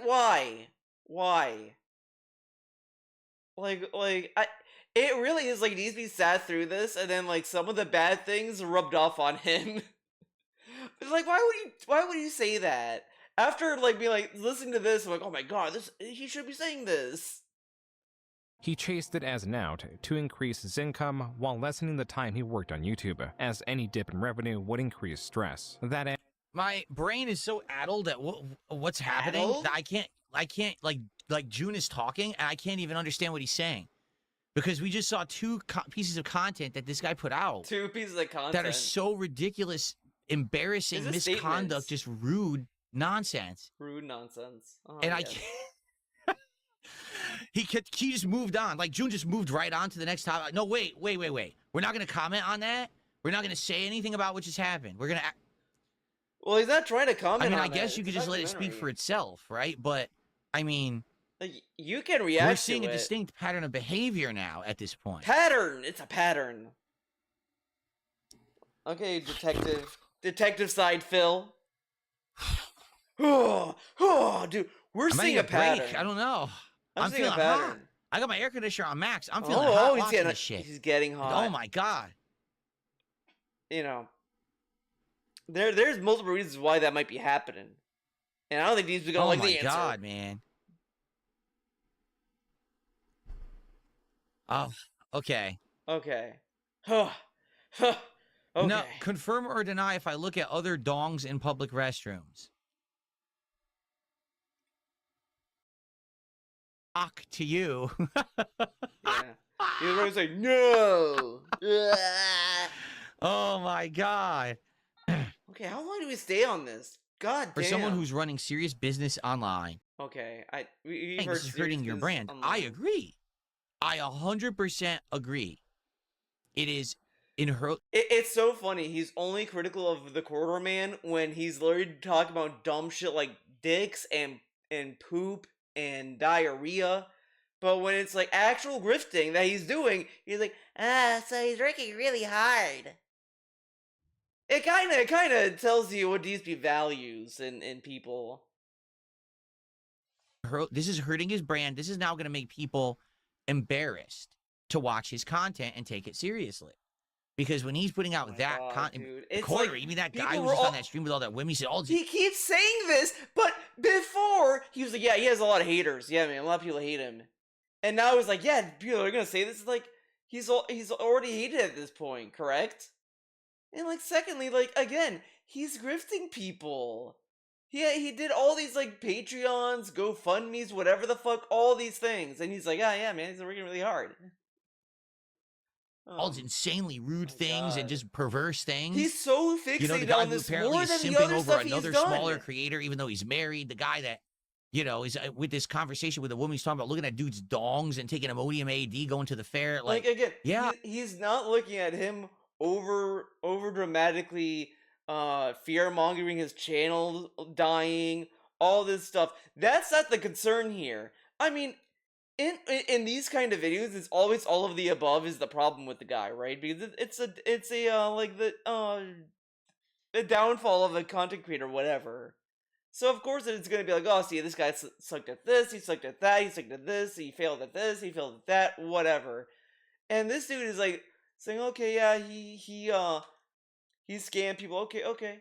It really is like he needs to be sat through this, and then like some of the bad things rubbed off on him. It's like, why would you say that after like being like listening to this? I'm like, oh my god, he should be saying this. He chased it as an out to increase his income while lessening the time he worked on YouTube, as any dip in revenue would increase stress. That My brain is so addled at what's happening Addled? that I can't like June is talking and I can't even understand what he's saying because we just saw two pieces of content that this guy put out 2 pieces of content that are so ridiculous, embarrassing, These are misconduct, statements. just rude nonsense. rude nonsense. Oh, And I yes. can't. He just moved on. Like June just moved right on to the next topic. No, wait. We're not going to comment on that. We're not going to say anything about what just happened. We're going to. Well, he's not trying to comment. I mean, on I guess that. you It's could a just let it speak for documentary. itself, right? But I mean, Like, you can react. we're seeing to a it. distinct pattern of behavior now at this point. Pattern. It's a pattern. Okay, detective side, Phil. Oh, dude, we're I might seeing need a pattern. break. I don't know. I'm seeing a feeling hot. pattern. I got my air conditioner on max. I'm feeling Oh, hot he's watching getting this shit. he's getting hot. Oh my god. There's multiple reasons why that might be happening, and I don't think these are gonna Oh like my the answer. god, man. Oh, okay. Okay. Okay. No, confirm or deny if I look at other dongs in public restrooms. Fuck to you. Yeah. He was always like, no. Oh my god. Okay, how long do we stay on this? God For damn. someone who's running serious business online, Okay, we've hey, heard this is hurting your serious brand. business I online. agree. I 100% agree. It is in her. It's so funny. He's only critical of the quarterman when he's literally talking about dumb shit like dicks and poop and diarrhea. But when it's like actual grifting that he's doing, he's like, so he's working really hard. It kind of tells you what DSP values in people. This is hurting his brand. This is now going to make people embarrassed to watch his content and take it seriously. Because when he's putting out Oh my that God, content, dude. It's Quarter, like you mean that guy people who was were just all- on that stream with all that women? He said, "Oh, He keeps saying this, but before he was like, yeah, he has a lot of haters. Yeah, man, a lot of people hate him. And now he's like, yeah, people are gonna say this. It's like he's already hated at this point, correct? And like, secondly, like again, he's grifting people. He did all these like Patreons, GoFundMe's, whatever the fuck, all these things, and he's like, yeah, man, he's working really hard. all these insanely rude my things and God. just perverse things." He's so fixated You know, the guy on who this apparently more is than the simping other over stuff another he's done. smaller creator, even though he's married. The guy that, you know, is with this conversation with a woman. He's talking about looking at dudes' dongs and taking Imodium AD, going to the fair. Like again, yeah. he's not looking at him over dramatically fear mongering his channel dying, all this stuff. That's not the concern here. I mean, in these kind of videos, it's always all of the above is the problem with the guy, right? Because it's a like the downfall of a content creator, whatever. So of course it's gonna be like, oh, see, this guy sucked at this, he sucked at that, he sucked at this, he failed at this, he failed at that, whatever. And this dude is like saying, okay, yeah, he scammed people. Okay.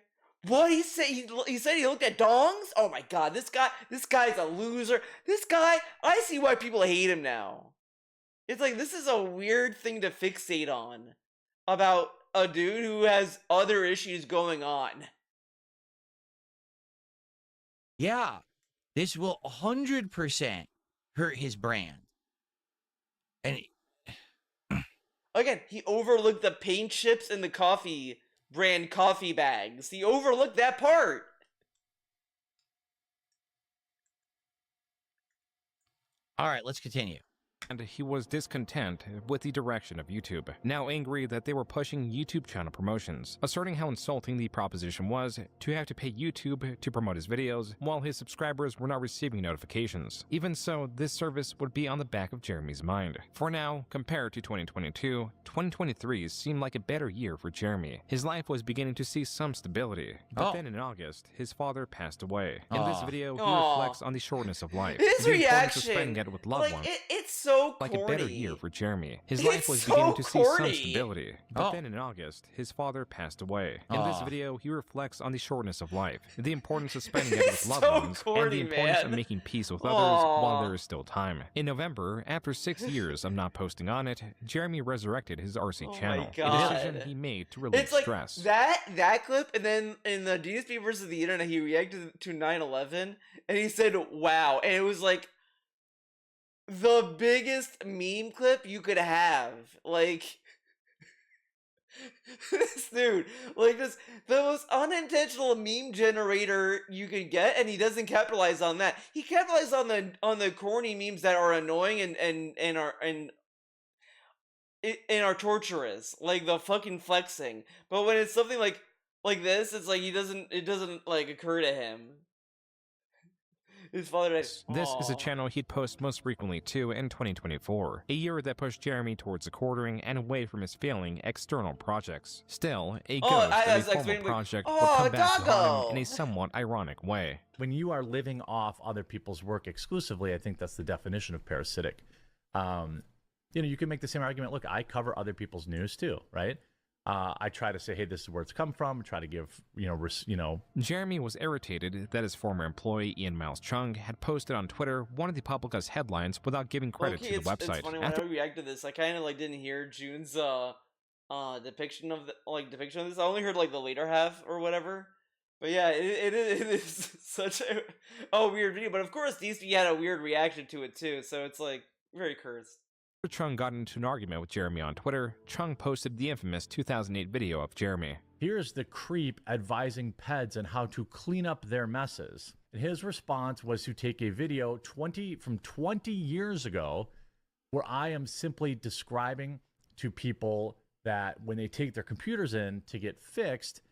What he said? He said he looked at dongs. Oh my god, this guy's a loser. This guy, I see why people hate him now. It's like this is a weird thing to fixate on about a dude who has other issues going on. Yeah, this will 100% hurt his brand. And Again, he overlooked the paint chips in the coffee brand coffee bags. He overlooked that part. all right, let's continue. And he was discontent with the direction of YouTube, now angry that they were pushing YouTube channel promotions, asserting how insulting the proposition was to have to pay YouTube to promote his videos while his subscribers were not receiving notifications. Even so, this service would be on the back of Jeremy's mind. For now, compared to 2022, 2023 seemed like a better year for Jeremy. His life was beginning to see some stability, but then in August, his father passed away. In this video, he reflects on the shortness of life, His the importance of reaction, spending it with loved like ones. it's so Like corny. a better year for Jeremy. His It's life was so beginning to see some corny. stability. But then in August, his father passed away. In this video, he reflects on the shortness of life, the importance of spending it with It's loved so ones, and corny, the importance of man. making peace with others while there is still time. In November, after 6 years of not posting on it, Jeremy resurrected his RC Oh my channel, a God. decision he made to relieve It's like stress. that clip, and then in the DSP versus the internet, he reacted to 9/11, and he said, "Wow," and it was like the biggest meme clip you could have. Like this dude, like this, the most unintentional meme generator you could get, and he doesn't capitalize on that. He capitalized on the corny memes that are annoying and are torturous, like the fucking flexing. But when it's something like this, it's like it doesn't like occur to him. His father died. This is a Aw. channel he'd post most frequently to in 2024, a year that pushed Jeremy towards the quartering and away from his failing external projects. Still, a ghost of a that's former explaining, like, project would "Oh, come back to haunt him in doggo!" a somewhat ironic way. When you are living off other people's work exclusively, I think that's the definition of parasitic. You can make the same argument. Look, I cover other people's news too, right? I try to say, hey, this is where it's come from. Try to give, Jeremy was irritated that his former employee Ian Miles Chung had posted on Twitter one of the Publica's headlines without giving credit to the website. It's funny when I react to this. I kind of like didn't hear June's depiction of this. I only heard like the later half or whatever. But yeah, it is such a weird video. But of course, DSP had a weird reaction to it too. So it's like very cursed. After Chung got into an argument with Jeremy on Twitter, Chung posted the infamous 2008 video of Jeremy. Here's the creep advising peds on how to clean up their messes. And his response was to take a video from 20 years ago where I am simply describing to people that when they take their computers in to get fixed,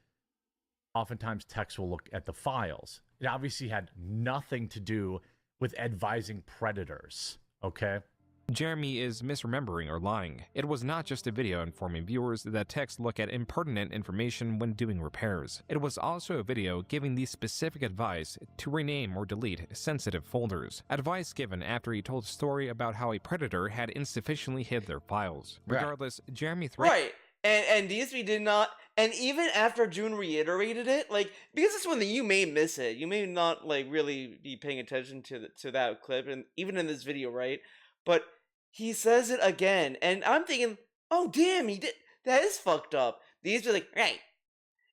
oftentimes techs will look at the files. It obviously had nothing to do with advising predators, okay? Jeremy is misremembering or lying. It was not just a video informing viewers that techs look at impertinent information when doing repairs. It was also a video giving the specific advice to rename or delete sensitive folders. Advice given after he told a story about how a predator had insufficiently hid their files. Right. Regardless, Jeremy threatened. Right. And DSP did not, and even after June reiterated it, like, because it's one that you may miss it, you may not like really be paying attention to that clip, and even in this video, right? But he says it again, and I'm thinking, oh damn, he did that is fucked up. DSP like, right,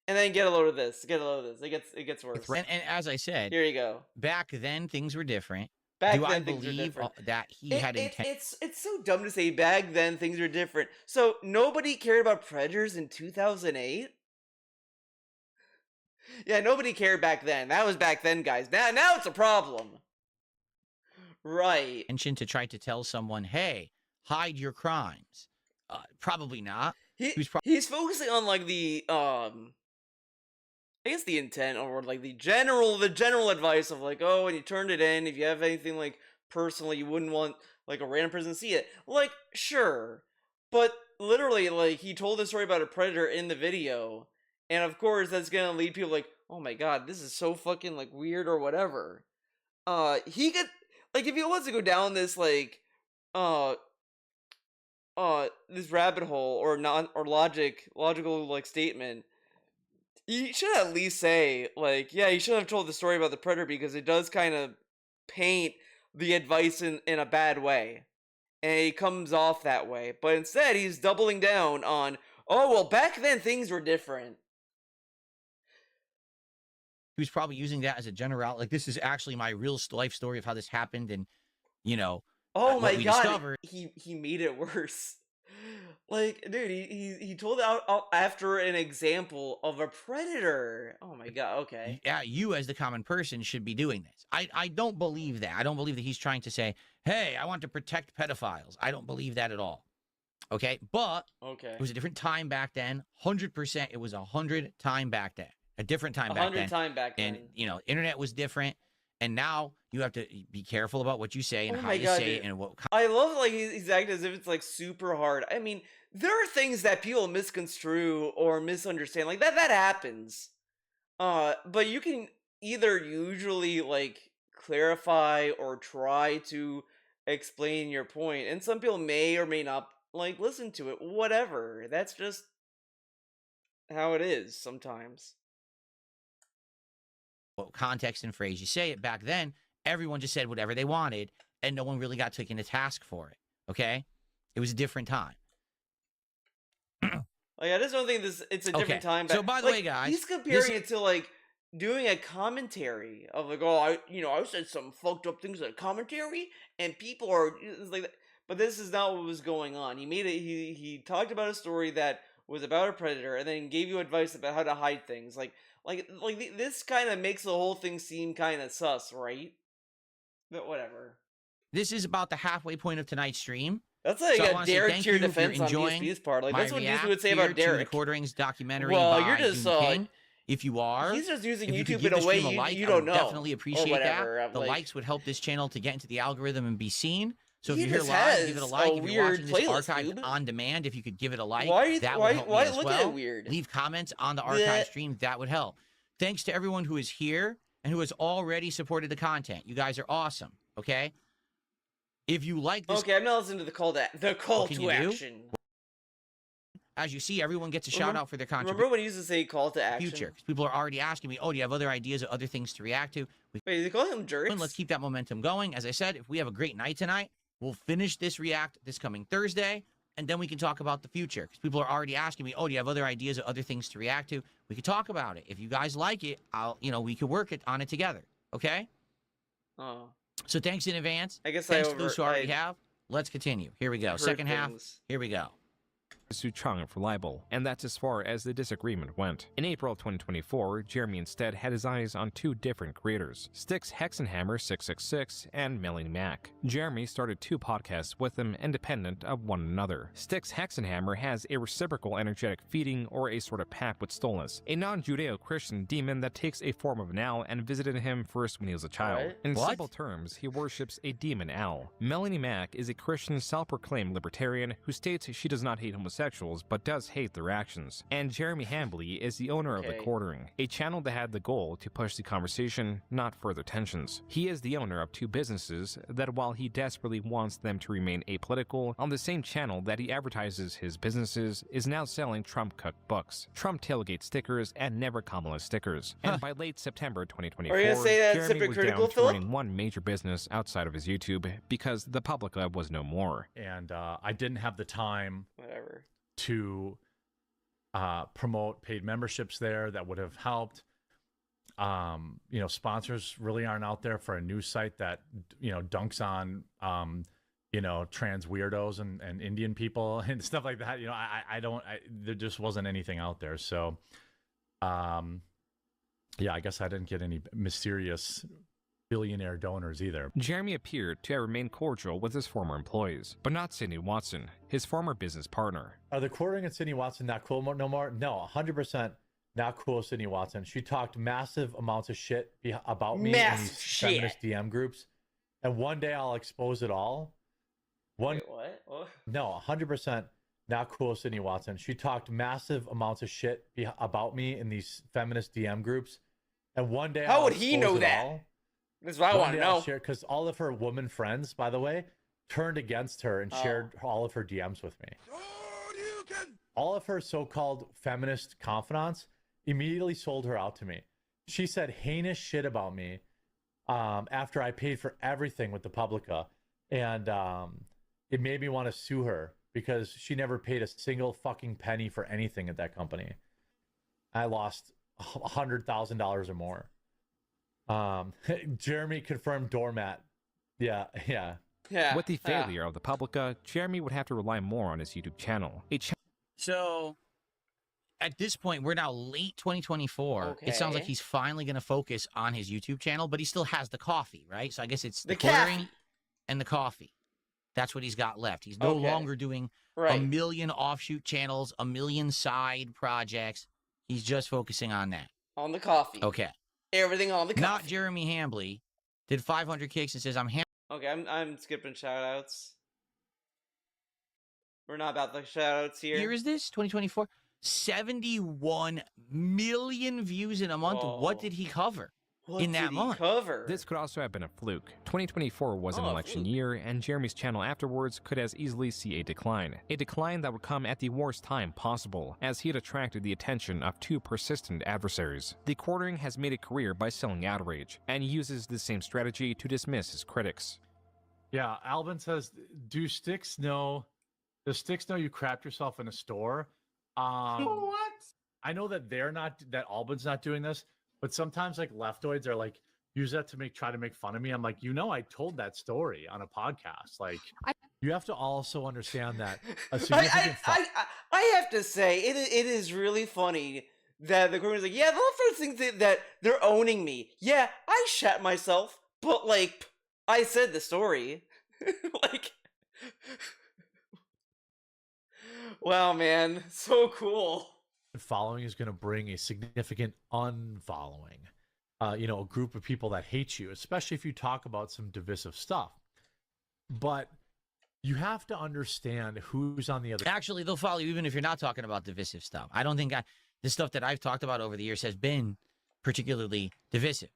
and then get a load of this, it gets worse. And as I said, Here you go. back then things were different. Back Do then I things were believe different. that he had intent? It's so dumb to say back then things were different. So nobody cared about predators in 2008? Yeah, nobody cared back then. That was back then, guys. Now it's a problem. Right. Intention to try to tell someone, hey, hide your crimes. Probably not. He's focusing on like the I guess the intent or like the general advice of like, oh, when you turned it in, if you have anything like personal you wouldn't want like a random person see it. Like, sure. But literally, like, he told a story about a predator in the video, and of course that's gonna lead people like, oh my god, this is so fucking like weird or whatever. He could, like, if he wants to go down this like uh this rabbit hole or logical like statement, you should at least say, like, yeah, you shouldn't have told the story about the predator because it does kind of paint the advice in a bad way. And he comes off that way. But instead, he's doubling down on, oh, well, back then things were different. He was probably using that as a general, like, this is actually my real life story of how this happened, and, you know, Oh my what we god, discovered. he made it worse. Like, dude, he told out after an example of a predator. Oh my god, okay. Yeah, you as the common person should be doing this. I don't believe that. I don't believe that he's trying to say, hey, I want to protect pedophiles. I don't believe that at all. Okay, but Okay. it was a different time back then. 100%, it was 100 time back then. A different time back 100 then. time back then. And, you know, internet was different. And now you have to be careful about what you say and Oh how my you God, say dude. it and what. I love, like, he's acting as if it's, like, super hard. I mean, there are things that people misconstrue or misunderstand. Like, that happens. But you can either usually, like, clarify or try to explain your point. And some people may or may not, like, listen to it. Whatever. That's just how it is sometimes. What context and phrase you say it. Back then, everyone just said whatever they wanted, and no one really got taken to task for it. Okay? It was a different time. Like, I just don't think it's a different time. So, by the like, way, guys, he's comparing it to, like, doing a commentary of, like, oh, I said some fucked up things in a commentary, and people are it's like that. But this is not what was going on. He made it. He talked about a story that was about a predator, and then gave you advice about how to hide things. This kind of makes the whole thing seem kind of sus, right? But whatever. This is about the halfway point of tonight's stream. That's like So I a wanna say Derek thank tier you if you're defense on enjoying DSP's part. Like, my that's what you would react say here about to the Derek. Quarterings documentary Well, by you're just Joon King. If you are, he's just using if you could YouTube give in a this way stream a like, you I don't would know. definitely appreciate whatever. that. The Like, likes would help this channel to get into the algorithm and be seen. So if He you're here just live, give it a has like. a If you're weird watching this playlist, archived dude. on demand, if you could give it a like, Why- that why- would help why me as look at well. it weird? Leave comments on the Bleh. archive stream. That would help. Thanks to everyone who is here and who has already supported the content. You guys are awesome. Okay. If you like this, okay, I'm not listening to the call can to you do? action. as you see, everyone gets a shout out for their contribution. Remember when he used to say call to action? Future, because people are already asking me, oh, do you have other ideas or other things to react to? Wait, is he calling them jerks? Let's keep that momentum going. As I said, if we have a great night tonight, we'll finish this react this coming Thursday, and then we can talk about the future. Because people are already asking me, oh, do you have other ideas or other things to react to? We could talk about it. If you guys like it, we could work on it together. Okay? Oh, So thanks in advance. I guess Thanks to those who already have. Let's continue. Here we go. heard Second half. things. Here we go. Su Chung for libel, and that's as far as the disagreement went. In April of 2024, Jeremy instead had his eyes on two different creators, Styx Hexenhammer 666 and Melanie Mac. Jeremy started two podcasts with them independent of one another. Styx Hexenhammer has a reciprocal energetic feeding or a sort of pact with Stolnus, a non-Judeo-Christian demon that takes a form of an owl and visited him first when he was a child. What? In What? simple terms, he worships a demon owl. Melanie Mac is a Christian self-proclaimed libertarian who states she does not hate homosexuals but does hate their actions. And Jeremy Hambley is the owner of The Okay. Quartering, a channel that had the goal to push the conversation, not further tensions. He is the owner of two businesses that, while he desperately wants them to remain apolitical, on the same channel that he advertises his businesses is now selling Trump-cooked books, Trump tailgate stickers, and Never Kamala stickers. And by late September 2024, Are you gonna say that Jeremy was hypocritical, down to Philip? running one major business outside of his YouTube because the Publica was no more. And I didn't have the time Whatever. to promote paid memberships there that would have helped. Sponsors really aren't out there for a news site that dunks on trans weirdos and Indian people and stuff like that. There just wasn't anything out there. So I guess I didn't get any mysterious billionaire donors either. Jeremy appeared to have remained cordial with his former employees, but not Sydney Watson, his former business partner. Are the Quartering and Sydney Watson not cool no more? No, 100% not cool with Sydney Watson. She talked massive amounts of shit about me in Massive these shit. feminist DM groups. And one day I'll expose it all. One, Wait, what? Oh. no, 100% not cool, Sydney Watson. She talked massive amounts of shit about me in these feminist DM groups. And one day, How I'll would he expose know it that? all. That's what I One want to day I'll know. share, because all of her woman friends, by the way, turned against her and shared all of her DMs with me. All of her so-called feminist confidants immediately sold her out to me. She said heinous shit about me after I paid for everything with the Publica, and it made me want to sue her because she never paid a single fucking penny for anything at that company. I lost $100,000 or more. Jeremy confirmed doormat. Yeah. Yeah. With the failure of the Publica, Jeremy would have to rely more on his YouTube channel. So at this point, we're now late 2024. It sounds like Okay. he's finally going to focus on his YouTube channel, but he still has the coffee, right? So I guess it's the The quartering cafe. and the coffee. That's what he's got left. He's no Okay. longer doing a Right. million offshoot channels, a million side projects. He's just focusing on that. On the coffee. Okay. Everything on the coffee. Not Jeremy Hambley did 500 kicks and says, Okay, I'm skipping shoutouts. We're not about the shoutouts here. Here is this 2024, 71 million views in a month. Whoa. What did he cover What in that did he month? cover? This could also have been a fluke. 2024 was an Oh, a election fluke. year, and Jeremy's channel afterwards could as easily see a decline. A decline that would come at the worst time possible, as he had attracted the attention of two persistent adversaries. The quartering has made a career by selling outrage, and uses the same strategy to dismiss his critics. Yeah, Alvin says, does Sticks know you crapped yourself in a store? What? I know that that Albin's not doing this, but sometimes like leftoids are like use that to try to make fun of me. I'm like, I told that story on a podcast. Like, you have to also understand that a significant I have to say, it is really funny that the crew's like, yeah, the first thing that they're owning me. Yeah, I shat myself, but like, I said the story. Like, wow, man, so cool. following is going to bring a significant unfollowing. A group of people that hate you, especially if you talk about some divisive stuff. But you have to understand who's on the other. Actually, they'll follow you even if you're not talking about divisive stuff. I don't think the stuff that I've talked about over the years has been particularly divisive.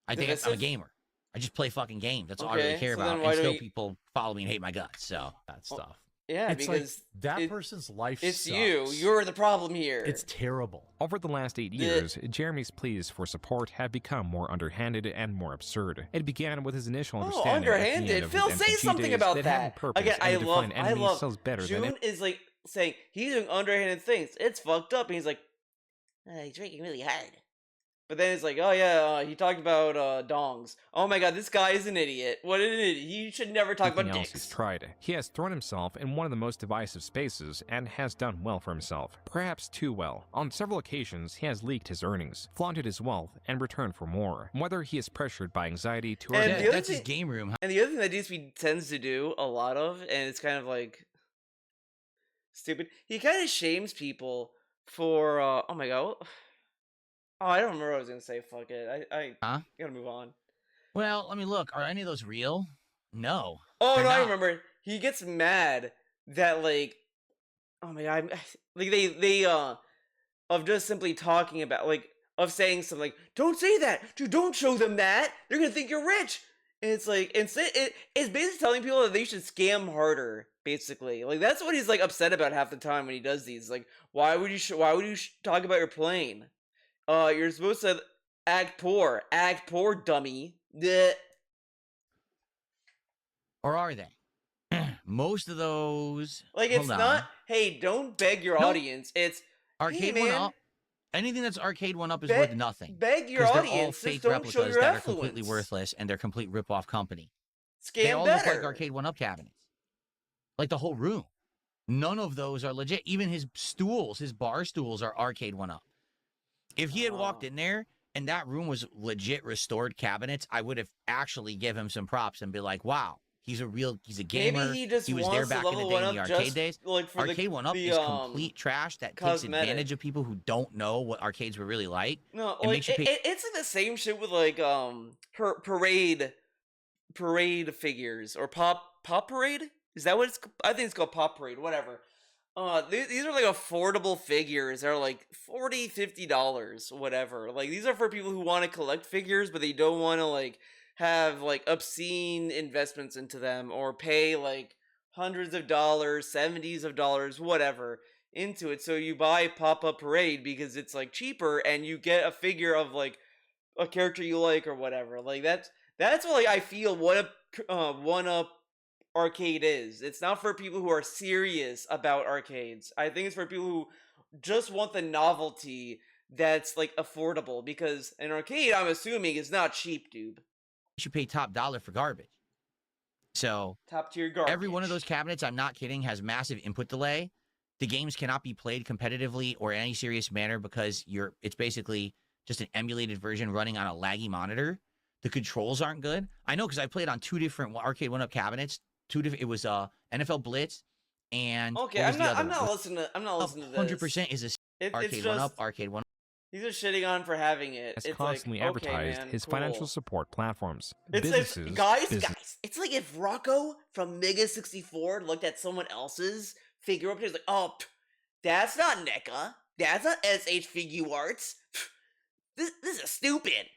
I think I'm a gamer. I just play fucking games. That's all I really Okay, care so about. then why And do still we- people follow me and hate my guts. So that stuff. Yeah, It's because like that person's life it's sucks. you. You're the problem here. It's terrible. Over the last 8 years, Jeremy's pleas for support have become more underhanded and more absurd. It began with his initial understanding at the end underhanded. of Phil, his say NPG something days about that that. having purpose Again, and I to define love. enemies sells better than June is like saying he's doing underhanded things. It's fucked up, and he's like, he's drinking really hard. But then it's like, oh yeah, he talked about dongs. Oh my god, this guy is an idiot. What an idiot. He should never talk about anything else dicks. he's tried. He has thrown himself in one of the most divisive spaces and has done well for himself. Perhaps too well. On several occasions, he has leaked his earnings, flaunted his wealth, and returned for more. Whether he is pressured by anxiety to And earn the other that's his thing- game room. And the other thing that DSP tends to do a lot of, and it's kind of like stupid, he kind of shames people for, oh my god. Oh, I don't remember what I was going to say. Fuck it. I gotta move on. Well, let me look. Are any of those real? No. Oh, They're no, I not. remember. He gets mad that, like, oh my god, like, they, of just simply talking about, like, of saying something like, don't say that, dude, don't show them that, they're gonna think you're rich. And it's like, it's basically telling people that they should scam harder, basically. Like, that's what he's, like, upset about half the time when he does these. Like, why would you talk about your plane? You're supposed to act poor, dummy. Blech. Or are they? Most of those. Like, it's hold on. not, hey, don't beg your Nope. audience. It's, Arcade hey, one man, up. Anything that's arcade one up is Beg- worth nothing. beg your 'Cause they're all audience, fake just don't show replicas your that affluence. are completely worthless and they're complete rip-off company. Scam They all better. look like arcade one up cabinets. Like the whole room. None of those are legit. Even his stools, his bar stools are arcade one up. If he had walked Oh. in there and that room was legit restored cabinets, I would have actually give him some props and be like, wow, he's a gamer. Maybe he just was wants there to back in the level day one in the up arcade just, days. like, for Arcade one up the, is complete trash that takes cosmetic. advantage of people who don't know what arcades were really like. No, It like, makes you pay- it's like the same shit with, like, parade figures, or pop parade? Is that what it's? I think it's called Pop Parade. Whatever. These are like affordable figures. They're like $40, $50, whatever. Like these are for people who want to collect figures, but they don't want to like have like obscene investments into them or pay like hundreds of dollars, 70s of dollars, whatever into it. So you buy Pop Up Parade because it's like cheaper and you get a figure of like a character you like or whatever. Like that's what like I feel what a one up arcade is. It's not for people who are serious about arcades. I think it's for people who just want the novelty that's like affordable because an arcade, I'm assuming, is not cheap, dude. You should pay top dollar for garbage. So Top tier garbage. every one of those cabinets, I'm not kidding, has massive input delay. The games cannot be played competitively or in any serious manner because it's basically just an emulated version running on a laggy monitor. The controls aren't good. I know because I played on 2 different arcade one-up cabinets. It was NFL Blitz and okay. I'm not listening to. I'm not listening to this. 100% is a arcade just, one-up, arcade one. These are shitting on for having it. Has It's constantly like, advertised okay, man, his cool. financial support platforms. It's Businesses, guys. It's like if Rocco from Mega 64 looked at someone else's figure up, he's like, "Oh, that's not NECA. That's not SH Figure Arts. This is stupid."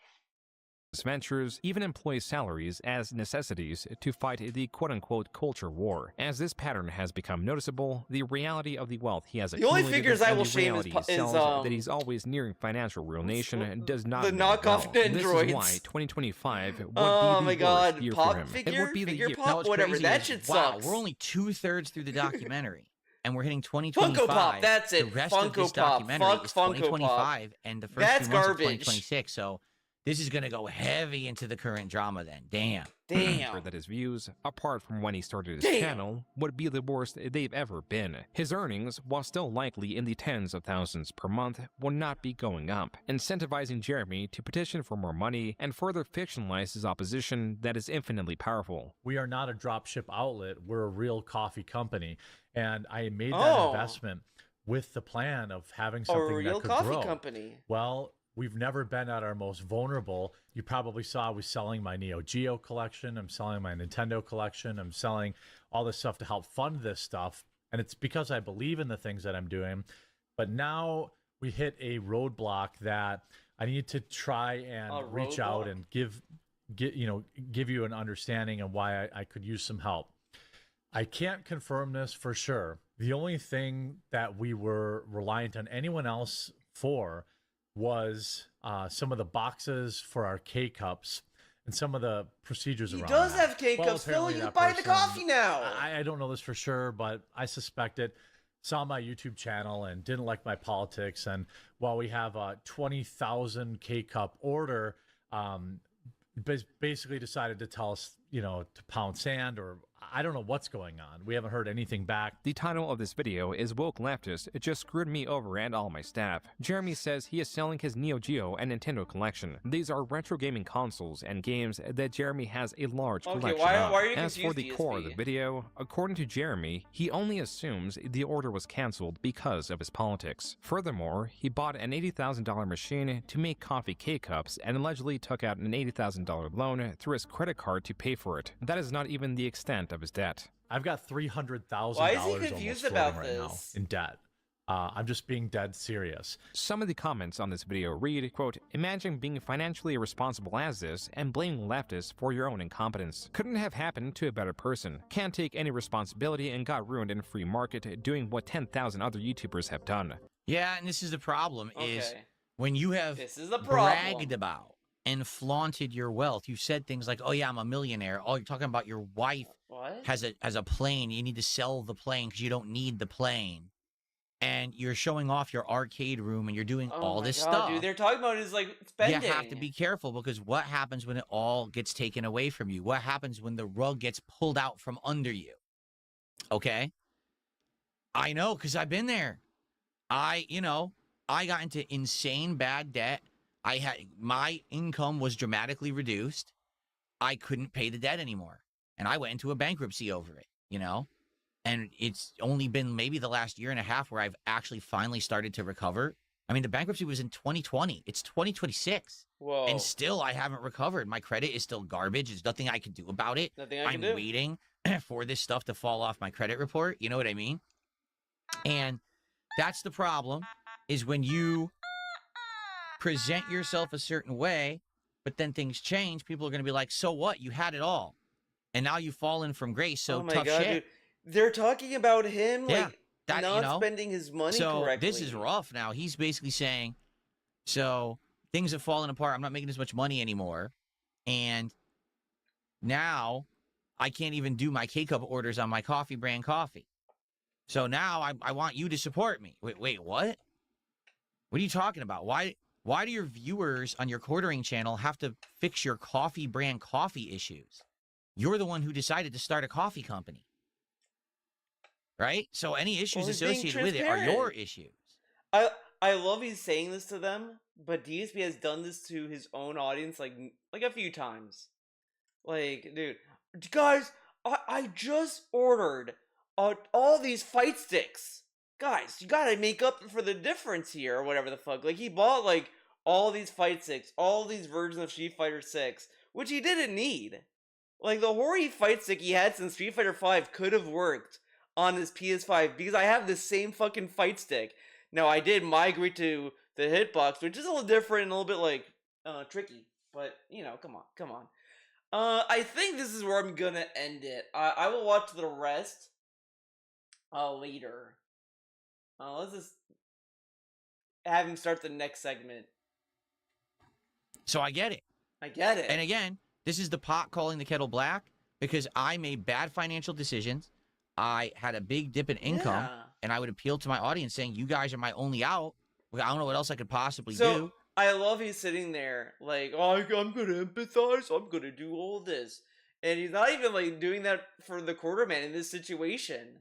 ventures even employ salaries as necessities to fight the quote-unquote culture war. As this pattern has become noticeable, the reality of the wealth he has The only accumulated figures I and will the shame reality is that he's always nearing financial ruination does not the bode knockoff well. androids. This is why 2025 would Oh be my the god, worst year pop for him. figure, It would be the figure year. pop, Now, what's whatever. crazy That is, shit wow, sucks. we're only 2/3 through the documentary, and we're hitting 2025. Funko Pop, that's it. The rest Funko of this Pop. documentary Fuck is Funko Pop. 2025, and the first That's few months of garbage. 2026. So this is going to go heavy into the current drama. Then, damn. Damn. That his views, apart from when he started his Damn. channel, would be the worst they've ever been. His earnings, while still likely in the tens of thousands per month, will not be going up, incentivizing Jeremy to petition for more money and further fictionalize his opposition that is infinitely powerful. We are not a dropship outlet. We're a real coffee company. And I made that Oh. investment with the plan of having A something real that could coffee grow. company. Well, we've never been at our most vulnerable. You probably saw I was selling my Neo Geo collection. I'm selling my Nintendo collection. I'm selling all this stuff to help fund this stuff. And it's because I believe in the things that I'm doing. But now we hit a roadblock that I need to try and reach out and give you an understanding of why I could use some help. I can't confirm this for sure. The only thing that we were reliant on anyone else for was some of the boxes for our K-Cups and some of the procedures He around does that. have K-Cups, Phil. apparently You that buy the person- coffee now. I don't know this for sure, but I suspect it. Saw my YouTube channel and didn't like my politics. And while we have a 20,000 K-Cup order, basically decided to tell us, to pound sand, or I don't know what's going on. We haven't heard anything back. The title of this video is Woke Leftist It Just Screwed Me Over and All My Staff. Jeremy says he is selling his Neo Geo and Nintendo collection. These are retro gaming consoles and games that Jeremy has a large collection why of. are you As for the confused, core of the DSP? video, according to Jeremy, he only assumes the order was cancelled because of his politics. Furthermore, he bought an $80,000 machine to make coffee K-Cups and allegedly took out an $80,000 loan through his credit card to pay for it. That is not even the extent of his debt. I've got $300,000 Why is he almost confused floating about right now this? in debt. I'm just being dead serious. Some of the comments on this video read, quote, imagine being financially irresponsible as this and blaming leftists for your own incompetence. Couldn't have happened to a better person. Can't take any responsibility and got ruined in a free market doing what 10,000 other YouTubers have done. Yeah, and this is the problem is Okay. when you have This is the problem. bragged about and flaunted your wealth. You said things like, "Oh yeah, I'm a millionaire." Oh, you're talking about your wife What? has a plane. You need to sell the plane because you don't need the plane. And you're showing off your arcade room and you're doing Oh all my this God, stuff. dude. They're talking about is like spending. You have to be careful because what happens when it all gets taken away from you? What happens when the rug gets pulled out from under you? Okay? I know because I've been there. I got into insane bad debt. My income was dramatically reduced. I couldn't pay the debt anymore. And I went into a bankruptcy over it, And it's only been maybe the last year and a half where I've actually finally started to recover. I mean, the bankruptcy was in 2020. It's 2026. Whoa. And still I haven't recovered. My credit is still garbage. There's nothing I can do about it. Nothing I can I'm do. waiting. for this stuff to fall off my credit report. You know what I mean? And that's the problem, is when you present yourself a certain way, but then things change, people are going to be like, so what? You had it all. And now you've fallen from grace, so oh my tough god, shit. dude. They're talking about him Yeah, like that, not you know, spending his money so correctly. this is rough now. He's basically saying, so things have fallen apart. I'm not making as much money anymore. And now I can't even do my K-Cup orders on my coffee brand coffee. So now I want you to support me. Wait, what? What are you talking about? Why do your viewers on your quartering channel have to fix your coffee brand coffee issues? You're the one who decided to start a coffee company. Right? So any issues he's being associated with it are your transparent. issues. I love he's saying this to them, but DSP has done this to his own audience like a few times. Like, dude, guys, I just ordered all these fight sticks. Guys, you gotta make up for the difference here, or whatever the fuck. Like, he bought like all these fight sticks, all these versions of Street Fighter 6, which he didn't need. Like, the Hori fight stick he had since Street Fighter 5 could have worked on his PS5 because I have the same fucking fight stick. Now, I did migrate to the hitbox, which is a little different and a little bit like tricky, but you know, come on. I think this is where I'm gonna end it. I will watch the rest later. Let's just have him start the next segment. So I get it. I get it. And again, this is the pot calling the kettle black because I made bad financial decisions. I had a big dip in income, Yeah. and I would appeal to my audience saying, you guys are my only out. I don't know what else I could possibly So do. I love he's sitting there like, oh, I'm gonna empathize. I'm gonna do all this, and he's not even like doing that for the quarterman in this situation.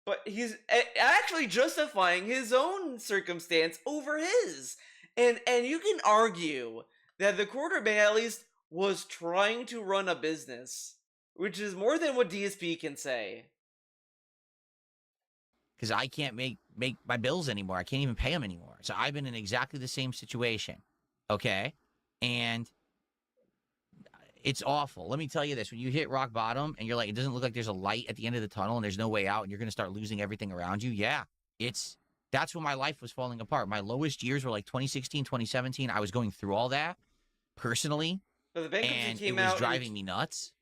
But he's actually justifying his own circumstance over his, and you can argue that the quarterman at least was trying to run a business, which is more than what DSP can say. Because I can't make my bills anymore. I can't even pay them anymore. So I've been in exactly the same situation. Okay? And it's awful. Let me tell you this. When you hit rock bottom and you're like, it doesn't look like there's a light at the end of the tunnel and there's no way out and you're going to start losing everything around you. Yeah. That's when my life was falling apart. My lowest years were like 2016, 2017. I was going through all that personally. But the bankruptcy And came it was out driving me nuts.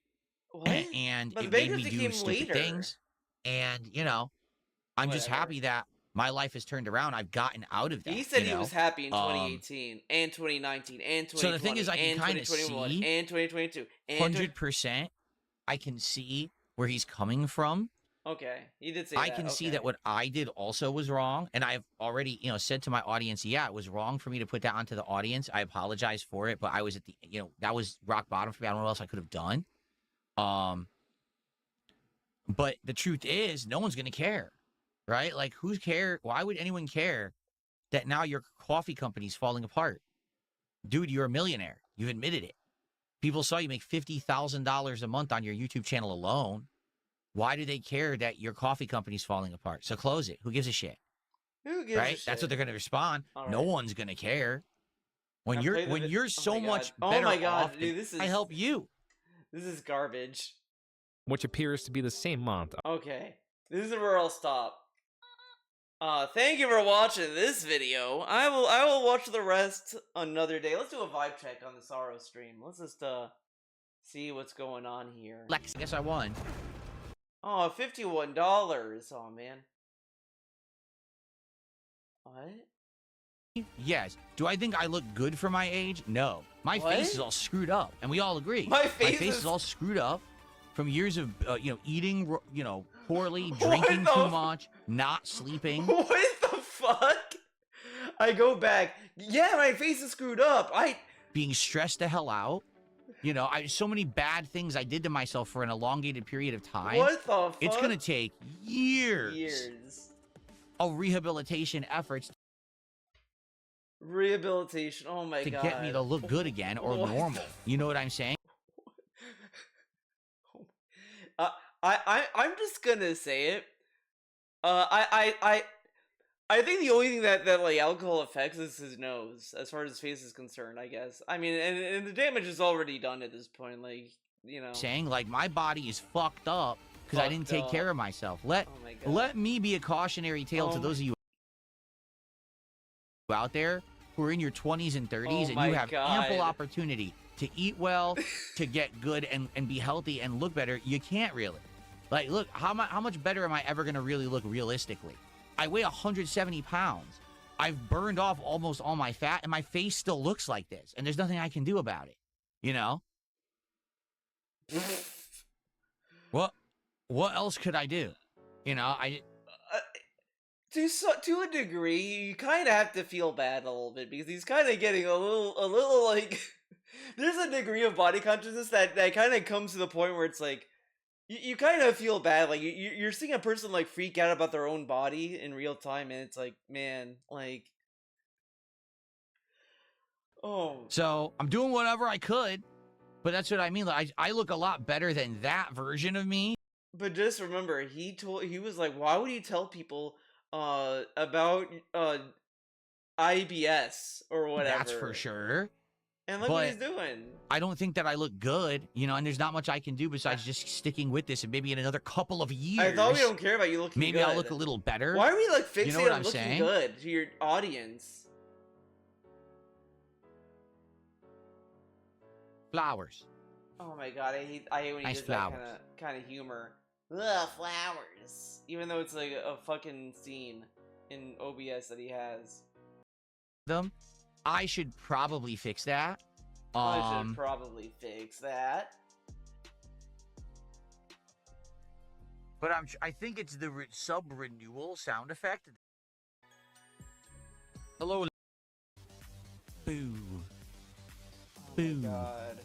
What? And But the it made me bankruptcy do came stupid later. things. And, you know, I'm just Whatever. happy that my life has turned around. I've gotten out of that. He said you he know? was happy in 2018 and 2019 and 2020 So the thing is, I can and kinda 2021 see and 2022 and 100%. I can see where he's coming from. Okay, you did say I that. can see okay. that what I did also was wrong, and I've already, said to my audience, yeah, it was wrong for me to put that onto the audience. I apologize for it, but I was at the, that was rock bottom for me. I don't know what else I could have done. But the truth is, no one's gonna care, right? Like, who's care? Why would anyone care that now your coffee company's falling apart? Dude, you're a millionaire. You've admitted it. People saw you make $50,000 a month on your YouTube channel alone. Why do they care that your coffee company's falling apart? So close it. Who gives a shit? Who gives a Right? shit? That's what they're going to respond. All No right. one's going to care. When Now you're play the when vid- you're oh so my much God. better Oh my God, off, dude, this I is- help you. This is garbage. which appears to be the same month. Okay, this is where I'll stop. Thank you for watching this video. I will watch the rest another day. Let's do a vibe check on the Sorrow stream. Let's just see what's going on here. Lex, I guess I won. Oh, $51. Oh man. What? Yes. Do I think I look good for my age? No. My What? face is all screwed up, and we all agree. My face is is- all screwed up from years of eating, poorly, What drinking the too f- not not sleeping. What the fuck? I go back. Yeah, my face is screwed up. Being stressed the hell out. So many bad things I did to myself for an elongated period of time. What the fuck? It's going to take years years. of rehabilitation efforts Rehabilitation. Oh my to god. get me to look good again or What normal. You know what I'm saying? I'm just gonna say it. I think the only thing that like alcohol affects is his nose, as far as his face is concerned. I guess. I mean, and the damage is already done at this point. Like, you know. saying, like, my body is fucked up because I didn't take care of myself. Oh my God. Let me be a cautionary tale to those of you out there who are in your 20s and 30s and you have ample opportunity to eat well, to get good and be healthy and look better. You can't really. Like, look, how much better am I ever going to really look realistically? I weigh 170 pounds. I've burned off almost all my fat, and my face still looks like this, and there's nothing I can do about it. You know? What else could I do? You know, to a degree, you kind of have to feel bad a little bit because he's kind of getting a little like. There's a degree of body consciousness that kind of comes to the point where it's like you kind of feel bad, like you're seeing a person like freak out about their own body in real time, and it's like, man, like, oh. So I'm doing whatever I could, but that's what I mean. Like, I look a lot better than that version of me. But just remember, he was like, why would you tell people about IBS or whatever? That's for sure. And look what he's doing. I don't think that I look good, you know, and there's not much I can do besides just sticking with this, and maybe in another couple of years. I thought we don't care about you looking maybe good. I'll look a little better. Why are we like fixated you know what on I'm looking saying? good to your audience? Flowers. Oh my God, I hate when he Nice does flowers. that kind of humor. Ugh, flowers. Even though it's like a fucking scene in OBS that he has. Them. I should probably fix that. I should probably fix that. But I think it's the sub-renewal sound effect. Hello. Boo. Boo. Oh my God.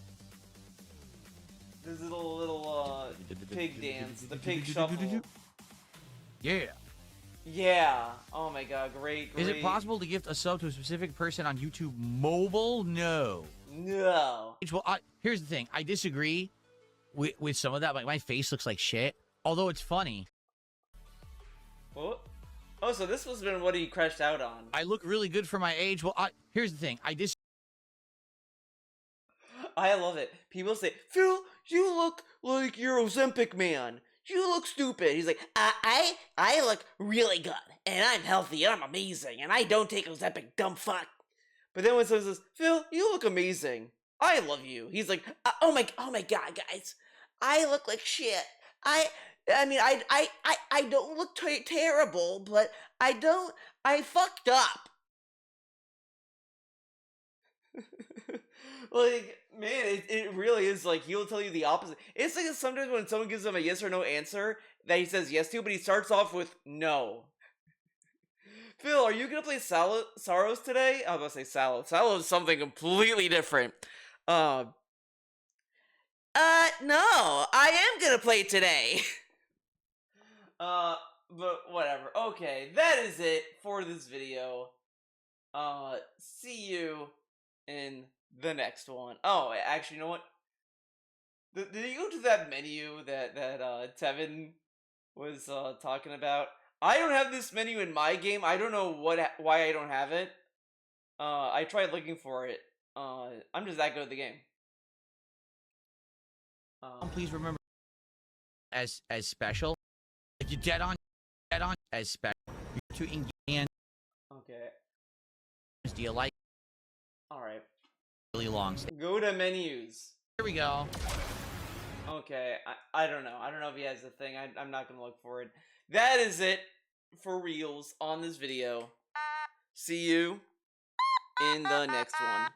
This little pig dance, the pig shuffle. Yeah. Yeah. Oh my God, great. Is it possible to gift a sub to a specific person on YouTube mobile? No. No. Well, here's the thing. I disagree with some of that. Like, my face looks like shit. Although it's funny. Oh, so this was been what he crashed out on. I look really good for my age. Well, here's the thing. I love it. People say, Phil, you look like you're Ozempic man. You look stupid. He's like, I look really good, and I'm healthy, and I'm amazing, and I don't take Ozempic, dumb fuck. But then when someone says, Phil, you look amazing. I love you. He's like, oh my God, guys, I look like shit. I mean, I don't look terrible, but I fucked up. Like, man, it really is like, he'll tell you the opposite. It's like sometimes when someone gives him a yes or no answer that he says yes to, but he starts off with no. Phil, are you gonna play Sorrows today? I was gonna say Sallow. Sallow is something completely different. No, I am gonna play today. But whatever. Okay, that is it for this video. See you in the next one. Oh, actually, you know what? Did you go to that menu that Tevin was talking about? I don't have this menu in my game. I don't know why I don't have it. I tried looking for it. I'm just that good at the game. Please remember, as special. If you dead on as special. You're to engage. Okay. Do you like? All right. Really long. Go to menus. Here we go. Okay, I don't know. I don't know if he has a thing. I'm not gonna look for it. That is it for reals on this video. See you in the next one.